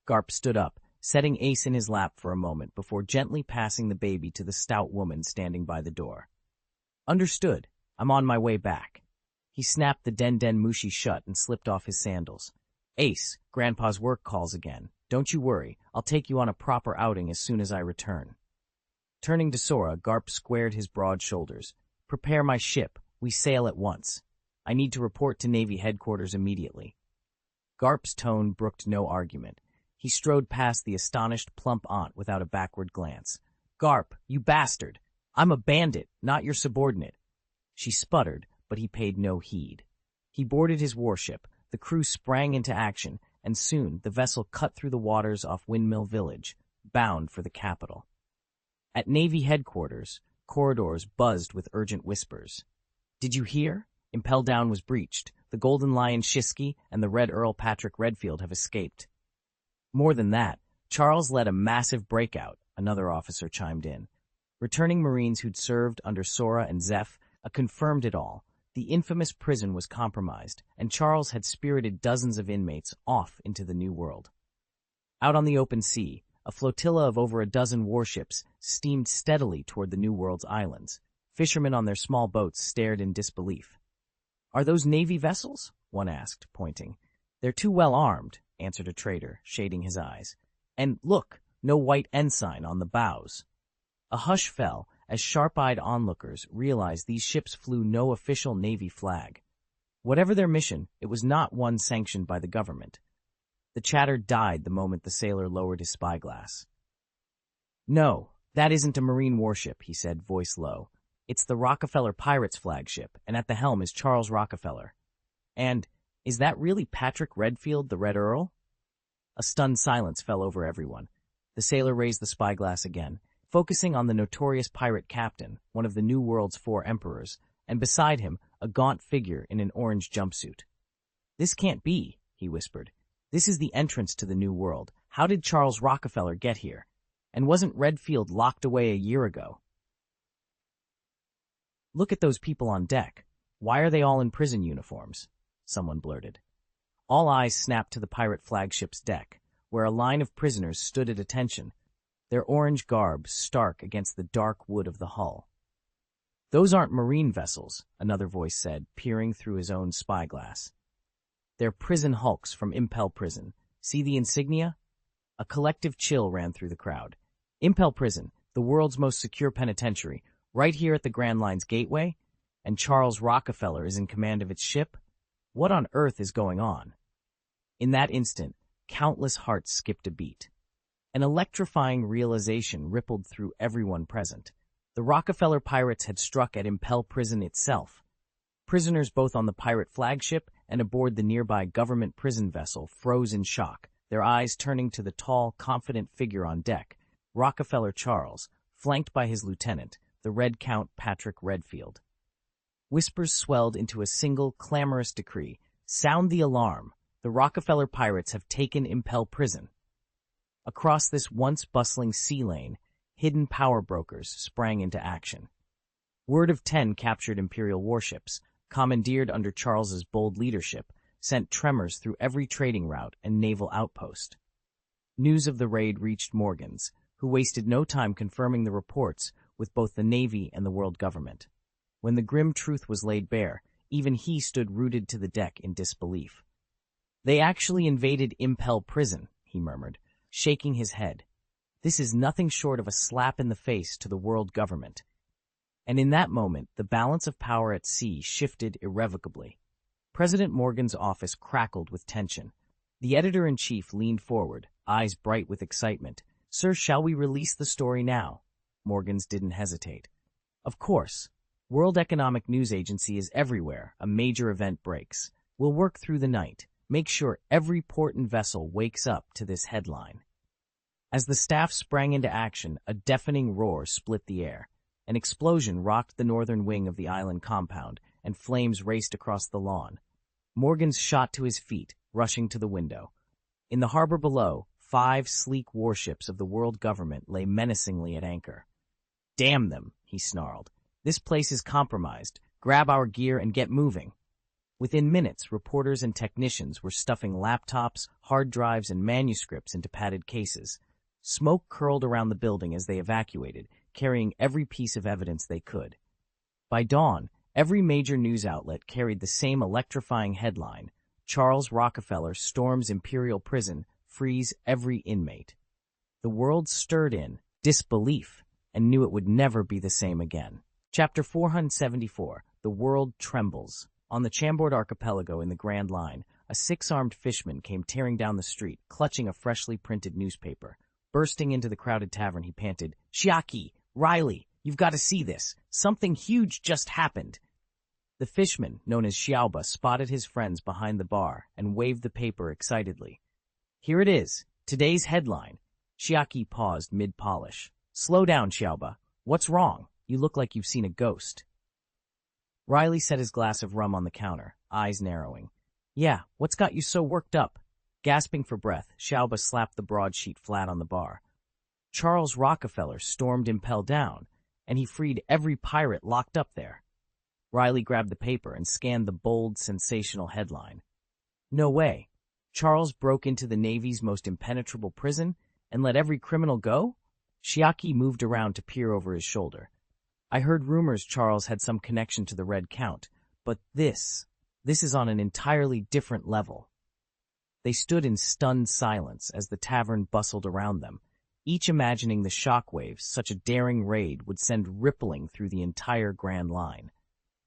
Garp stood up, setting Ace in his lap for a moment before gently passing the baby to the stout woman standing by the door. Understood. I'm on my way back. He snapped the Den Mushi shut and slipped off his sandals. Ace, Grandpa's work calls again. Don't you worry. I'll take you on a proper outing as soon as I return. Turning to Sora, Garp squared his broad shoulders. Prepare my ship. We sail at once. I need to report to Navy headquarters immediately. Garp's tone brooked no argument. He strode past the astonished plump aunt without a backward glance. Garp, you bastard! I'm a bandit, not your subordinate. She sputtered, but he paid no heed. He boarded his warship, the crew sprang into action, and soon the vessel cut through the waters off Windmill Village, bound for the capital. At Navy headquarters, corridors buzzed with urgent whispers. Did you hear? Impel Down was breached. The Golden Lion Shisky and the Red Earl Patrick Redfield have escaped. More than that, Charles led a massive breakout, another officer chimed in. Returning Marines who'd served under Sora and Zeph confirmed it all. The infamous prison was compromised, and Charles had spirited dozens of inmates off into the New World. Out on the open sea, a flotilla of over a dozen warships steamed steadily toward the New World's islands. Fishermen on their small boats stared in disbelief. Are those Navy vessels? One asked, pointing. They're too well armed, answered a trader, shading his eyes. And look, no white ensign on the bows. A hush fell as sharp-eyed onlookers realized these ships flew no official Navy flag. Whatever their mission, it was not one sanctioned by the government. The chatter died the moment the sailor lowered his spyglass. No, that isn't a Marine warship, he said, voice low. It's the Rockefeller Pirates flagship, and at the helm is Charles Rockefeller. And is that really Patrick Redfield, the Red Earl? A stunned silence fell over everyone. The sailor raised the spyglass again, focusing on the notorious pirate captain, one of the New World's 4 emperors, and beside him, a gaunt figure in an orange jumpsuit. This can't be, he whispered. This is the entrance to the New World. How did Charles Rockefeller get here? And wasn't Redfield locked away a year ago? Look at those people on deck. Why are they all in prison uniforms? Someone blurted. All eyes snapped to the pirate flagship's deck, where a line of prisoners stood at attention, their orange garb stark against the dark wood of the hull. Those aren't marine vessels, another voice said, peering through his own spyglass. They're prison hulks from Impel Prison. See the insignia? A collective chill ran through the crowd. Impel Prison, the world's most secure penitentiary, right here at the Grand Line's gateway? And Charles Rockefeller is in command of its ship? What on earth is going on? In that instant, countless hearts skipped a beat. An electrifying realization rippled through everyone present. The Rockefeller pirates had struck at Impel Prison itself. Prisoners both on the pirate flagship and aboard the nearby government prison vessel froze in shock, their eyes turning to the tall, confident figure on deck, Rockefeller Charles, flanked by his lieutenant, the Red Count Patrick Redfield. Whispers swelled into a single, clamorous decree. "Sound the alarm! The Rockefeller pirates have taken Impel Prison." Across this once bustling sea lane, hidden power brokers sprang into action. Word of 10 captured Imperial warships, commandeered under Charles's bold leadership, sent tremors through every trading route and naval outpost. News of the raid reached Morgan's, who wasted no time confirming the reports with both the Navy and the world government. When the grim truth was laid bare, even he stood rooted to the deck in disbelief. "They actually invaded Impel Prison," he murmured, shaking his head. "This is nothing short of a slap in the face to the world government." And in that moment, the balance of power at sea shifted irrevocably. President Morgan's office crackled with tension. The editor-in-chief leaned forward, eyes bright with excitement. "Sir, shall we release the story now?" Morgan's didn't hesitate. "Of course. World Economic News Agency is everywhere. A major event breaks. We'll work through the night. Make sure every port and vessel wakes up to this headline." As the staff sprang into action, a deafening roar split the air. An explosion rocked the northern wing of the island compound, and flames raced across the lawn. Morgan shot to his feet, rushing to the window. In the harbor below, 5 sleek warships of the world government lay menacingly at anchor. "Damn them," he snarled. "This place is compromised. Grab our gear and get moving." Within minutes, reporters and technicians were stuffing laptops, hard drives, and manuscripts into padded cases. Smoke curled around the building as they evacuated, carrying every piece of evidence they could. By dawn, every major news outlet carried the same electrifying headline: "Charles Rockefeller storms Imperial Prison, frees every inmate." The world stirred in disbelief and knew it would never be the same again. Chapter 474, The World Trembles. On the Chambord Archipelago in the Grand Line, a 6-armed fishman came tearing down the street, clutching a freshly printed newspaper. Bursting into the crowded tavern, he panted, "Haki! Riley! You've got to see this! Something huge just happened!" The fishman, known as Xiaoba, spotted his friends behind the bar and waved the paper excitedly. "Here it is, today's headline." Haki paused mid-polish. "Slow down, Xiaoba. What's wrong? You look like you've seen a ghost." Riley set his glass of rum on the counter, eyes narrowing. "Yeah, what's got you so worked up?" Gasping for breath, Xiaoba slapped the broadsheet flat on the bar. "Charles Rockefeller stormed Impel down, and he freed every pirate locked up there." Riley grabbed the paper and scanned the bold, sensational headline. "No way. Charles broke into the Navy's most impenetrable prison and let every criminal go?" Haki moved around to peer over his shoulder. "I heard rumors Charles had some connection to the Red Count, but this is on an entirely different level." They stood in stunned silence as the tavern bustled around them, each imagining the shockwaves such a daring raid would send rippling through the entire Grand Line.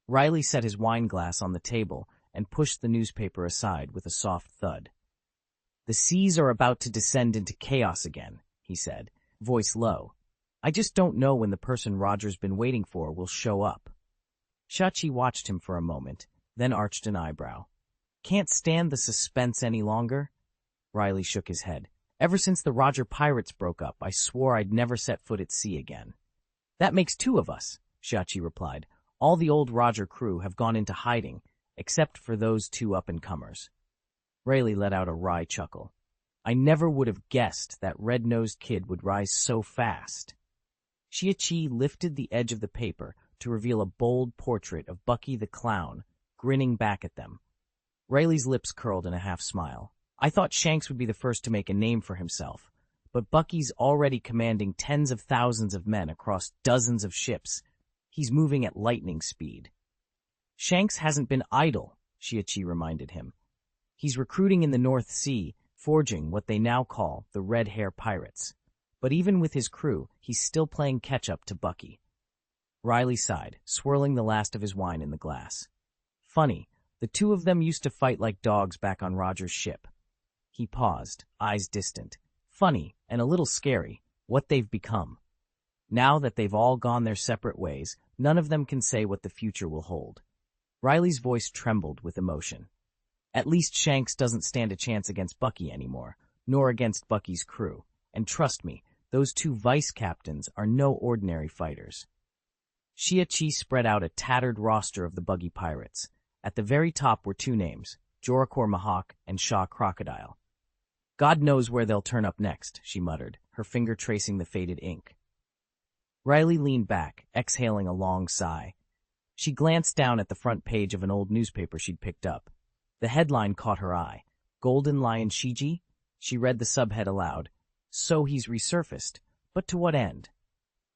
Riley set his wine glass on the table and pushed the newspaper aside with a soft thud. "The seas are about to descend into chaos again," he said, voice low. "I just don't know when the person Roger's been waiting for will show up." Haki watched him for a moment, then arched an eyebrow. "Can't stand the suspense any longer?" Riley shook his head. "Ever since the Roger pirates broke up, I swore I'd never set foot at sea again." "That makes 2 of us," Haki replied. "All the old Roger crew have gone into hiding, except for those 2 up-and-comers." Riley let out a wry chuckle. "I never would have guessed that red-nosed kid would rise so fast." Haki lifted the edge of the paper to reveal a bold portrait of Bucky the Clown, grinning back at them. Riley's lips curled in a half-smile. "I thought Shanks would be the first to make a name for himself, but Bucky's already commanding tens of thousands of men across dozens of ships. He's moving at lightning speed." "Shanks hasn't been idle," Haki reminded him. "He's recruiting in the North Sea, forging what they now call the Red Hair Pirates. But even with his crew, he's still playing catch-up to Bucky." Riley sighed, swirling the last of his wine in the glass. "Funny, the 2 of them used to fight like dogs back on Roger's ship." He paused, eyes distant. Funny, and a little scary, what they've become. Now that they've all gone their separate ways, none of them can say what the future will hold. Riley's voice trembled with emotion. At least Shanks doesn't stand a chance against Bucky anymore, nor against Bucky's crew. And trust me, those two vice captains are no ordinary fighters. Shia-Chi spread out a tattered roster of the buggy pirates. At the very top were two names, Jorakor Mahawk and Shaw Crocodile. God knows where they'll turn up next, she muttered, her finger tracing the faded ink. Riley leaned back, exhaling a long sigh. She glanced down at the front page of an old newspaper she'd picked up. The headline caught her eye. Golden Lion Shiji? She read the subhead aloud. So he's resurfaced, but to what end?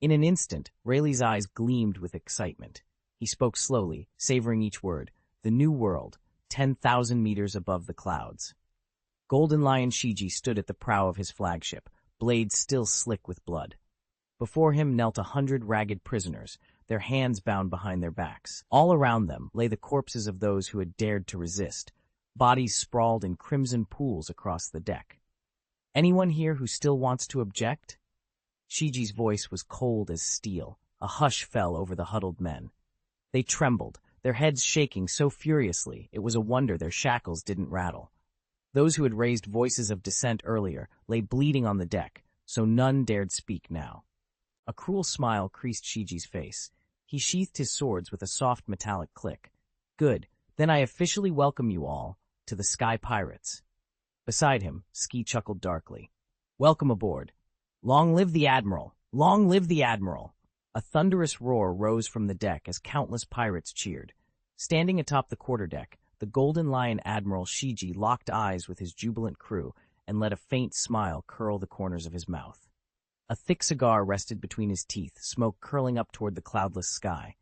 In an instant, Rayleigh's eyes gleamed with excitement. He spoke slowly, savoring each word. The new world, 10,000 meters above the clouds. Golden Lion Shiji stood at the prow of his flagship, blades still slick with blood. Before him knelt 100 ragged prisoners, their hands bound behind their backs. All around them lay the corpses of those who had dared to resist, bodies sprawled in crimson pools across the deck. Anyone here who still wants to object? Shiji's voice was cold as steel. A hush fell over the huddled men. They trembled, their heads shaking so furiously it was a wonder their shackles didn't rattle. Those who had raised voices of dissent earlier lay bleeding on the deck, so none dared speak now. A cruel smile creased Shiji's face. He sheathed his swords with a soft metallic click. Good, then I officially welcome you all to the Sky Pirates. Beside him, Ski chuckled darkly. Welcome aboard. Long live the Admiral! Long live the Admiral! A thunderous roar rose from the deck as countless pirates cheered. Standing atop the quarterdeck, the Golden Lion Admiral Shiji locked eyes with his jubilant crew and let a faint smile curl the corners of his mouth. A thick cigar rested between his teeth, smoke curling up toward the cloudless sky.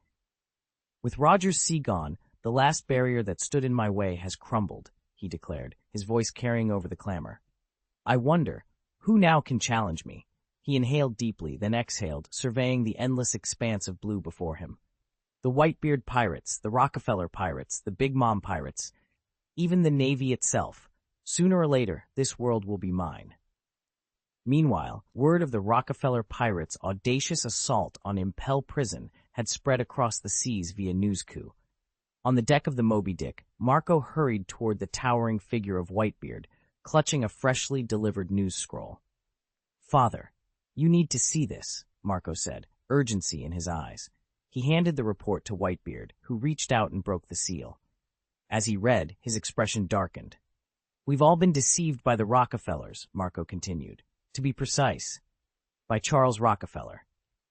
With Roger's sea gone, the last barrier that stood in my way has crumbled, he declared, his voice carrying over the clamor. I wonder, who now can challenge me? He inhaled deeply, then exhaled, surveying the endless expanse of blue before him. The Whitebeard pirates, the Rockefeller pirates, the Big Mom pirates, even the Navy itself. Sooner or later, this world will be mine. Meanwhile, word of the Rockefeller pirates' audacious assault on Impel Prison had spread across the seas via news coup. On the deck of the Moby Dick, Marco hurried toward the towering figure of Whitebeard, clutching a freshly delivered news scroll. Father, you need to see this, Marco said, urgency in his eyes. He handed the report to Whitebeard, who reached out and broke the seal. As he read, his expression darkened. We've all been deceived by the Rockefellers, Marco continued. To be precise, by Charles Rockefeller.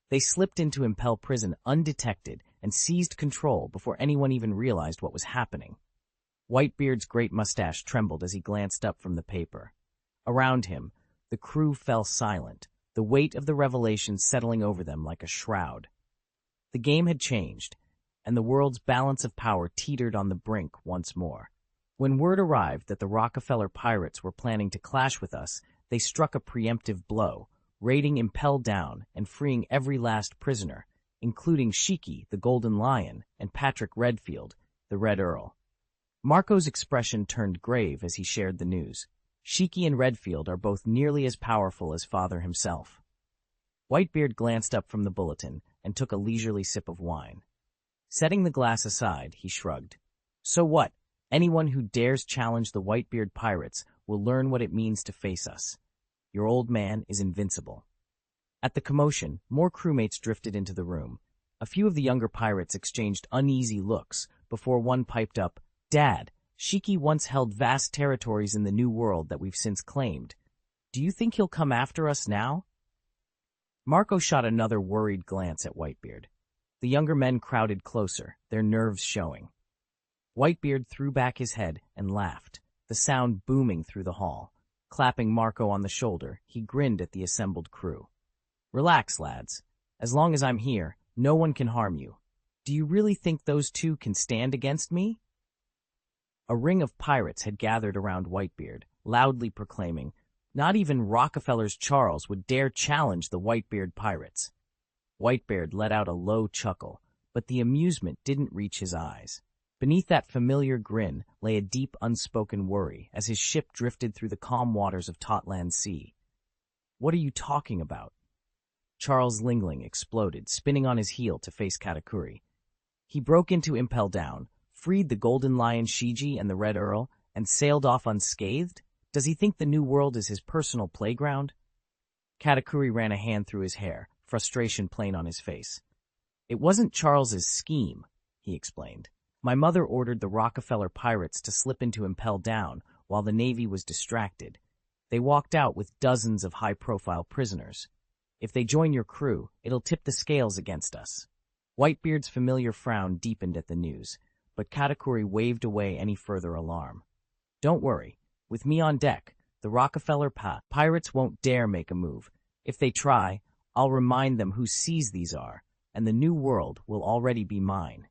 They slipped into Impel Prison undetected and seized control before anyone even realized what was happening. Whitebeard's great mustache trembled as he glanced up from the paper. Around him, the crew fell silent, the weight of the revelation settling over them like a shroud. The game had changed, and the world's balance of power teetered on the brink once more. When word arrived that the Rockefeller pirates were planning to clash with us, they struck a preemptive blow, raiding Impel down and freeing every last prisoner, including Shiki, the Golden Lion, and Patrick Redfield, the Red Earl. Marco's expression turned grave as he shared the news. Shiki and Redfield are both nearly as powerful as Father himself. Whitebeard glanced up from the bulletin and took a leisurely sip of wine. Setting the glass aside, he shrugged. So what? Anyone who dares challenge the Whitebeard pirates will learn what it means to face us. Your old man is invincible. At the commotion, more crewmates drifted into the room. A few of the younger pirates exchanged uneasy looks before one piped up, Dad, Shiki once held vast territories in the New World that we've since claimed. Do you think he'll come after us now? Marco shot another worried glance at Whitebeard. The younger men crowded closer, their nerves showing. Whitebeard threw back his head and laughed, the sound booming through the hall. Clapping Marco on the shoulder, he grinned at the assembled crew. Relax, lads. As long as I'm here, no one can harm you. Do you really think those two can stand against me? A ring of pirates had gathered around Whitebeard, loudly proclaiming, not even Rockefeller's Charles would dare challenge the Whitebeard pirates. Whitebeard let out a low chuckle, but the amusement didn't reach his eyes. Beneath that familiar grin lay a deep, unspoken worry as his ship drifted through the calm waters of Totland Sea. What are you talking about? Charles Lingling exploded, spinning on his heel to face Katakuri. He broke into Impel Down, freed the Golden Lion Shiji and the Red Earl, and sailed off unscathed? Does he think the new world is his personal playground? Katakuri ran a hand through his hair, frustration plain on his face. It wasn't Charles's scheme, he explained. My mother ordered the Rockefeller pirates to slip into Impel Down while the Navy was distracted. They walked out with dozens of high-profile prisoners. If they join your crew, it'll tip the scales against us. Whitebeard's familiar frown deepened at the news, but Katakuri waved away any further alarm. Don't worry. With me on deck, the Rockefeller pirates won't dare make a move. If they try, I'll remind them whose seas these are, and the new world will already be mine.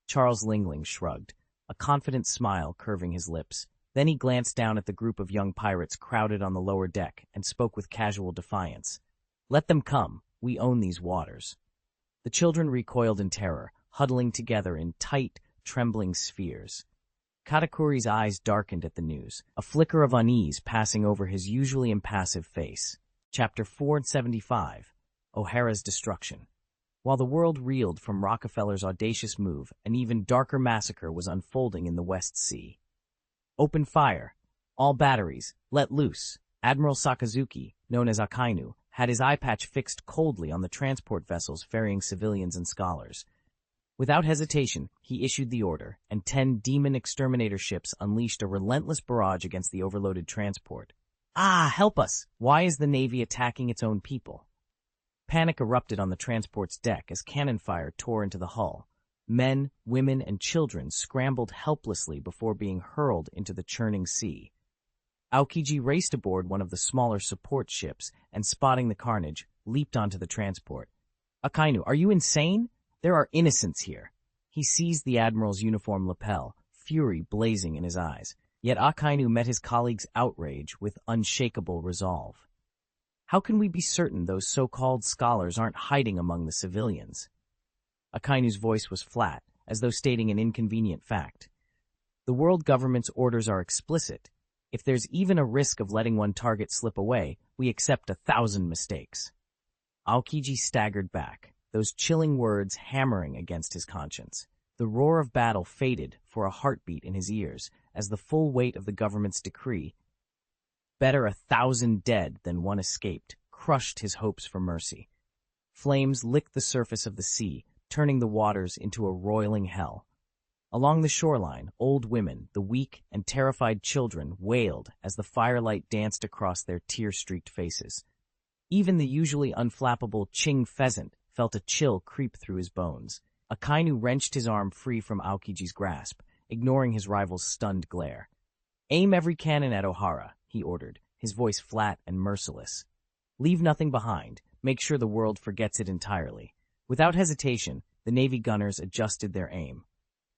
Charles Lingling shrugged, a confident smile curving his lips. Then he glanced down at the group of young pirates crowded on the lower deck and spoke with casual defiance. Let them come. We own these waters. The children recoiled in terror, huddling together in tight, trembling spheres. Katakuri's eyes darkened at the news, a flicker of unease passing over his usually impassive face. Chapter 475, O'Hara's Destruction. While the world reeled from Rockefeller's audacious move, an even darker massacre was unfolding in the West Sea. Open fire. All batteries. Let loose. Admiral Sakazuki, known as Akainu, had his eye patch fixed coldly on the transport vessels ferrying civilians and scholars. Without hesitation, he issued the order, and 10 demon exterminator ships unleashed a relentless barrage against the overloaded transport. Ah, help us! Why is the Navy attacking its own people? Panic erupted on the transport's deck as cannon fire tore into the hull. Men, women, and children scrambled helplessly before being hurled into the churning sea. Aokiji raced aboard one of the smaller support ships and, spotting the carnage, leaped onto the transport. Akainu, are you insane? There are innocents here. He seized the admiral's uniform lapel, fury blazing in his eyes. Yet Akainu met his colleague's outrage with unshakable resolve. How can we be certain those so-called scholars aren't hiding among the civilians? Akainu's voice was flat, as though stating an inconvenient fact. The world government's orders are explicit. If there's even a risk of letting one target slip away, we accept 1,000 mistakes. Aokiji staggered back, those chilling words hammering against his conscience. The roar of battle faded for a heartbeat in his ears as the full weight of the government's decree, better 1,000 dead than one escaped, crushed his hopes for mercy. Flames licked the surface of the sea, turning the waters into a roiling hell. Along the shoreline, old women, the weak and terrified children wailed as the firelight danced across their tear-streaked faces. Even the usually unflappable Ching pheasant felt a chill creep through his bones. Akainu wrenched his arm free from Aokiji's grasp, ignoring his rival's stunned glare. Aim every cannon at O'Hara, he ordered, his voice flat and merciless. Leave nothing behind. Make sure the world forgets it entirely. Without hesitation, the Navy gunners adjusted their aim.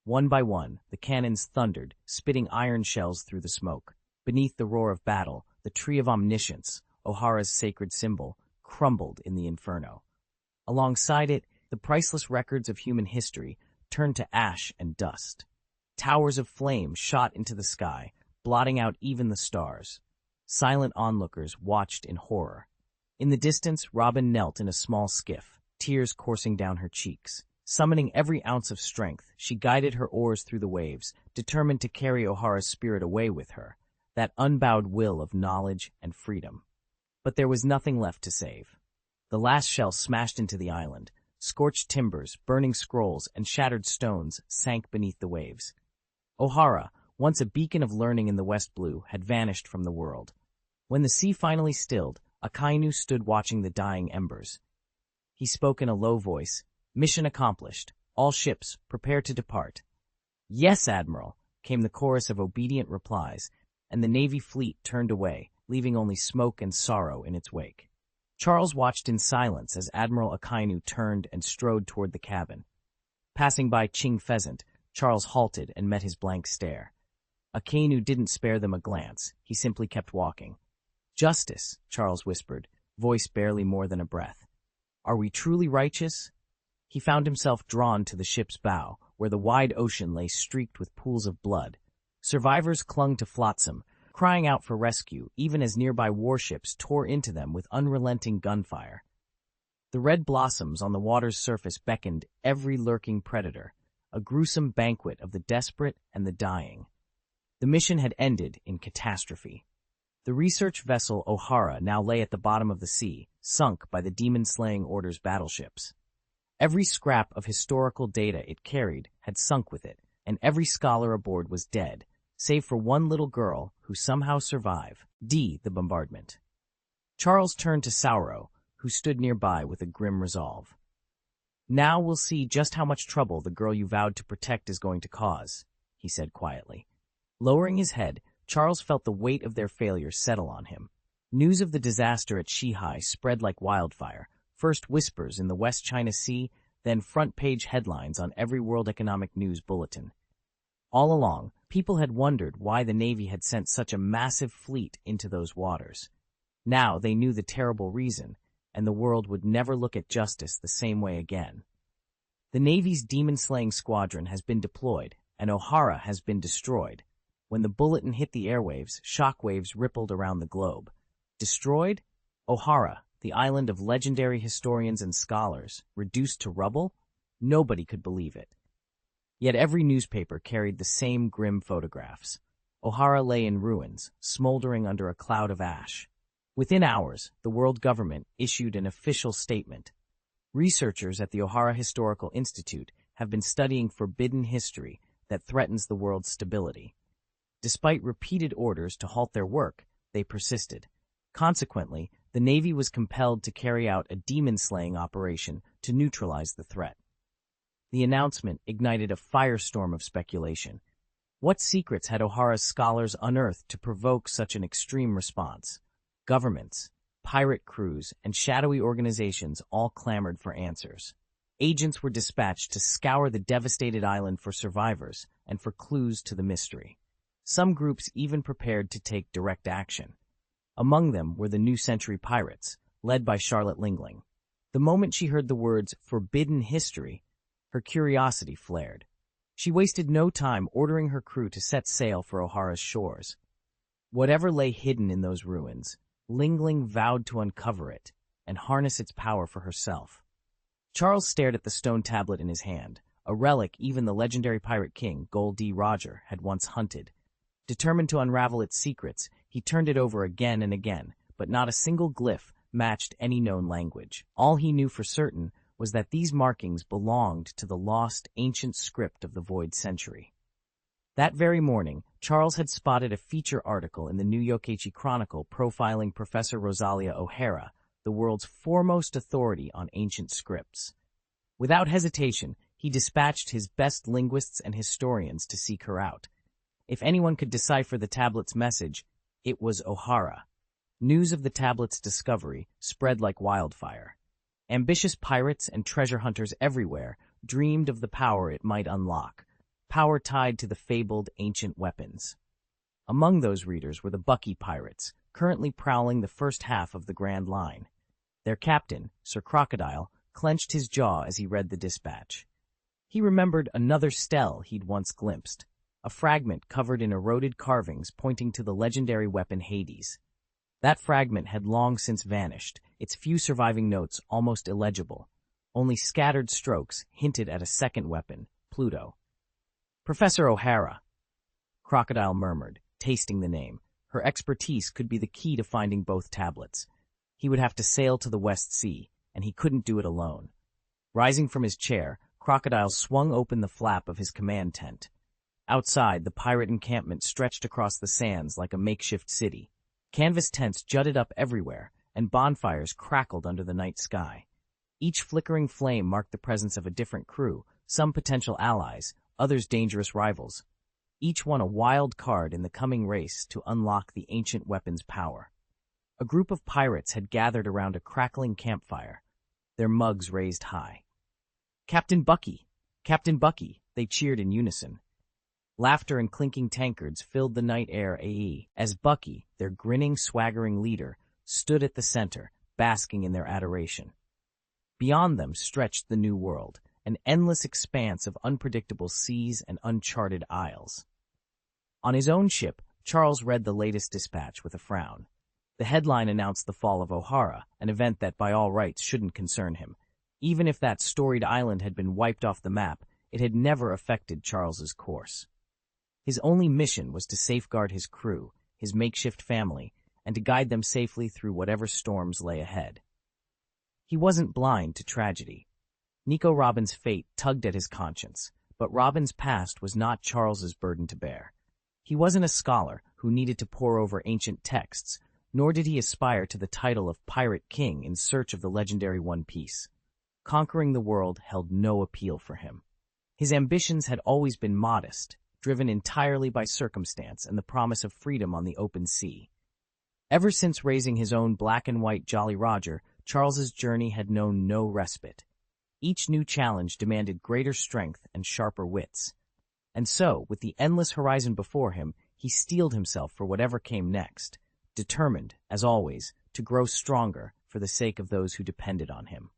One by one, the cannons thundered, spitting iron shells through the smoke. Beneath the roar of battle, the Tree of Omniscience, O'Hara's sacred symbol, crumbled in the inferno. Alongside it, the priceless records of human history turned to ash and dust. Towers of flame shot into the sky, blotting out even the stars. Silent onlookers watched in horror. In the distance, Robin knelt in a small skiff, tears coursing down her cheeks. Summoning every ounce of strength, she guided her oars through the waves, determined to carry O'Hara's spirit away with her, that unbowed will of knowledge and freedom. But there was nothing left to save. The last shell smashed into the island. Scorched timbers, burning scrolls, and shattered stones sank beneath the waves. O'Hara, once a beacon of learning in the West Blue, had vanished from the world. When the sea finally stilled, Akainu stood watching the dying embers. He spoke in a low voice. Mission accomplished. All ships, prepare to depart. Yes, Admiral, came the chorus of obedient replies, and the Navy fleet turned away, leaving only smoke and sorrow in its wake. Charles watched in silence as Admiral Akainu turned and strode toward the cabin. Passing by Ching Pheasant, Charles halted and met his blank stare. Akainu didn't spare them a glance. He simply kept walking. Justice, Charles whispered, voice barely more than a breath. Are we truly righteous? He found himself drawn to the ship's bow, where the wide ocean lay streaked with pools of blood. Survivors clung to flotsam, crying out for rescue even as nearby warships tore into them with unrelenting gunfire. The red blossoms on the water's surface beckoned every lurking predator, a gruesome banquet of the desperate and the dying. The mission had ended in catastrophe. The research vessel Ohara now lay at the bottom of the sea, sunk by the demon-slaying order's battleships. Every scrap of historical data it carried had sunk with it, and every scholar aboard was dead, save for one little girl who somehow survived. The bombardment. Charles turned to Sauro, who stood nearby with a grim resolve. "Now we'll see just how much trouble the girl you vowed to protect is going to cause," he said quietly. Lowering his head, Charles felt the weight of their failure settle on him. News of the disaster at Shihai spread like wildfire, first whispers in the West China Sea, then front-page headlines on every World Economic News bulletin. All along, people had wondered why the Navy had sent such a massive fleet into those waters. Now they knew the terrible reason, and the world would never look at justice the same way again. The Navy's demon-slaying squadron has been deployed, and Ohara has been destroyed. When the bulletin hit the airwaves, shockwaves rippled around the globe. Destroyed? Ohara, the island of legendary historians and scholars, reduced to rubble? Nobody could believe it. Yet every newspaper carried the same grim photographs. Ohara lay in ruins, smoldering under a cloud of ash. Within hours, the world government issued an official statement. Researchers at the Ohara Historical Institute have been studying forbidden history that threatens the world's stability. Despite repeated orders to halt their work, they persisted. Consequently, the Navy was compelled to carry out a demon-slaying operation to neutralize the threat. The announcement ignited a firestorm of speculation. What secrets had Ohara's scholars unearthed to provoke such an extreme response? Governments, pirate crews, and shadowy organizations all clamored for answers. Agents were dispatched to scour the devastated island for survivors and for clues to the mystery. Some groups even prepared to take direct action. Among them were the New Century Pirates, led by Charlotte Lingling. The moment she heard the words "forbidden history," her curiosity flared. She wasted no time ordering her crew to set sail for Ohara's shores. Whatever lay hidden in those ruins, Lingling vowed to uncover it and harness its power for herself. Charles stared at the stone tablet in his hand, a relic even the legendary pirate king, Gol D Roger, had once hunted. Determined to unravel its secrets, he turned it over again and again, but not a single glyph matched any known language. All he knew for certain was that these markings belonged to the lost ancient script of the Void Century. That very morning, Charles had spotted a feature article in the New Yokkaichi Chronicle profiling Professor Rosalia O'Hara, the world's foremost authority on ancient scripts. Without hesitation, he dispatched his best linguists and historians to seek her out. If anyone could decipher the tablet's message, it was Ohara. News of the tablet's discovery spread like wildfire. Ambitious pirates and treasure hunters everywhere dreamed of the power it might unlock, power tied to the fabled ancient weapons. Among those readers were the Bucky pirates, currently prowling the first half of the Grand Line. Their captain, Sir Crocodile, clenched his jaw as he read the dispatch. He remembered another stele he'd once glimpsed, a fragment covered in eroded carvings pointing to the legendary weapon Hades. That fragment had long since vanished, its few surviving notes almost illegible. Only scattered strokes hinted at a second weapon, Pluto. "Professor O'Hara," Crocodile murmured, tasting the name. Her expertise could be the key to finding both tablets. He would have to sail to the West Sea, and he couldn't do it alone. Rising from his chair, Crocodile swung open the flap of his command tent. Outside, the pirate encampment stretched across the sands like a makeshift city. Canvas tents jutted up everywhere, and bonfires crackled under the night sky. Each flickering flame marked the presence of a different crew, some potential allies, others dangerous rivals. Each one a wild card in the coming race to unlock the ancient weapon's power. A group of pirates had gathered around a crackling campfire, their mugs raised high. "Captain Bucky! Captain Bucky!" they cheered in unison. Laughter and clinking tankards filled the night air as Bucky, their grinning, swaggering leader, stood at the center, basking in their adoration. Beyond them stretched the New World, an endless expanse of unpredictable seas and uncharted isles. On his own ship, Charles read the latest dispatch with a frown. The headline announced the fall of O'Hara, an event that by all rights shouldn't concern him. Even if that storied island had been wiped off the map, it had never affected Charles's course. His only mission was to safeguard his crew, his makeshift family, and to guide them safely through whatever storms lay ahead. He wasn't blind to tragedy. Nico Robin's fate tugged at his conscience, but Robin's past was not Charles's burden to bear. He wasn't a scholar who needed to pore over ancient texts, nor did he aspire to the title of Pirate King in search of the legendary One Piece. Conquering the world held no appeal for him. His ambitions had always been modest, driven entirely by circumstance and the promise of freedom on the open sea. Ever since raising his own black and white Jolly Roger, Charles's journey had known no respite. Each new challenge demanded greater strength and sharper wits. And so, with the endless horizon before him, he steeled himself for whatever came next, determined, as always, to grow stronger for the sake of those who depended on him.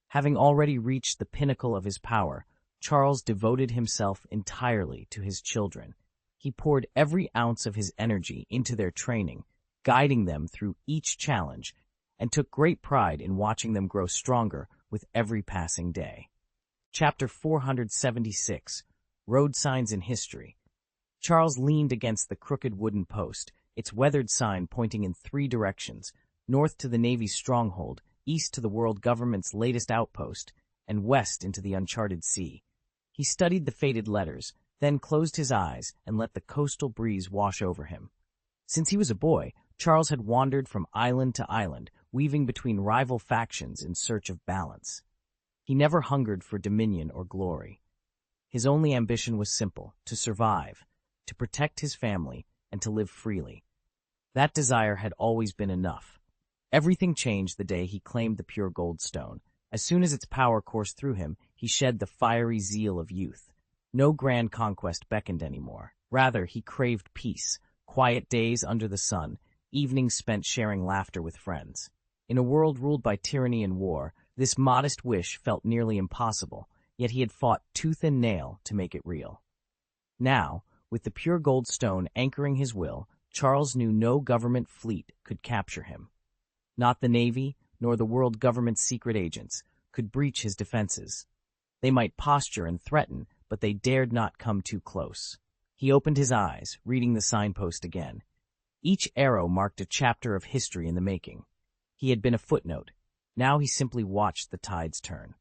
Having already reached the pinnacle of his power, Charles devoted himself entirely to his children. He poured every ounce of his energy into their training, guiding them through each challenge, and took great pride in watching them grow stronger with every passing day. Chapter 476, Road Signs in History. Charles leaned against the crooked wooden post, its weathered sign pointing in 3 directions, north to the Navy's stronghold, east to the world government's latest outpost, and west into the uncharted sea. He studied the faded letters, then closed his eyes and let the coastal breeze wash over him. Since he was a boy, Charles had wandered from island to island, weaving between rival factions in search of balance. He never hungered for dominion or glory. His only ambition was simple: to survive, to protect his family, and to live freely. That desire had always been enough. Everything changed the day he claimed the pure gold stone. As soon as its power coursed through him, he shed the fiery zeal of youth. No grand conquest beckoned anymore. Rather, he craved peace, quiet days under the sun, evenings spent sharing laughter with friends. In a world ruled by tyranny and war, this modest wish felt nearly impossible, yet he had fought tooth and nail to make it real. Now, with the pure gold stone anchoring his will, Charles knew no government fleet could capture him. Not the Navy, nor the world government's secret agents, could breach his defenses. They might posture and threaten, but they dared not come too close. He opened his eyes, reading the signpost again. Each arrow marked a chapter of history in the making. He had been a footnote. Now he simply watched the tides turn.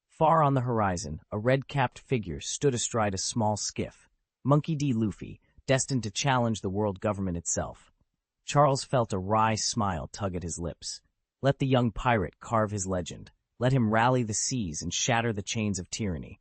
Far on the horizon, a red-capped figure stood astride a small skiff, Monkey D. Luffy, destined to challenge the world government itself. Charles felt a wry smile tug at his lips. Let the young pirate carve his legend. Let him rally the seas and shatter the chains of tyranny.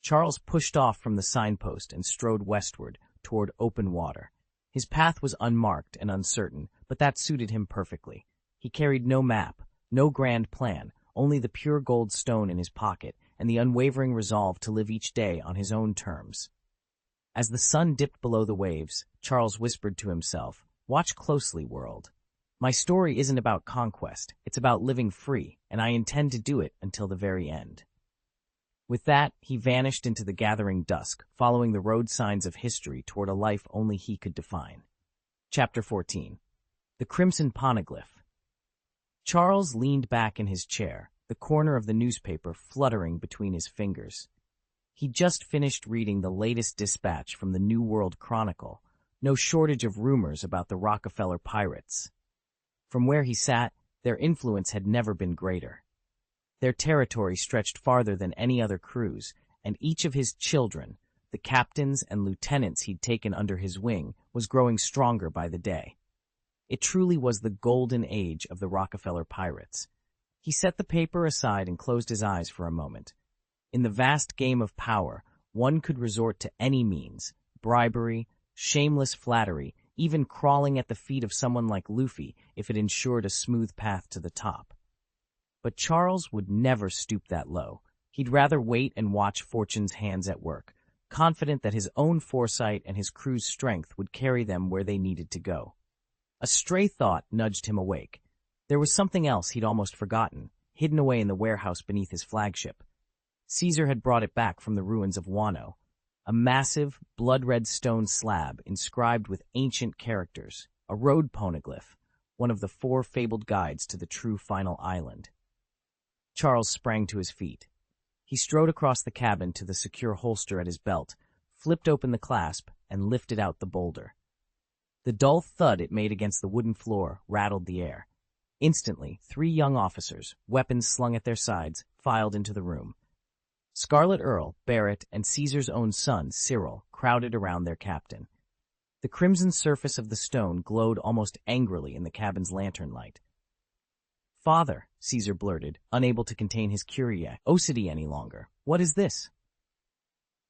Charles pushed off from the signpost and strode westward, toward open water. His path was unmarked and uncertain, but that suited him perfectly. He carried no map, no grand plan, only the pure gold stone in his pocket and the unwavering resolve to live each day on his own terms. As the sun dipped below the waves, Charles whispered to himself, "Watch closely, world. My story isn't about conquest, it's about living free, and I intend to do it until the very end." With that, he vanished into the gathering dusk, following the road signs of history toward a life only he could define. Chapter 14. The Crimson Poneglyph. Charles leaned back in his chair, the corner of the newspaper fluttering between his fingers. He'd just finished reading the latest dispatch from the New World Chronicle, no shortage of rumors about the Rockefeller pirates. From where he sat, their influence had never been greater. Their territory stretched farther than any other cruise, and each of his children, the captains and lieutenants he'd taken under his wing, was growing stronger by the day. It truly was the golden age of the Rockefeller pirates. He set the paper aside and closed his eyes for a moment. In the vast game of power, one could resort to any means: bribery, shameless flattery, even crawling at the feet of someone like Luffy if it ensured a smooth path to the top. But Charles would never stoop that low. He'd rather wait and watch fortune's hands at work, confident that his own foresight and his crew's strength would carry them where they needed to go. A stray thought nudged him awake. There was something else he'd almost forgotten, hidden away in the warehouse beneath his flagship. Caesar had brought it back from the ruins of Wano. A massive, blood-red stone slab inscribed with ancient characters, a road poneglyph, one of the 4 fabled guides to the true final island. Charles sprang to his feet. He strode across the cabin to the secure holster at his belt, flipped open the clasp, and lifted out the boulder. The dull thud it made against the wooden floor rattled the air. Instantly, 3 young officers, weapons slung at their sides, filed into the room. Scarlet Earl, Barrett, and Caesar's own son, Cyril, crowded around their captain. The crimson surface of the stone glowed almost angrily in the cabin's lantern light. "Father," Caesar blurted, unable to contain his curiosity any longer, "what is this?"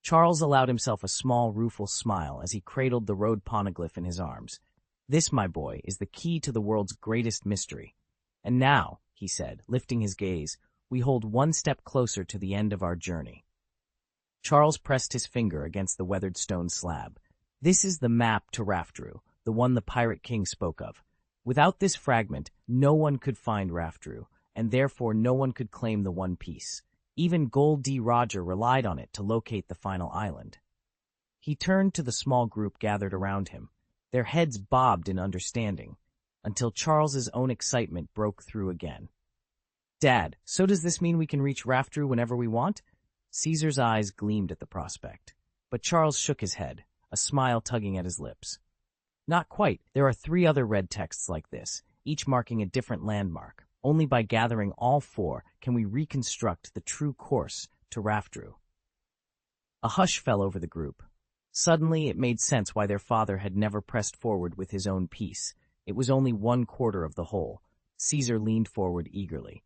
Charles allowed himself a small, rueful smile as he cradled the road poneglyph in his arms. "This, my boy, is the key to the world's greatest mystery. And now," he said, lifting his gaze, "we hold one step closer to the end of our journey." Charles pressed his finger against the weathered stone slab. "This is the map to Raftru, the one the Pirate King spoke of. Without this fragment, no one could find Raftru, and therefore no one could claim the One Piece. Even Gol D Roger relied on it to locate the final island." He turned to the small group gathered around him. Their heads bobbed in understanding, until Charles's own excitement broke through again. "Dad, so does this mean we can reach Raftru whenever we want?" Caesar's eyes gleamed at the prospect, but Charles shook his head, a smile tugging at his lips. "Not quite. There are 3 other red texts like this, each marking a different landmark. Only by gathering all 4 can we reconstruct the true course to Raftru." A hush fell over the group. Suddenly, it made sense why their father had never pressed forward with his own piece. It was only 1/4 of the whole. Caesar leaned forward eagerly.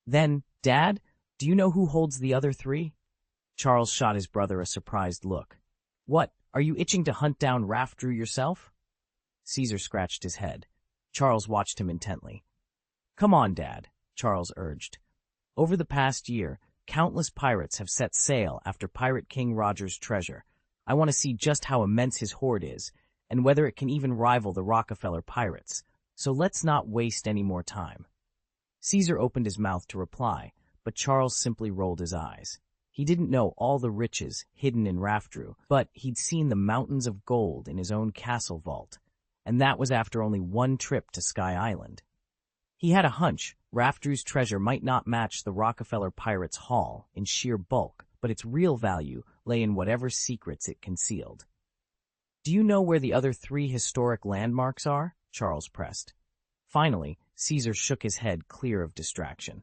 "Then, Dad, do you know who holds the other 3? Charles shot his brother a surprised look. "What, are you itching to hunt down Raftru yourself?" Caesar scratched his head. Charles watched him intently. "Come on, Dad," Charles urged. "Over the past year, countless pirates have set sail after Pirate King Roger's treasure. I want to see just how immense his hoard is, and whether it can even rival the Rockefeller pirates. So let's not waste any more time." Caesar opened his mouth to reply, but Charles simply rolled his eyes. He didn't know all the riches hidden in Raftru, but he'd seen the mountains of gold in his own castle vault, and that was after only 1 trip to Sky Island. He had a hunch Raftru's treasure might not match the Rockefeller pirates' haul in sheer bulk, but its real value lay in whatever secrets it concealed. "Do you know where the other 3 historic landmarks are?" Charles pressed. Finally, Caesar shook his head clear of distraction.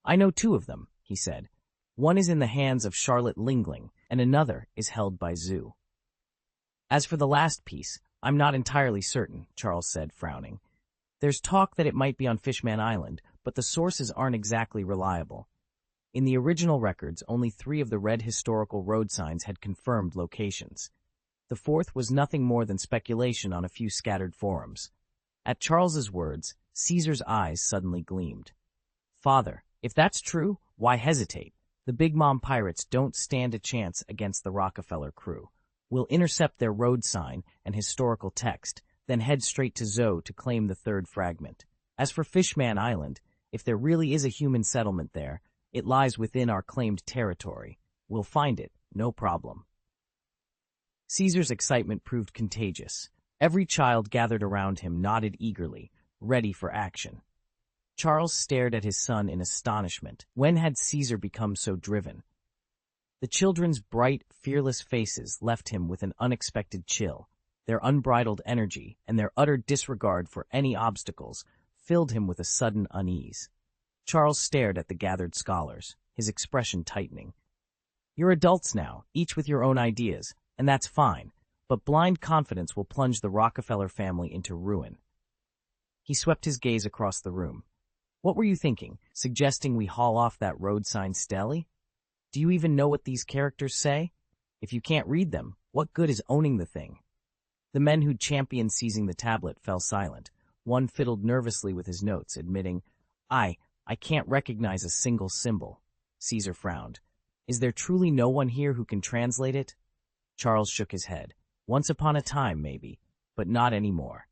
"I know 2 of them," he said. "One is in the hands of Charlotte Lingling, and another is held by Zoo." "As for the last piece, I'm not entirely certain," Charles said, frowning. "There's talk that it might be on Fishman Island, but the sources aren't exactly reliable. In the original records, only 3 of the red historical road signs had confirmed locations. The 4th was nothing more than speculation on a few scattered forums." At Charles's words, Caesar's eyes suddenly gleamed. "Father, if that's true, why hesitate? The Big Mom pirates don't stand a chance against the Rockefeller crew. We'll intercept their road sign and historical text, then head straight to Zoe to claim the 3rd fragment. As for Fishman Island, if there really is a human settlement there, it lies within our claimed territory. We'll find it, no problem." Caesar's excitement proved contagious. Every child gathered around him nodded eagerly, ready for action. Charles stared at his son in astonishment. When had Caesar become so driven? The children's bright, fearless faces left him with an unexpected chill. Their unbridled energy and their utter disregard for any obstacles filled him with a sudden unease. Charles stared at the gathered scholars, his expression tightening. "You're adults now, each with your own ideas, and that's fine, but blind confidence will plunge the Rockefeller family into ruin." He swept his gaze across the room. "What were you thinking, suggesting we haul off that road sign stele? Do you even know what these characters say? If you can't read them, what good is owning the thing?" The men who'd championed seizing the tablet fell silent. One fiddled nervously with his notes, admitting, I can't recognize a single symbol." Caesar frowned. "Is there truly no one here who can translate it?" Charles shook his head. "Once upon a time, maybe, but not anymore."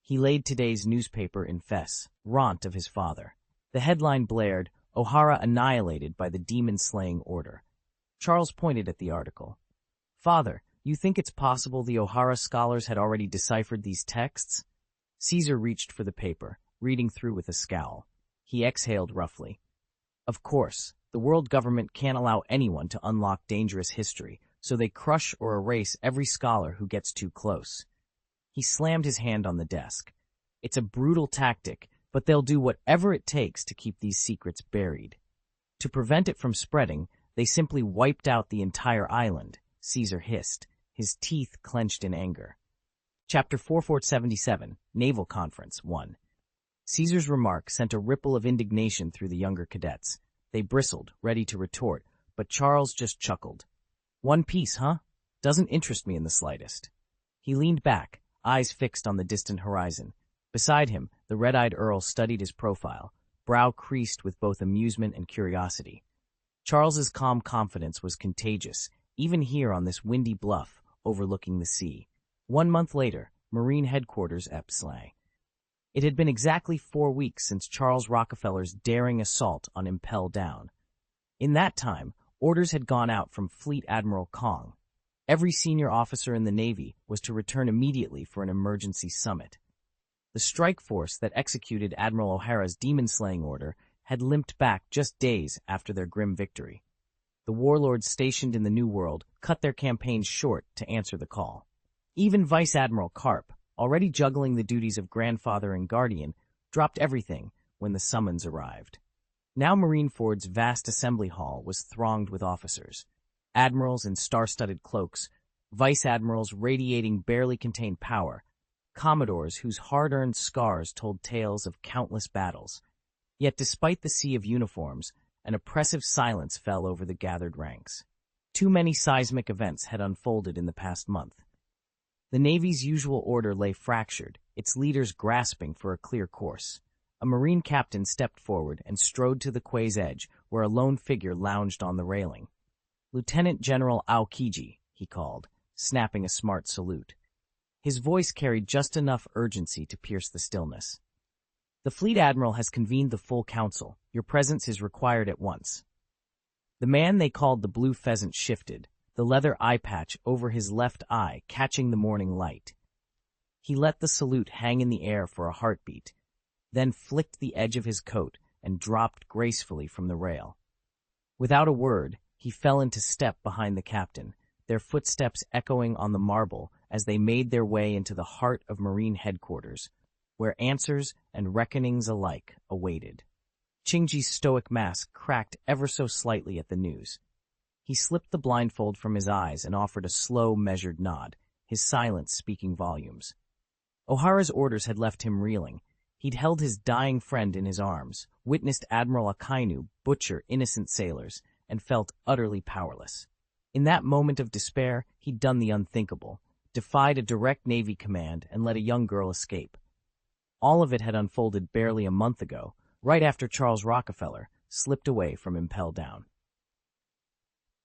He laid today's newspaper in front of his father. The headline blared, "O'Hara annihilated by the demon-slaying order." Charles pointed at the article. Father, you think it's possible the O'Hara scholars had already deciphered these texts? Caesar reached for the paper, reading through with a scowl. He exhaled roughly. Of course, the world government can't allow anyone to unlock dangerous history, so they crush or erase every scholar who gets too close. He slammed his hand on the desk. It's a brutal tactic, but they'll do whatever it takes to keep these secrets buried. To prevent it from spreading, they simply wiped out the entire island, Caesar hissed, his teeth clenched in anger. Chapter 4477, Naval Conference 1. Caesar's remark sent a ripple of indignation through the younger cadets. They bristled, ready to retort, but Charles just chuckled. One Piece, huh? Doesn't interest me in the slightest. He leaned back, eyes fixed on the distant horizon. Beside him, the red-eyed Earl studied his profile, brow creased with both amusement and curiosity. Charles's calm confidence was contagious, even here on this windy bluff overlooking the sea. 1 month later, Marine Headquarters Epsilon. It had been exactly 4 weeks since Charles Rockefeller's daring assault on Impel Down. In that time, orders had gone out from Fleet Admiral Kong. Every senior officer in the Navy was to return immediately for an emergency summit. The strike force that executed Admiral O'Hara's demon-slaying order had limped back just days after their grim victory. The warlords stationed in the New World cut their campaigns short to answer the call. Even Vice Admiral Carp, already juggling the duties of grandfather and guardian, dropped everything when the summons arrived. Now Marineford's vast assembly hall was thronged with officers. Admirals in star-studded cloaks, vice admirals radiating barely contained power, commodores whose hard-earned scars told tales of countless battles. Yet despite the sea of uniforms, an oppressive silence fell over the gathered ranks. Too many seismic events had unfolded in the past month. The Navy's usual order lay fractured, its leaders grasping for a clear course. A Marine captain stepped forward and strode to the quay's edge, where a lone figure lounged on the railing. Lieutenant General Aokiji, he called, snapping a smart salute. His voice carried just enough urgency to pierce the stillness. The Fleet Admiral has convened the full council. Your presence is required at once. The man they called the Blue Pheasant shifted, the leather eye patch over his left eye catching the morning light. He let the salute hang in the air for a heartbeat, then flicked the edge of his coat and dropped gracefully from the rail. Without a word, he fell into step behind the captain, their footsteps echoing on the marble as they made their way into the heart of Marine Headquarters, where answers and reckonings alike awaited. Chingji's stoic mask cracked ever so slightly at the news. He slipped the blindfold from his eyes and offered a slow, measured nod, his silence speaking volumes. O'Hara's orders had left him reeling. He'd held his dying friend in his arms, witnessed Admiral Akainu butcher innocent sailors, and felt utterly powerless. In that moment of despair, he'd done the unthinkable, defied a direct Navy command and let a young girl escape. All of it had unfolded barely a month ago, right after Charles Rockefeller slipped away from Impel Down.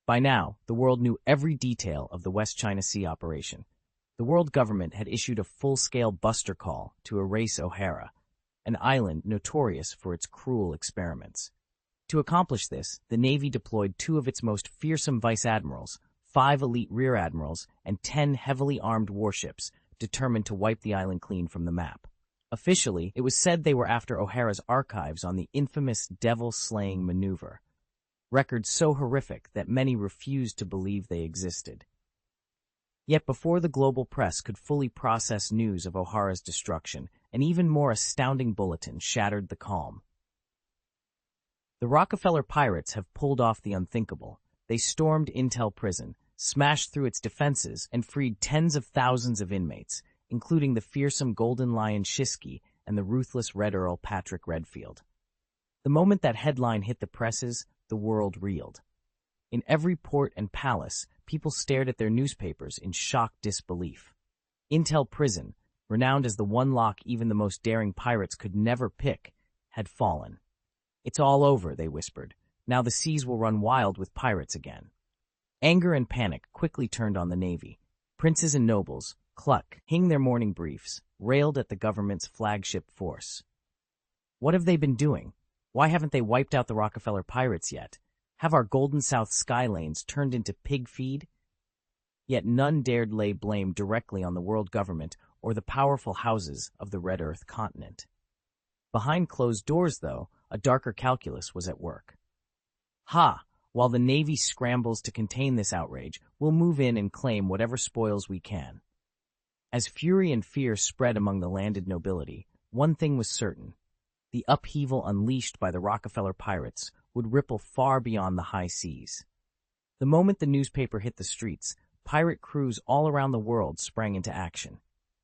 By now, the world knew every detail of the West China Sea operation. The world government had issued a full-scale buster call to erase O'Hara, an island notorious for its cruel experiments. To accomplish this, the Navy deployed 2 of its most fearsome vice admirals, 5 elite rear admirals, and 10 heavily armed warships, determined to wipe the island clean from the map. Officially, it was said they were after O'Hara's archives on the infamous devil-slaying maneuver, records so horrific that many refused to believe they existed. Yet before the global press could fully process news of O'Hara's destruction, an even more astounding bulletin shattered the calm. The Rockefeller pirates have pulled off the unthinkable. They stormed Intel Prison, smashed through its defenses, and freed tens of thousands of inmates, including the fearsome Golden Lion Shiski and the ruthless Red Earl Patrick Redfield. The moment that headline hit the presses, the world reeled. In every port and palace, people stared at their newspapers in shocked disbelief. Intel Prison, renowned as the one lock even the most daring pirates could never pick, had fallen. It's all over, they whispered. Now the seas will run wild with pirates again. Anger and panic quickly turned on the Navy. Princes and nobles, cluck, hing their morning briefs, railed at the government's flagship force. What have they been doing? Why haven't they wiped out the Rockefeller pirates yet? Have our golden South sky lanes turned into pig feed? Yet none dared lay blame directly on the world government or the powerful houses of the Red Earth continent. Behind closed doors, though, a darker calculus was at work. Ha! While the Navy scrambles to contain this outrage, we'll move in and claim whatever spoils we can. As fury and fear spread among the landed nobility, one thing was certain. The upheaval unleashed by the Rockefeller pirates would ripple far beyond the high seas. The moment the newspaper hit the streets, pirate crews all around the world sprang into action.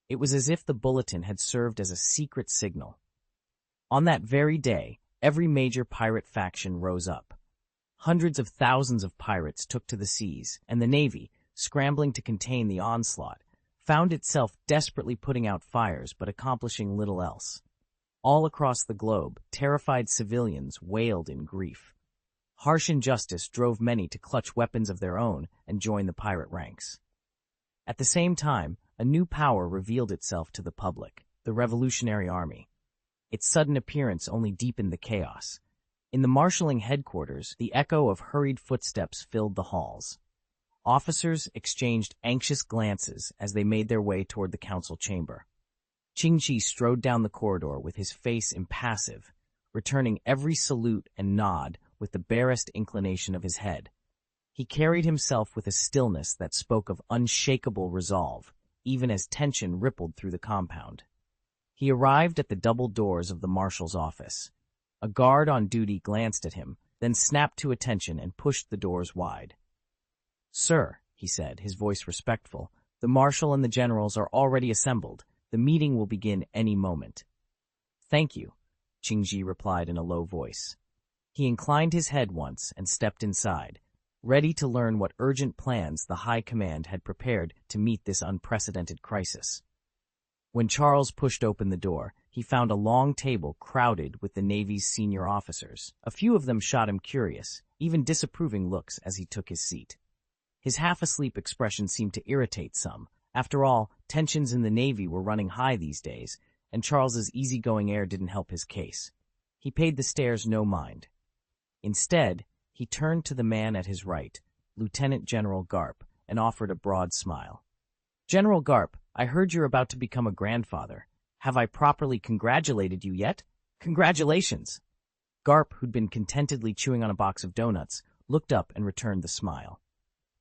It was as if the bulletin had served as a secret signal. On that very day, every major pirate faction rose up. Hundreds of thousands of pirates took to the seas, and the Navy, scrambling to contain the onslaught, found itself desperately putting out fires but accomplishing little else. All across the globe, terrified civilians wailed in grief. Harsh injustice drove many to clutch weapons of their own and join the pirate ranks. At the same time, a new power revealed itself to the public, the Revolutionary Army. Its sudden appearance only deepened the chaos. In the marshalling headquarters, the echo of hurried footsteps filled the halls. Officers exchanged anxious glances as they made their way toward the council chamber. Ching-Chi strode down the corridor with his face impassive, returning every salute and nod with the barest inclination of his head. He carried himself with a stillness that spoke of unshakable resolve, even as tension rippled through the compound. He arrived at the double doors of the marshal's office. A guard on duty glanced at him, then snapped to attention and pushed the doors wide. "Sir," he said, his voice respectful, "the marshal and the generals are already assembled. The meeting will begin any moment." "Thank you," Ching-Chi replied in a low voice. He inclined his head once and stepped inside, ready to learn what urgent plans the High Command had prepared to meet this unprecedented crisis. When Charles pushed open the door, he found a long table crowded with the Navy's senior officers. A few of them shot him curious, even disapproving looks as he took his seat. His half-asleep expression seemed to irritate some. After all, tensions in the Navy were running high these days, and Charles's easygoing air didn't help his case. He paid the stares no mind. Instead, he turned to the man at his right, Lieutenant General Garp, and offered a broad smile. "General Garp, I heard you're about to become a grandfather. Have I properly congratulated you yet? Congratulations!" Garp, who'd been contentedly chewing on a box of donuts, looked up and returned the smile.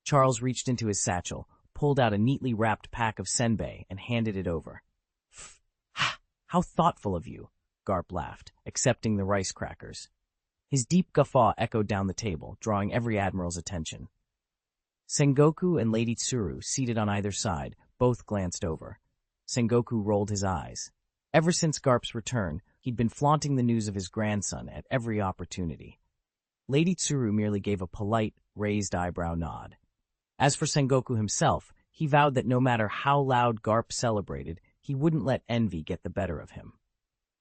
Charles reached into his satchel, pulled out a neatly wrapped pack of senbei, and handed it over. How thoughtful of you," Garp laughed, accepting the rice crackers. His deep guffaw echoed down the table, drawing every admiral's attention. Sengoku and Lady Tsuru, seated on either side, both glanced over. Sengoku rolled his eyes. Ever since Garp's return, he'd been flaunting the news of his grandson at every opportunity. Lady Tsuru merely gave a polite, raised eyebrow nod. As for Sengoku himself, he vowed that no matter how loud Garp celebrated, he wouldn't let envy get the better of him.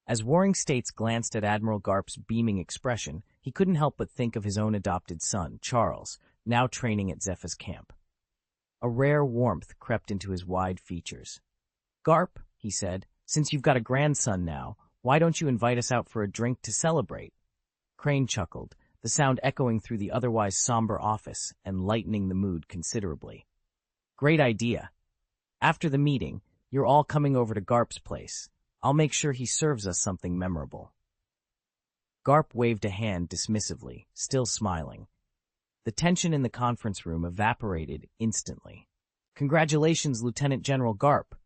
As Warring States glanced at Admiral Garp's beaming expression, he couldn't help but think of his own adopted son, Charles, now training at Zepha's camp. A rare warmth crept into his wide features. "Garp," he said, "since you've got a grandson now, why don't you invite us out for a drink to celebrate?" Crane chuckled, the sound echoing through the otherwise somber office and lightening the mood considerably. "Great idea. After the meeting, you're all coming over to Garp's place. I'll make sure he serves us something memorable." Garp waved a hand dismissively, still smiling. The tension in the conference room evaporated instantly. "Congratulations, Lieutenant General Garp.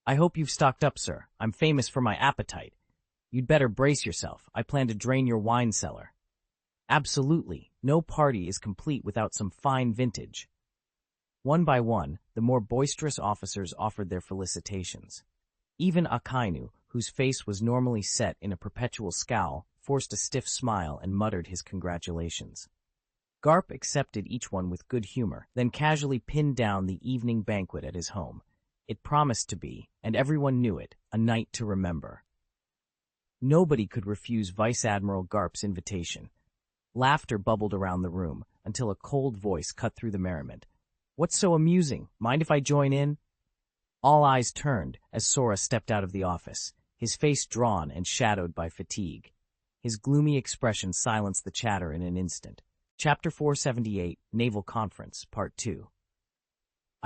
I hope you've stocked up, sir. I'm famous for my appetite. You'd better brace yourself. I plan to drain your wine cellar." "Absolutely. No party is complete without some fine vintage." One by one, the more boisterous officers offered their felicitations. Even Akainu, whose face was normally set in a perpetual scowl, forced a stiff smile and muttered his congratulations. Garp accepted each one with good humor, then casually pinned down the evening banquet at his home. It promised to be, and everyone knew it, a night to remember. Nobody could refuse Vice Admiral Garp's invitation. Laughter bubbled around the room until a cold voice cut through the merriment. "What's so amusing? Mind if I join in?" All eyes turned as Sora stepped out of the office, his face drawn and shadowed by fatigue. His gloomy expression silenced the chatter in an instant. Chapter 478, Naval Conference, Part 2.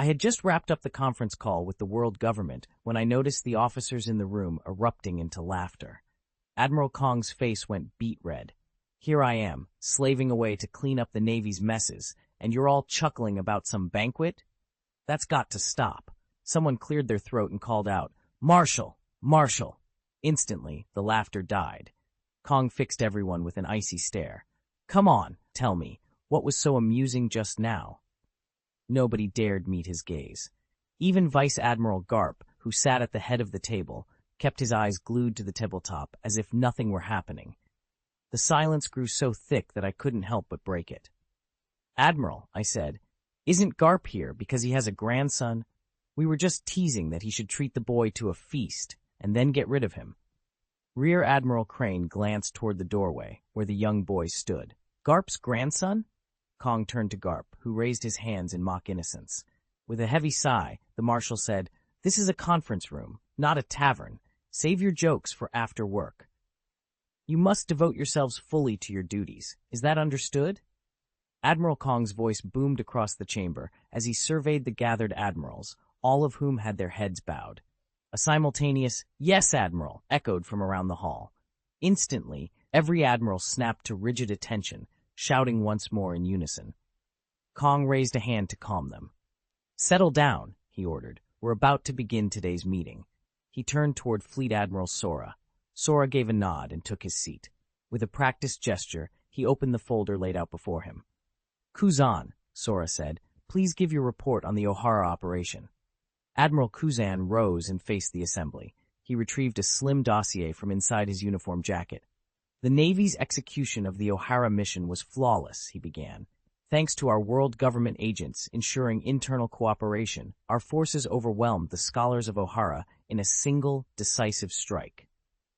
I had just wrapped up the conference call with the world government when I noticed the officers in the room erupting into laughter. Admiral Kong's face went beet red. Here I am, slaving away to clean up the Navy's messes, and you're all chuckling about some banquet? That's got to stop. Someone cleared their throat and called out, "Marshal! Marshal!" Instantly, the laughter died. Kong fixed everyone with an icy stare. Come on, tell me, what was so amusing just now? Nobody dared meet his gaze. Even Vice Admiral Garp, who sat at the head of the table, kept his eyes glued to the tabletop as if nothing were happening. The silence grew so thick that I couldn't help but break it. "Admiral," I said, "isn't Garp here because he has a grandson? We were just teasing that he should treat the boy to a feast and then get rid of him." Rear Admiral Crane glanced toward the doorway, where the young boy stood. "Garp's grandson?" Kong turned to Garp, who raised his hands in mock innocence. With a heavy sigh, the marshal said, "This is a conference room, not a tavern. Save your jokes for after work. You must devote yourselves fully to your duties. Is that understood?" Admiral Kong's voice boomed across the chamber as he surveyed the gathered admirals, all of whom had their heads bowed. A simultaneous, "Yes, Admiral," echoed from around the hall. Instantly, every admiral snapped to rigid attention, shouting once more in unison. Kong raised a hand to calm them. "Settle down," he ordered. "We're about to begin today's meeting." He turned toward Fleet Admiral Sora. Sora gave a nod and took his seat. With a practiced gesture, he opened the folder laid out before him. "Kuzan," Sora said, "please give your report on the Ohara operation." Admiral Kuzan rose and faced the assembly. He retrieved a slim dossier from inside his uniform jacket. "The Navy's execution of the Ohara mission was flawless," he began. "Thanks to our world government agents ensuring internal cooperation, our forces overwhelmed the scholars of Ohara in a single, decisive strike.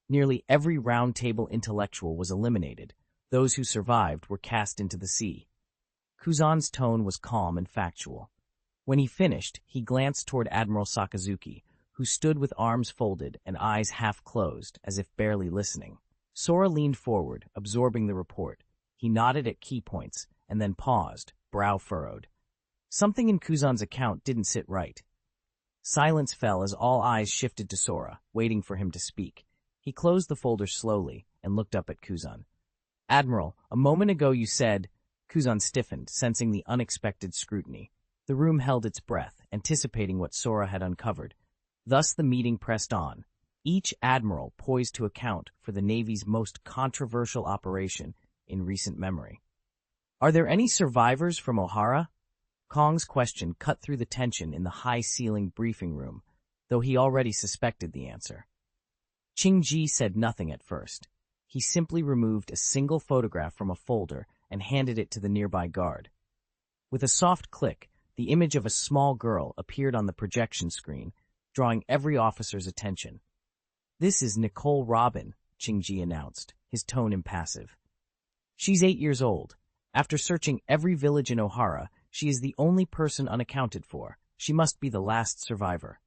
Nearly every round-table intellectual was eliminated. Those who survived were cast into the sea." Kuzan's tone was calm and factual. When he finished, he glanced toward Admiral Sakazuki, who stood with arms folded and eyes half closed, as if barely listening. Sora leaned forward, absorbing the report. He nodded at key points, and then paused, brow furrowed. Something in Kuzan's account didn't sit right. Silence fell as all eyes shifted to Sora, waiting for him to speak. He closed the folder slowly and looked up at Kuzan. "Admiral, a moment ago you said—" Kuzan stiffened, sensing the unexpected scrutiny. The room held its breath, anticipating what Sora had uncovered. Thus the meeting pressed on, each admiral poised to account for the Navy's most controversial operation in recent memory. "Are there any survivors from Ohara?" Kong's question cut through the tension in the high-ceilinged briefing room, though he already suspected the answer. Qingji said nothing at first. He simply removed a single photograph from a folder and handed it to the nearby guard. With a soft click, the image of a small girl appeared on the projection screen, drawing every officer's attention. "This is Nicole Robin," Qingji announced, his tone impassive. "She's 8 years old. After searching every village in Ohara, she is the only person unaccounted for. She must be the last survivor."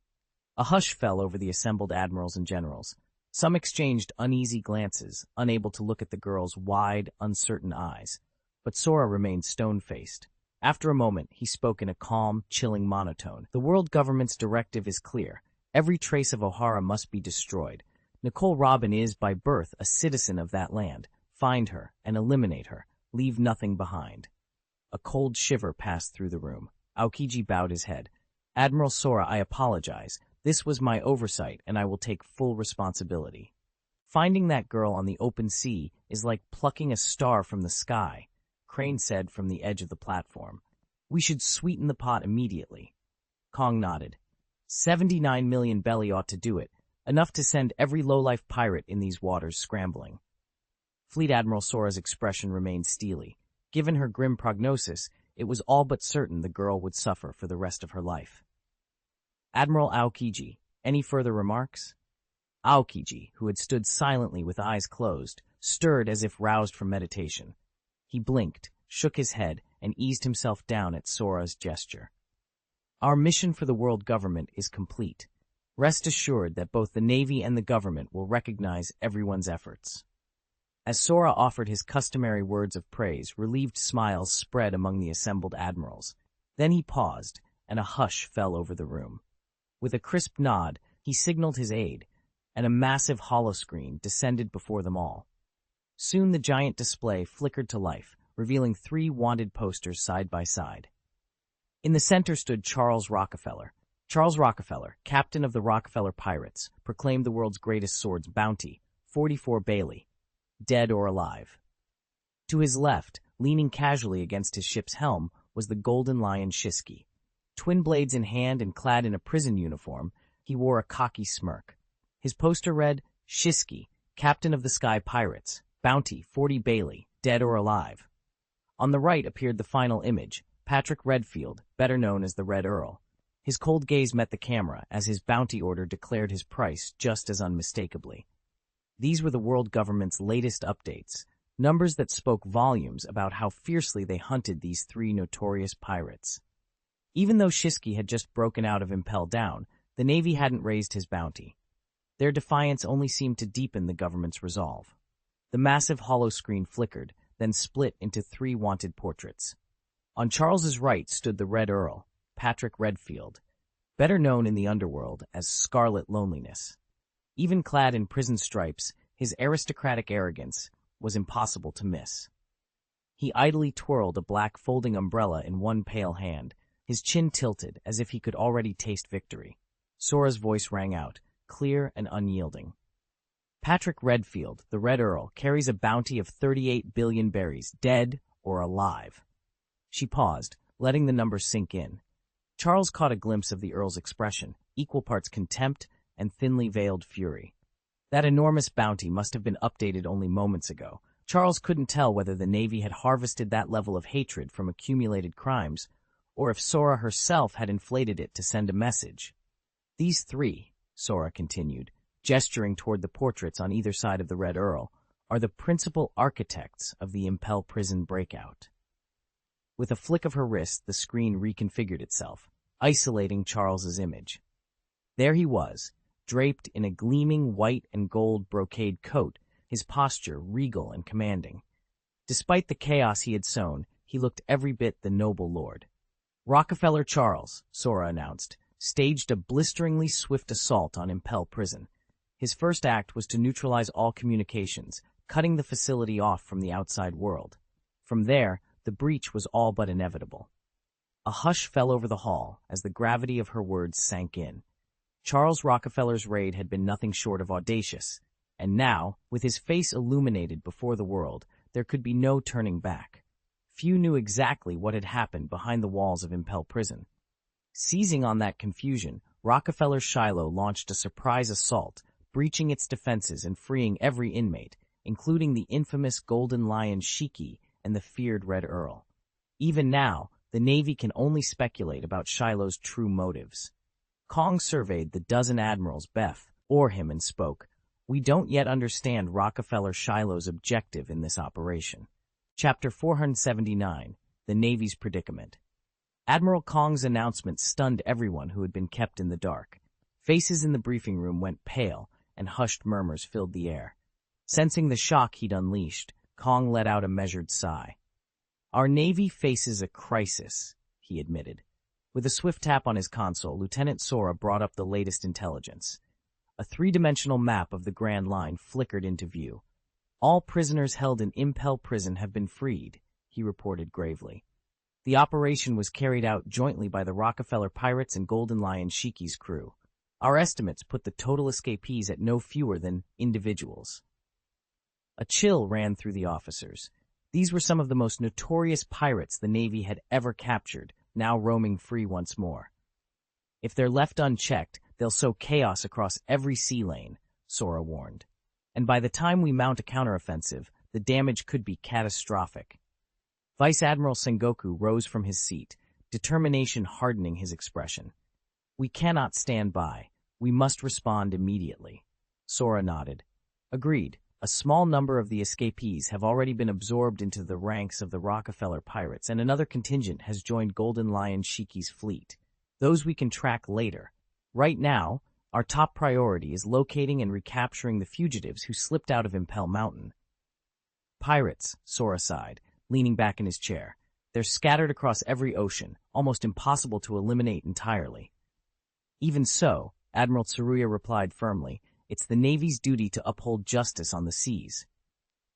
A hush fell over the assembled admirals and generals. Some exchanged uneasy glances, unable to look at the girl's wide, uncertain eyes. But Sora remained stone-faced. After a moment, he spoke in a calm, chilling monotone. "The world government's directive is clear. Every trace of Ohara must be destroyed. Nicole Robin is, by birth, a citizen of that land. Find her and eliminate her. Leave nothing behind." A cold shiver passed through the room. Aokiji bowed his head. "Admiral Sora, I apologize. This was my oversight, and I will take full responsibility. Finding that girl on the open sea is like plucking a star from the sky," Crane said from the edge of the platform. "We should sweeten the pot immediately." Kong nodded. 79 million belly ought to do it, enough to send every low-life pirate in these waters scrambling. Fleet Admiral Sora's expression remained steely. Given her grim prognosis, it was all but certain the girl would suffer for the rest of her life. "Admiral Aokiji, any further remarks?" Aokiji, who had stood silently with eyes closed, stirred as if roused from meditation. He blinked, shook his head, and eased himself down at Sora's gesture. "Our mission for the world government is complete. Rest assured that both the Navy and the government will recognize everyone's efforts." As Sora offered his customary words of praise, relieved smiles spread among the assembled admirals. Then he paused, and a hush fell over the room. With a crisp nod, he signaled his aide, and a massive holoscreen descended before them all. Soon the giant display flickered to life, revealing 3 wanted posters side by side. In the center stood Charles Rockefeller. Charles Rockefeller, captain of the Rockefeller Pirates, proclaimed the world's greatest swords bounty, 44 Bailey, dead or alive. To his left, leaning casually against his ship's helm, was the Golden Lion Shiski. Twin blades in hand and clad in a prison uniform, he wore a cocky smirk. His poster read, Shiski, captain of the Sky Pirates, bounty 40 Bailey, dead or alive. On the right appeared the final image, Patrick Redfield, better known as the Red Earl. His cold gaze met the camera as his bounty order declared his price just as unmistakably. These were the world government's latest updates, numbers that spoke volumes about how fiercely they hunted these 3 notorious pirates. Even though Shiski had just broken out of Impel Down, the Navy hadn't raised his bounty. Their defiance only seemed to deepen the government's resolve. The massive holoscreen flickered, then split into 3 wanted portraits. On Charles's right stood the Red Earl, Patrick Redfield, better known in the underworld as Scarlet Loneliness. Even clad in prison stripes, his aristocratic arrogance was impossible to miss. He idly twirled a black folding umbrella in one pale hand, his chin tilted as if he could already taste victory. Sora's voice rang out, clear and unyielding. Patrick Redfield, the Red Earl, carries a bounty of 38 billion berries, dead or alive. She paused, letting the number sink in. Charles caught a glimpse of the Earl's expression, equal parts contempt and thinly veiled fury. That enormous bounty must have been updated only moments ago. Charles couldn't tell whether the Navy had harvested that level of hatred from accumulated crimes, or if Sora herself had inflated it to send a message. These 3, Sora continued, gesturing toward the portraits on either side of the Red Earl, are the principal architects of the Impel prison breakout. With a flick of her wrist, the screen reconfigured itself, isolating Charles's image. There he was, draped in a gleaming white and gold brocade coat, his posture regal and commanding. Despite the chaos he had sown, he looked every bit the noble lord. Rockefeller Charles, Sora announced, staged a blisteringly swift assault on Impel Prison. His first act was to neutralize all communications, cutting the facility off from the outside world. From there, the breach was all but inevitable. A hush fell over the hall as the gravity of her words sank in. Charles Rockefeller's raid had been nothing short of audacious, and now, with his face illuminated before the world, there could be no turning back. Few knew exactly what had happened behind the walls of Impel Prison. Seizing on that confusion, Rockefeller Shiloh launched a surprise assault, breaching its defenses and freeing every inmate, including the infamous Golden Lion Shiki and the feared Red Earl. Even now, the Navy can only speculate about Shiloh's true motives. Kong surveyed the dozen admirals before him and spoke, "We don't yet understand Rockefeller Shiloh's objective in this operation." Chapter 479, The Navy's Predicament. Admiral Kong's announcement stunned everyone who had been kept in the dark. Faces in the briefing room went pale, and hushed murmurs filled the air. Sensing the shock he'd unleashed, Kong let out a measured sigh. "Our Navy faces a crisis," he admitted. With a swift tap on his console, Lieutenant Sora brought up the latest intelligence. A 3-dimensional map of the Grand Line flickered into view. "All prisoners held in Impel Prison have been freed," he reported gravely. The operation was carried out jointly by the Rockefeller Pirates and Golden Lion Shiki's crew. Our estimates put the total escapees at no fewer than individuals. A chill ran through the officers. These were some of the most notorious pirates the Navy had ever captured, now roaming free once more. "If they're left unchecked, they'll sow chaos across every sea lane," Sora warned. "And by the time we mount a counteroffensive, the damage could be catastrophic." Vice Admiral Sengoku rose from his seat, determination hardening his expression. "We cannot stand by. We must respond immediately." Sora nodded. "Agreed. A small number of the escapees have already been absorbed into the ranks of the Rockefeller Pirates, and another contingent has joined Golden Lion Shiki's fleet. Those we can track later. Right now, our top priority is locating and recapturing the fugitives who slipped out of Impel Mountain." "Pirates," Sora sighed, leaning back in his chair. They're scattered across every ocean, almost impossible to eliminate entirely. Even so, Admiral Tsuruya replied firmly, it's the Navy's duty to uphold justice on the seas.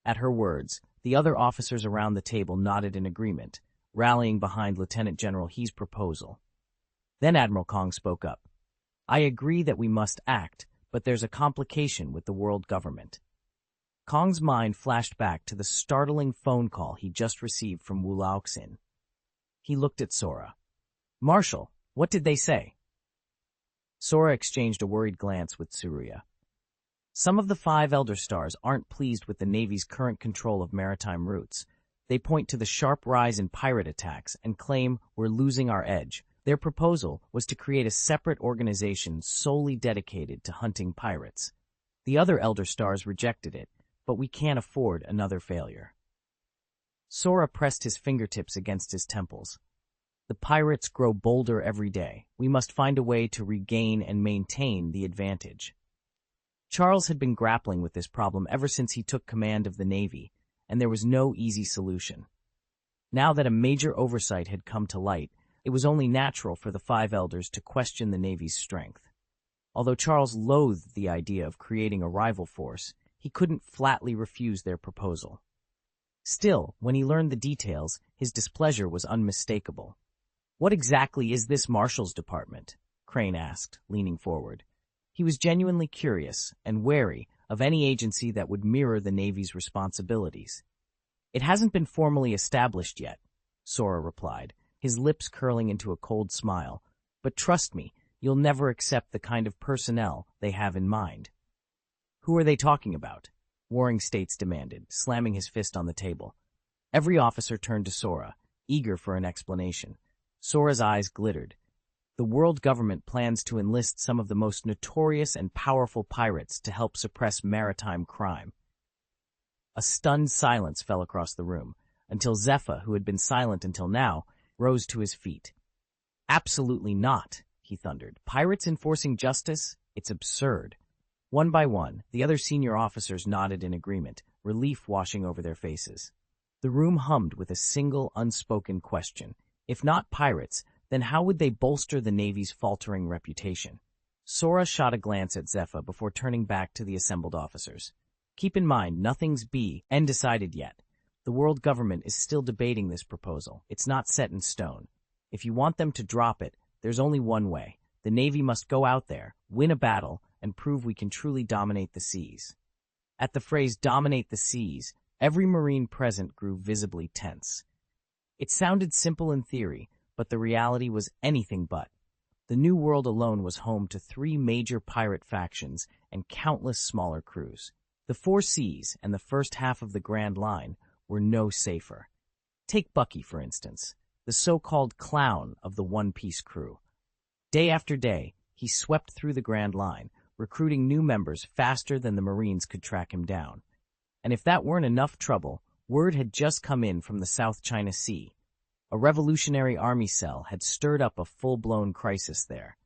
At her words, the other officers around the table nodded in agreement, rallying behind Lieutenant General He's proposal. Then Admiral Kong spoke up. I agree that we must act, but there's a complication with the world government. Kong's mind flashed back to the startling phone call he just received from Wu Laoxin. He looked at Sora. Marshal, what did they say? Sora exchanged a worried glance with Tsuruya. Some of the 5 Elder Stars aren't pleased with the Navy's current control of maritime routes. They point to the sharp rise in pirate attacks and claim we're losing our edge. Their proposal was to create a separate organization solely dedicated to hunting pirates. The other Elder Stars rejected it, but we can't afford another failure. Sora pressed his fingertips against his temples. The pirates grow bolder every day. We must find a way to regain and maintain the advantage. Charles had been grappling with this problem ever since he took command of the Navy, and there was no easy solution. Now that a major oversight had come to light, it was only natural for the 5 elders to question the Navy's strength. Although Charles loathed the idea of creating a rival force, he couldn't flatly refuse their proposal. Still, when he learned the details, his displeasure was unmistakable. What exactly is this Marshal's Department? Crane asked, leaning forward. He was genuinely curious and wary of any agency that would mirror the Navy's responsibilities. It hasn't been formally established yet, Sora replied, his lips curling into a cold smile. But trust me, you'll never accept the kind of personnel they have in mind. Who are they talking about? Warring States demanded, slamming his fist on the table. Every officer turned to Sora, eager for an explanation. Sora's eyes glittered. The world government plans to enlist some of the most notorious and powerful pirates to help suppress maritime crime. A stunned silence fell across the room, until Zephyr, who had been silent until now, rose to his feet. Absolutely not, he thundered. Pirates enforcing justice? It's absurd. One by one, the other senior officers nodded in agreement, relief washing over their faces. The room hummed with a single unspoken question. If not pirates, then how would they bolster the Navy's faltering reputation? Sora shot a glance at Zephyr before turning back to the assembled officers. Keep in mind, nothing's decided yet. The world government is still debating this proposal. It's not set in stone. If you want them to drop it, there's only one way. The Navy must go out there, win a battle, and prove we can truly dominate the seas. At the phrase dominate the seas, every Marine present grew visibly tense. It sounded simple in theory, but the reality was anything but. The New World alone was home to 3 major pirate factions and countless smaller crews. The 4 seas and the first half of the Grand Line were no safer. Take Bucky, for instance, the so-called clown of the One Piece crew. Day after day, he swept through the Grand Line, recruiting new members faster than the Marines could track him down. And if that weren't enough trouble, word had just come in from the South China Sea. A revolutionary army cell had stirred up a full-blown crisis there.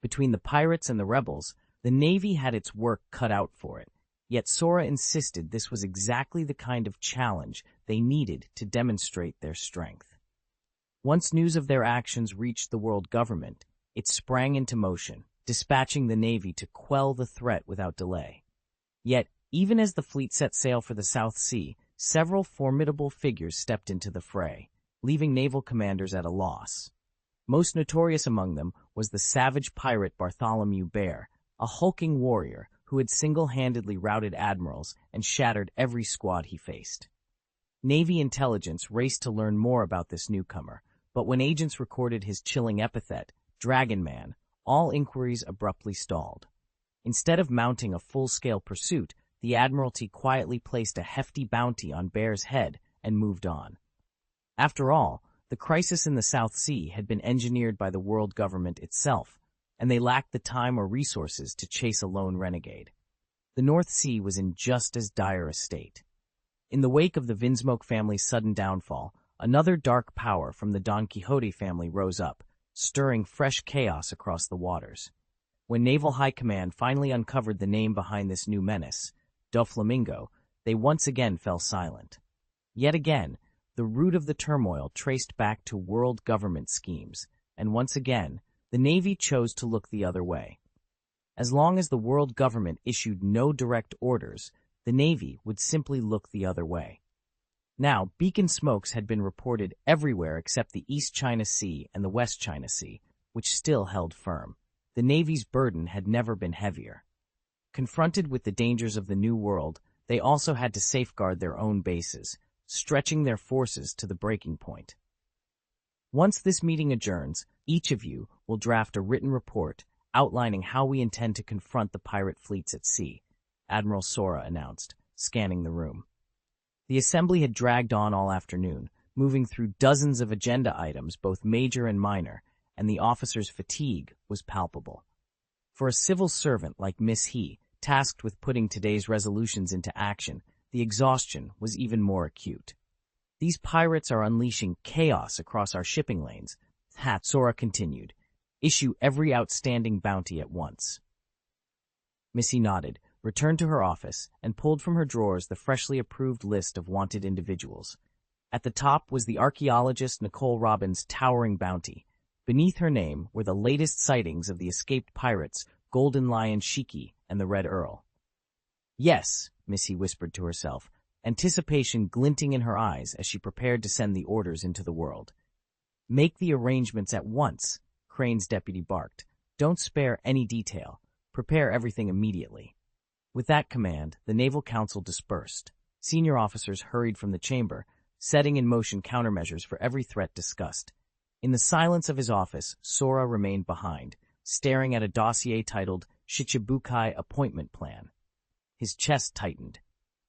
Between the pirates and the rebels, the Navy had its work cut out for it, yet Sora insisted this was exactly the kind of challenge they needed to demonstrate their strength. Once news of their actions reached the world government, it sprang into motion, dispatching the Navy to quell the threat without delay. Yet, even as the fleet set sail for the South Sea, several formidable figures stepped into the fray, leaving naval commanders at a loss. Most notorious among them was the savage pirate Bartholomew Bear, a hulking warrior who had single-handedly routed admirals and shattered every squad he faced. Navy intelligence raced to learn more about this newcomer, but when agents recorded his chilling epithet, Dragon Man, all inquiries abruptly stalled. Instead of mounting a full-scale pursuit, the Admiralty quietly placed a hefty bounty on Bear's head and moved on. After all, the crisis in the South Sea had been engineered by the world government itself, and they lacked the time or resources to chase a lone renegade. The North Sea was in just as dire a state. In the wake of the Vinsmoke family's sudden downfall, another dark power from the Don Quixote family rose up, stirring fresh chaos across the waters. When Naval High Command finally uncovered the name behind this new menace, Doflamingo, they once again fell silent. Yet again, the root of the turmoil traced back to world government schemes, and once again, the Navy chose to look the other way. As long as the world government issued no direct orders, the Navy would simply look the other way. Now, beacon smokes had been reported everywhere except the East China Sea and the West China Sea, which still held firm. The Navy's burden had never been heavier. Confronted with the dangers of the New World, they also had to safeguard their own bases, stretching their forces to the breaking point. Once this meeting adjourns, each of you will draft a written report outlining how we intend to confront the pirate fleets at sea, Admiral Sora announced, scanning the room. The assembly had dragged on all afternoon, moving through dozens of agenda items, both major and minor, and the officers' fatigue was palpable. For a civil servant like Miss He, tasked with putting today's resolutions into action, the exhaustion was even more acute. These pirates are unleashing chaos across our shipping lanes, Sora continued. Issue every outstanding bounty at once. Missy nodded, returned to her office, and pulled from her drawers the freshly approved list of wanted individuals. At the top was the archaeologist Nicole Robbins' towering bounty. Beneath her name were the latest sightings of the escaped pirates Golden Lion Shiki and the Red Earl. Yes, Missy whispered to herself, anticipation glinting in her eyes as she prepared to send the orders into the world. Make the arrangements at once, Crane's deputy barked. Don't spare any detail. Prepare everything immediately. With that command, the Naval Council dispersed. Senior officers hurried from the chamber, setting in motion countermeasures for every threat discussed. In the silence of his office, Sora remained behind, staring at a dossier titled Shichibukai Appointment Plan. His chest tightened.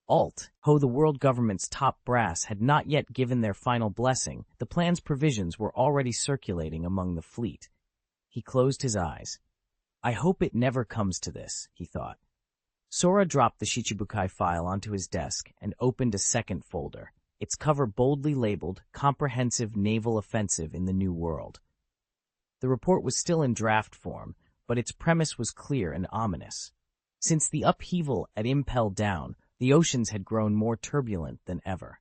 The world government's top brass had not yet given their final blessing, the plan's provisions were already circulating among the fleet. He closed his eyes. I hope it never comes to this, he thought. Sora dropped the Shichibukai file onto his desk and opened a second folder, its cover boldly labeled Comprehensive Naval Offensive in the New World. The report was still in draft form, but its premise was clear and ominous. Since the upheaval at Impel Down, the oceans had grown more turbulent than ever.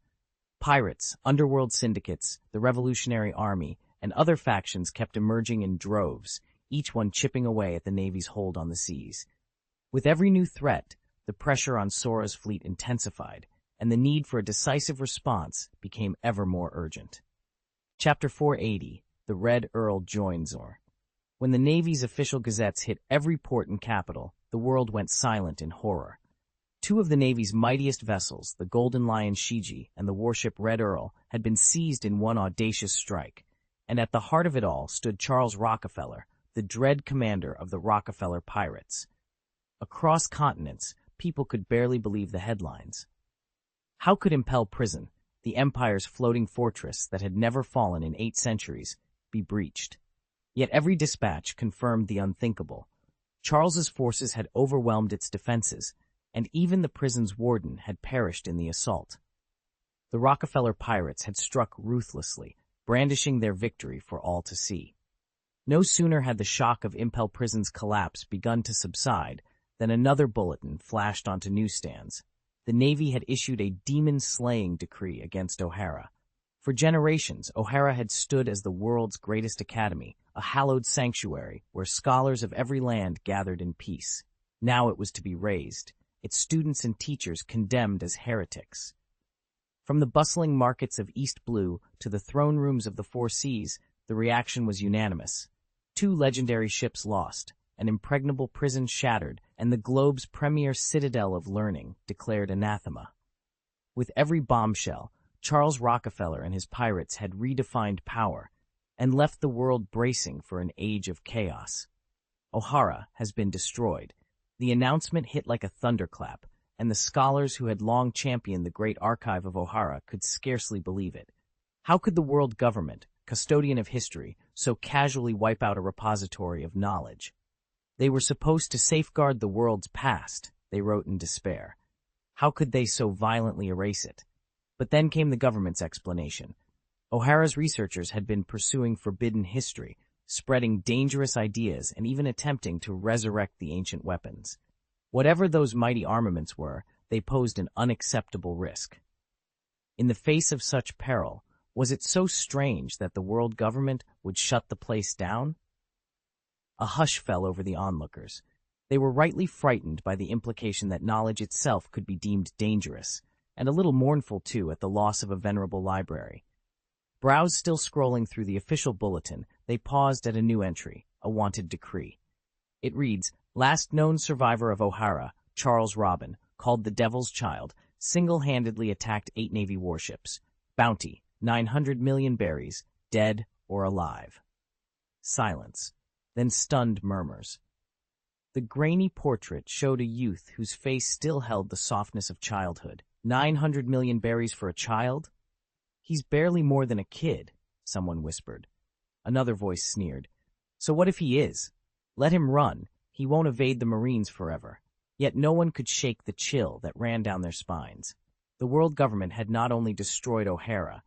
Pirates, underworld syndicates, the Revolutionary Army, and other factions kept emerging in droves, each one chipping away at the Navy's hold on the seas. With every new threat, the pressure on Sora's fleet intensified, and the need for a decisive response became ever more urgent. Chapter 480, The Red Earl Joins Zor. When the Navy's official gazettes hit every port and capital, the world went silent in horror. Two of the Navy's mightiest vessels, the Golden Lion Shiji and the warship Red Earl, had been seized in one audacious strike, and at the heart of it all stood Charles Rockefeller, the dread commander of the Rockefeller Pirates. Across continents, people could barely believe the headlines. How could Impel Prison, the Empire's floating fortress that had never fallen in 8 centuries, be breached? Yet every dispatch confirmed the unthinkable. Charles's forces had overwhelmed its defenses, and even the prison's warden had perished in the assault. The Rockefeller pirates had struck ruthlessly, brandishing their victory for all to see. No sooner had the shock of Impel Prison's collapse begun to subside than another bulletin flashed onto newsstands. The Navy had issued a demon-slaying decree against O'Hara. For generations, O'Hara had stood as the world's greatest academy, a hallowed sanctuary where scholars of every land gathered in peace. Now it was to be razed, its students and teachers condemned as heretics. From the bustling markets of East Blue to the throne rooms of the Four Seas, the reaction was unanimous. 2 legendary ships lost, an impregnable prison shattered, and the globe's premier citadel of learning declared anathema. With every bombshell, Charles Rockefeller and his pirates had redefined power and left the world bracing for an age of chaos. O'Hara has been destroyed. The announcement hit like a thunderclap, and the scholars who had long championed the great archive of O'Hara could scarcely believe it. How could the world government, custodian of history, so casually wipe out a repository of knowledge? They were supposed to safeguard the world's past, they wrote in despair. How could they so violently erase it? But then came the government's explanation. O'Hara's researchers had been pursuing forbidden history, spreading dangerous ideas and even attempting to resurrect the ancient weapons. Whatever those mighty armaments were, they posed an unacceptable risk. In the face of such peril, was it so strange that the world government would shut the place down? A hush fell over the onlookers. They were rightly frightened by the implication that knowledge itself could be deemed dangerous, and a little mournful, too, at the loss of a venerable library. Brows still scrolling through the official bulletin, they paused at a new entry, a wanted decree. It reads, "Last known survivor of O'Hara, Charles Robin, called the Devil's Child, single-handedly attacked 8 Navy warships. Bounty, 900 million berries, dead or alive." Silence, then stunned murmurs. The grainy portrait showed a youth whose face still held the softness of childhood. 900 million berries for a child? He's barely more than a kid, someone whispered. Another voice sneered. So what if he is? Let him run. He won't evade the Marines forever. Yet no one could shake the chill that ran down their spines. The world government had not only destroyed O'Hara,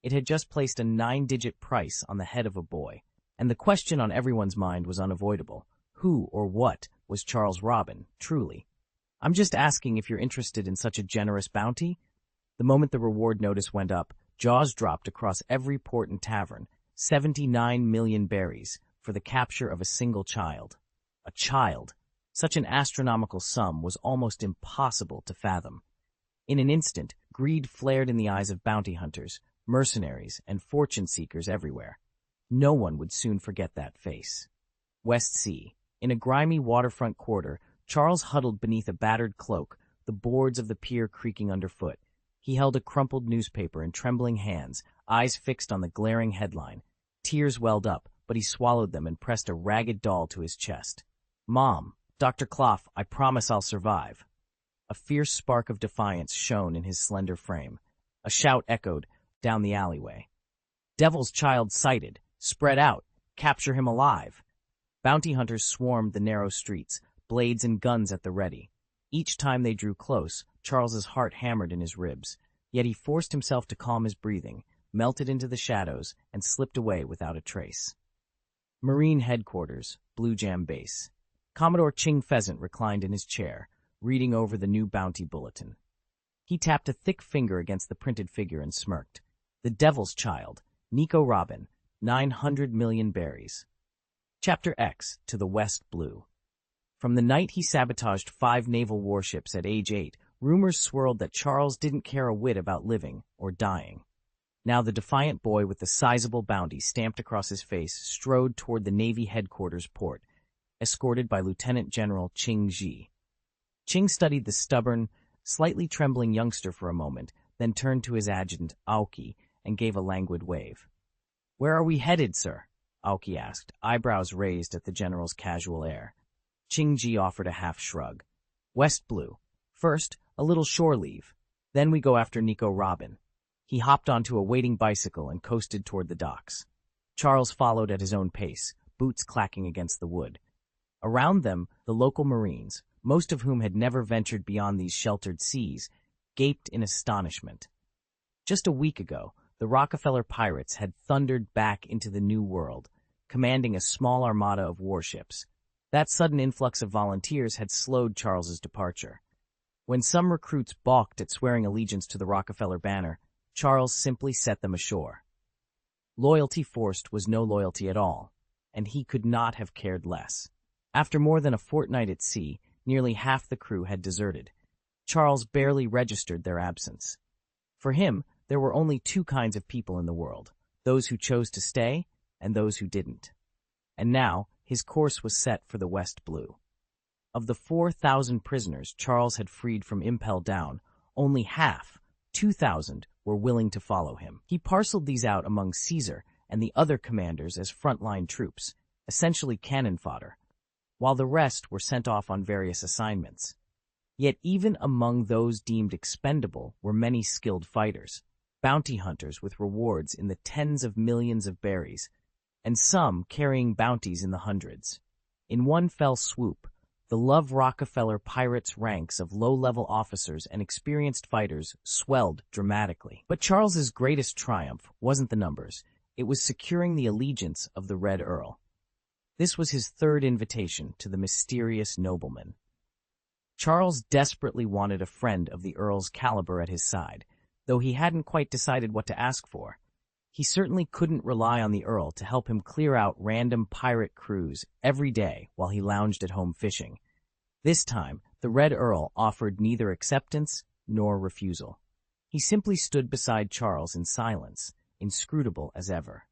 it had just placed a 9-digit price on the head of a boy. And the question on everyone's mind was unavoidable. Who or what was Charles Robin, truly? "I'm just asking if you're interested in such a generous bounty?" The moment the reward notice went up, jaws dropped across every port and tavern. 79 million berries for the capture of a single child. A child. Such an astronomical sum was almost impossible to fathom. In an instant, greed flared in the eyes of bounty hunters, mercenaries, and fortune-seekers everywhere. No one would soon forget that face. West Sea. In a grimy waterfront quarter, Charles huddled beneath a battered cloak, the boards of the pier creaking underfoot. He held a crumpled newspaper in trembling hands, eyes fixed on the glaring headline. Tears welled up, but he swallowed them and pressed a ragged doll to his chest. "Mom, Dr. Clough, I promise I'll survive." A fierce spark of defiance shone in his slender frame. A shout echoed down the alleyway. "Devil's Child sighted! Spread out! Capture him alive!" Bounty hunters swarmed the narrow streets, blades and guns at the ready. Each time they drew close, Charles's heart hammered in his ribs. Yet he forced himself to calm his breathing, melted into the shadows, and slipped away without a trace. Marine Headquarters, Blue Jam Base. Commodore Ching Pheasant reclined in his chair, reading over the new bounty bulletin. He tapped a thick finger against the printed figure and smirked. "The Devil's Child, Nico Robin, 900 million berries." Chapter X, To the West Blue. From the night he sabotaged 5 naval warships at age 8, rumors swirled that Charles didn't care a whit about living or dying. Now the defiant boy with the sizable bounty stamped across his face strode toward the Navy headquarters port, escorted by Lieutenant General Ching Ji. Ching studied the stubborn, slightly trembling youngster for a moment, then turned to his adjutant, Aoki, and gave a languid wave. "Where are we headed, sir?" Aoki asked, eyebrows raised at the general's casual air. Ching Ji offered a half shrug. "West Blue. First, a little shore leave. Then we go after Nico Robin." He hopped onto a waiting bicycle and coasted toward the docks. Charles followed at his own pace, boots clacking against the wood. Around them, the local Marines, most of whom had never ventured beyond these sheltered seas, gaped in astonishment. Just a week ago, the Rockefeller pirates had thundered back into the New World, commanding a small armada of warships. That sudden influx of volunteers had slowed Charles's departure. When some recruits balked at swearing allegiance to the Rockefeller banner, Charles simply set them ashore. Loyalty forced was no loyalty at all, and he could not have cared less. After more than a fortnight at sea, nearly half the crew had deserted. Charles barely registered their absence. For him, there were only 2 kinds of people in the world, those who chose to stay and those who didn't. And now, his course was set for the West Blue. Of the 4,000 prisoners Charles had freed from Impel Down, only half, 2,000, were willing to follow him. He parceled these out among Caesar and the other commanders as frontline troops, essentially cannon fodder, while the rest were sent off on various assignments. Yet even among those deemed expendable were many skilled fighters, bounty hunters with rewards in the tens of millions of berries, and some carrying bounties in the hundreds. In one fell swoop, the Love Rockefeller pirates' ranks of low-level officers and experienced fighters swelled dramatically. But Charles's greatest triumph wasn't the numbers, it was securing the allegiance of the Red Earl. This was his 3rd invitation to the mysterious nobleman. Charles desperately wanted a friend of the Earl's caliber at his side, though he hadn't quite decided what to ask for. He certainly couldn't rely on the Earl to help him clear out random pirate crews every day while he lounged at home fishing. This time, the Red Earl offered neither acceptance nor refusal. He simply stood beside Charles in silence, inscrutable as ever.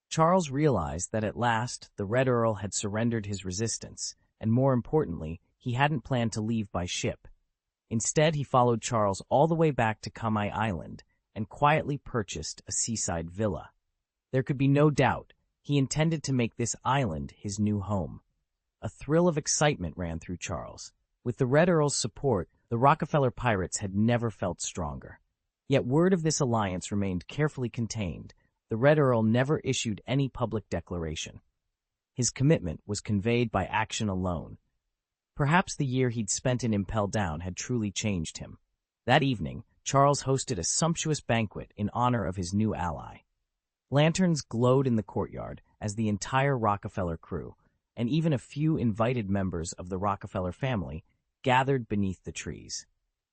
Charles realized that at last the Red Earl had surrendered his resistance, and more importantly, he hadn't planned to leave by ship. Instead, he followed Charles all the way back to Kamai Island and quietly purchased a seaside villa. There could be no doubt he intended to make this island his new home. A thrill of excitement ran through Charles. With the Red Earl's support, the Rockefeller pirates had never felt stronger. Yet word of this alliance remained carefully contained. The Red Earl never issued any public declaration. His commitment was conveyed by action alone. Perhaps the year he'd spent in Impel Down had truly changed him. That evening, Charles hosted a sumptuous banquet in honor of his new ally. Lanterns glowed in the courtyard as the entire Rockefeller crew, and even a few invited members of the Rockefeller family, gathered beneath the trees.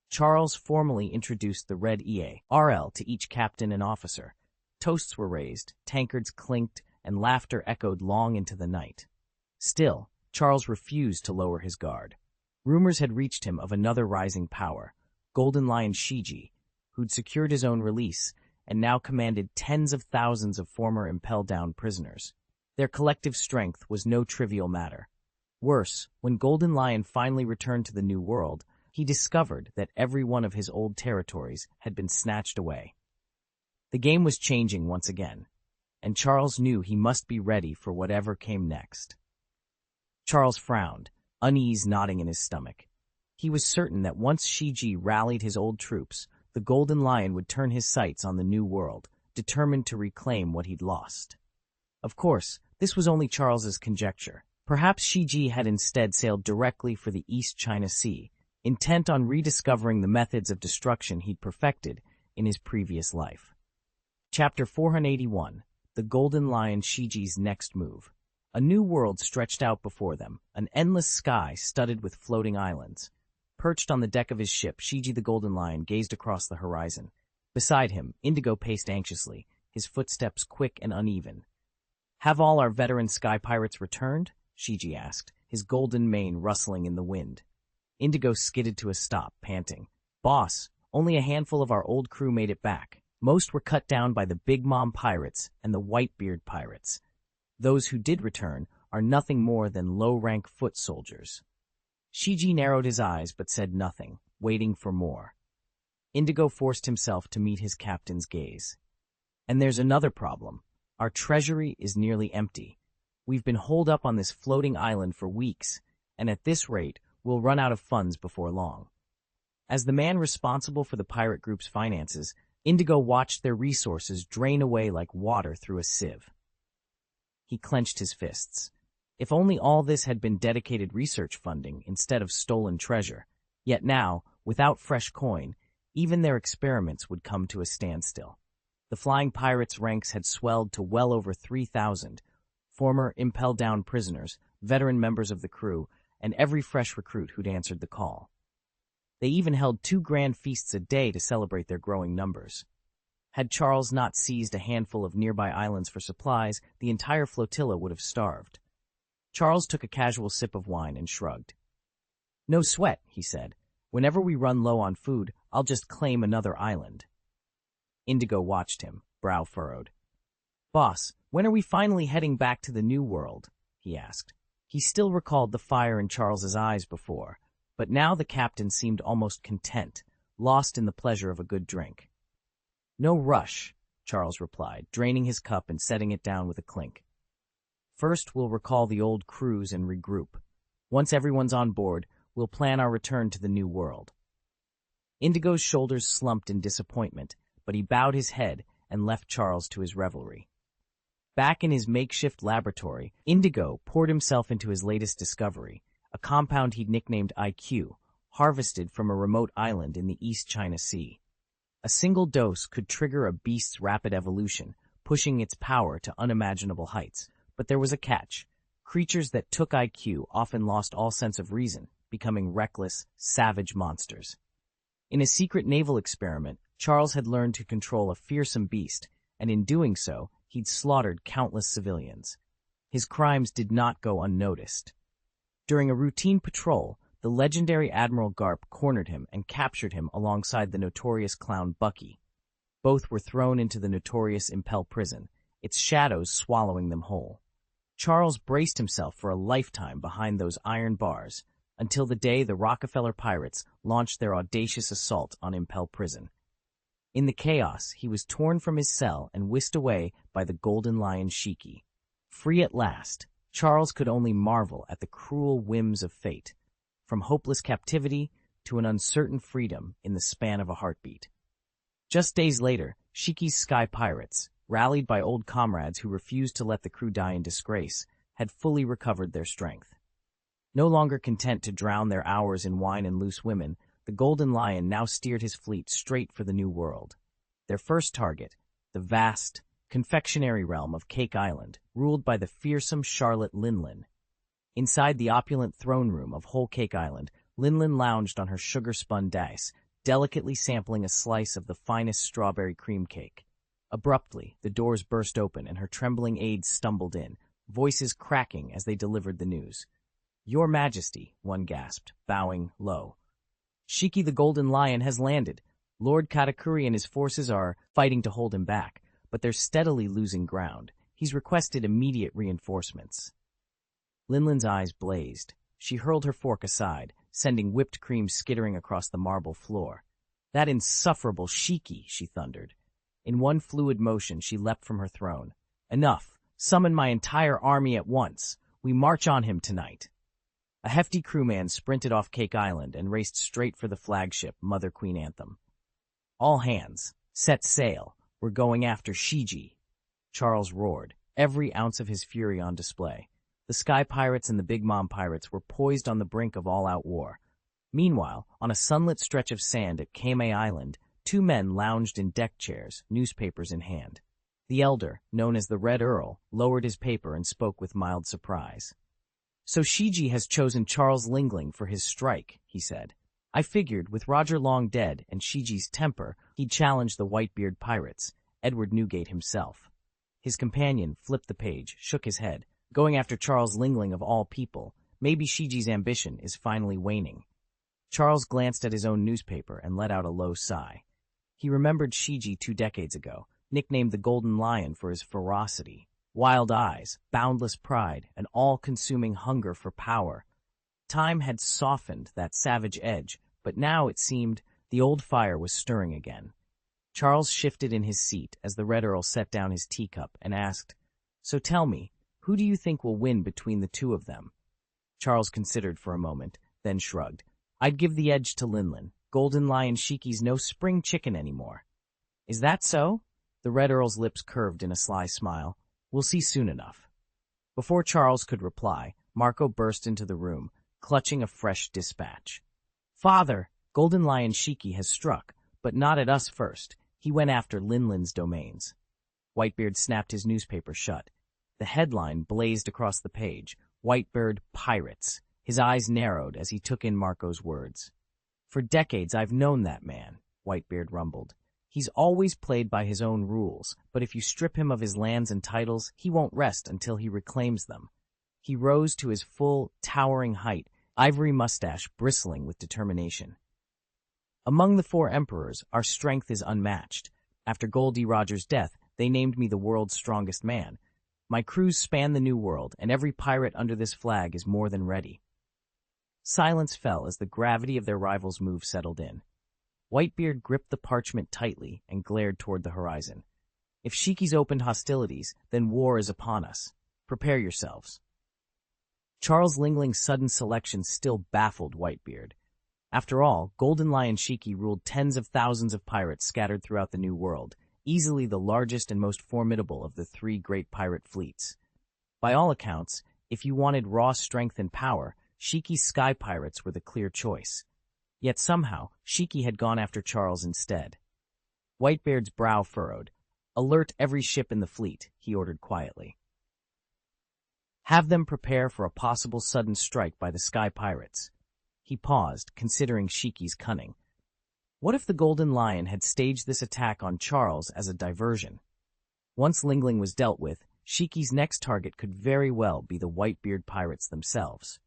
Charles formally introduced the Red EA-RL to each captain and officer. Toasts were raised, tankards clinked, and laughter echoed long into the night. Still, Charles refused to lower his guard. Rumors had reached him of another rising power, Golden Lion Shiji, who'd secured his own release and now commanded tens of thousands of former Impel Down prisoners. Their collective strength was no trivial matter. Worse, when Golden Lion finally returned to the New World, he discovered that every one of his old territories had been snatched away. The game was changing once again, and Charles knew he must be ready for whatever came next. Charles frowned, unease knotting in his stomach. He was certain that once Shiji rallied his old troops, the Golden Lion would turn his sights on the New World, determined to reclaim what he'd lost. Of course, this was only Charles's conjecture. Perhaps Shiji had instead sailed directly for the East China Sea, intent on rediscovering the methods of destruction he'd perfected in his previous life. Chapter 481, The Golden Lion Shiji's Next Move. A new world stretched out before them, an endless sky studded with floating islands. Perched on the deck of his ship, Shiji the Golden Lion gazed across the horizon. Beside him, Indigo paced anxiously, his footsteps quick and uneven. "Have all our veteran sky pirates returned?" Shiji asked, his golden mane rustling in the wind. Indigo skidded to a stop, panting. "Boss, only a handful of our old crew made it back. Most were cut down by the Big Mom pirates and the Whitebeard pirates. Those who did return are nothing more than low-rank foot soldiers." Shiji narrowed his eyes but said nothing, waiting for more. Indigo forced himself to meet his captain's gaze. "And there's another problem. Our treasury is nearly empty. We've been holed up on this floating island for weeks, and at this rate, we'll run out of funds before long." As the man responsible for the pirate group's finances, Indigo watched their resources drain away like water through a sieve. He clenched his fists. If only all this had been dedicated research funding instead of stolen treasure. Yet now, without fresh coin, even their experiments would come to a standstill. The flying pirates' ranks had swelled to well over 3,000, former Impel Down prisoners, veteran members of the crew, and every fresh recruit who'd answered the call. They even held 2 grand feasts a day to celebrate their growing numbers. Had Charles not seized a handful of nearby islands for supplies, the entire flotilla would have starved. Charles took a casual sip of wine and shrugged. "No sweat," he said. "Whenever we run low on food, I'll just claim another island." Indigo watched him, brow furrowed. "Boss, when are we finally heading back to the New World?" he asked. He still recalled the fire in Charles's eyes before, but now the captain seemed almost content, lost in the pleasure of a good drink. "No rush," Charles replied, draining his cup and setting it down with a clink. "First, we'll recall the old crews and regroup. Once everyone's on board, we'll plan our return to the New World." Indigo's shoulders slumped in disappointment, but he bowed his head and left Charles to his revelry. Back in his makeshift laboratory, Indigo poured himself into his latest discovery, a compound he'd nicknamed IQ, harvested from a remote island in the East China Sea. A single dose could trigger a beast's rapid evolution, pushing its power to unimaginable heights. But there was a catch. Creatures that took IQ often lost all sense of reason, becoming reckless, savage monsters. In a secret naval experiment, Charles had learned to control a fearsome beast, and in doing so, he'd slaughtered countless civilians. His crimes did not go unnoticed. During a routine patrol, the legendary Admiral Garp cornered him and captured him alongside the notorious clown Bucky. Both were thrown into the notorious Impel prison, its shadows swallowing them whole. Charles braced himself for a lifetime behind those iron bars, until the day the Rockefeller pirates launched their audacious assault on Impel prison. In the chaos, he was torn from his cell and whisked away by the Golden Lion Shiki. Free at last, Charles could only marvel at the cruel whims of fate, from hopeless captivity to an uncertain freedom in the span of a heartbeat. Just days later, Shiki's sky pirates, rallied by old comrades who refused to let the crew die in disgrace, had fully recovered their strength. No longer content to drown their hours in wine and loose women, the Golden Lion now steered his fleet straight for the New World. Their first target, the vast, confectionery realm of Cake Island, ruled by the fearsome Charlotte Linlin. Inside the opulent throne room of Whole Cake Island, Linlin lounged on her sugar-spun dais, delicately sampling a slice of the finest strawberry cream cake. Abruptly, the doors burst open and her trembling aides stumbled in, voices cracking as they delivered the news. "Your Majesty," one gasped, bowing low. "Shiki the Golden Lion has landed. Lord Katakuri and his forces are fighting to hold him back, but they're steadily losing ground. He's requested immediate reinforcements." Linlin's eyes blazed. She hurled her fork aside, sending whipped cream skittering across the marble floor. "That insufferable Shiki," she thundered. In one fluid motion, she leapt from her throne. "Enough! Summon my entire army at once! We march on him tonight!" A hefty crewman sprinted off Cake Island and raced straight for the flagship, Mother Queen Anthem. "All hands, set sail! We're going after Shiji!" Charles roared, every ounce of his fury on display. The Sky Pirates and the Big Mom Pirates were poised on the brink of all-out war. Meanwhile, on a sunlit stretch of sand at Kame Island, two men lounged in deck chairs, newspapers in hand. The elder, known as the Red Earl, lowered his paper and spoke with mild surprise. "So Shiji has chosen Charles Lingling for his strike," he said. "I figured, with Roger long dead and Shiji's temper, he'd challenge the Whitebeard pirates, Edward Newgate himself." His companion flipped the page, shook his head. "Going after Charles Lingling of all people, maybe Shiji's ambition is finally waning." Charles glanced at his own newspaper and let out a low sigh. He remembered Shiji 2 decades ago, nicknamed the Golden Lion for his ferocity. Wild eyes, boundless pride, and all-consuming hunger for power. Time had softened that savage edge, but now it seemed the old fire was stirring again. Charles shifted in his seat as the Red Earl set down his teacup and asked, "So tell me, who do you think will win between the two of them?" Charles considered for a moment, then shrugged. "I'd give the edge to Linlin. Golden Lion Shiki's no spring chicken anymore." "Is that so?" The Red Earl's lips curved in a sly smile. "We'll see soon enough." Before Charles could reply, Marco burst into the room, clutching a fresh dispatch. "Father, Golden Lion Shiki has struck, but not at us first. He went after Linlin's domains." Whitebeard snapped his newspaper shut. The headline blazed across the page, "Whitebeard Pirates." His eyes narrowed as he took in Marco's words. "For decades I've known that man," Whitebeard rumbled. "He's always played by his own rules, but if you strip him of his lands and titles, he won't rest until he reclaims them." He rose to his full, towering height, ivory mustache bristling with determination. "Among the 4 emperors, our strength is unmatched. After Gol D Roger's death, they named me the world's strongest man. My crews span the New World, and every pirate under this flag is more than ready." Silence fell as the gravity of their rivals' move settled in. Whitebeard gripped the parchment tightly and glared toward the horizon. "If Shiki's opened hostilities, then war is upon us. Prepare yourselves." Charles Lingling's sudden selection still baffled Whitebeard. After all, Golden Lion Shiki ruled tens of thousands of pirates scattered throughout the New World, easily the largest and most formidable of the 3 great pirate fleets. By all accounts, if you wanted raw strength and power, Shiki's sky pirates were the clear choice. Yet somehow, Shiki had gone after Charles instead. Whitebeard's brow furrowed. "Alert every ship in the fleet," he ordered quietly. "Have them prepare for a possible sudden strike by the sky pirates." He paused, considering Shiki's cunning. What if the Golden Lion had staged this attack on Charles as a diversion? Once Lingling was dealt with, Shiki's next target could very well be the Whitebeard pirates themselves.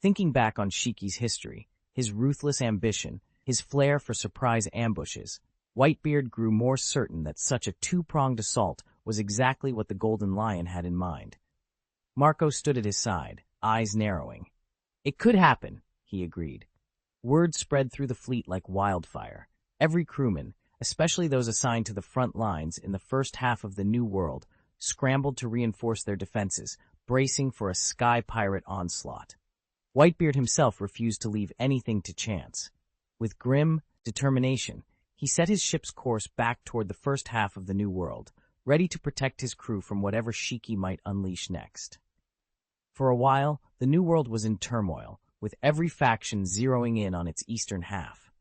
Thinking back on Shiki's history, his ruthless ambition, his flair for surprise ambushes, Whitebeard grew more certain that such a two-pronged assault was exactly what the Golden Lion had in mind. Marco stood at his side, eyes narrowing. It could happen, he agreed. Word spread through the fleet like wildfire. Every crewman, especially those assigned to the front lines in the first half of the New World, scrambled to reinforce their defenses, bracing for a sky pirate onslaught. Whitebeard himself refused to leave anything to chance. With grim determination, he set his ship's course back toward the first half of the New World, ready to protect his crew from whatever Shiki might unleash next. For a while, the New World was in turmoil, with every faction zeroing in on its eastern half.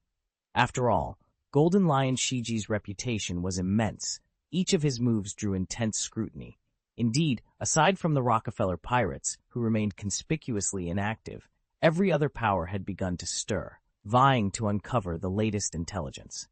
After all, Golden Lion Shiji's reputation was immense. Each of his moves drew intense scrutiny. Indeed, aside from the Rockefeller pirates, who remained conspicuously inactive, every other power had begun to stir, vying to uncover the latest intelligence.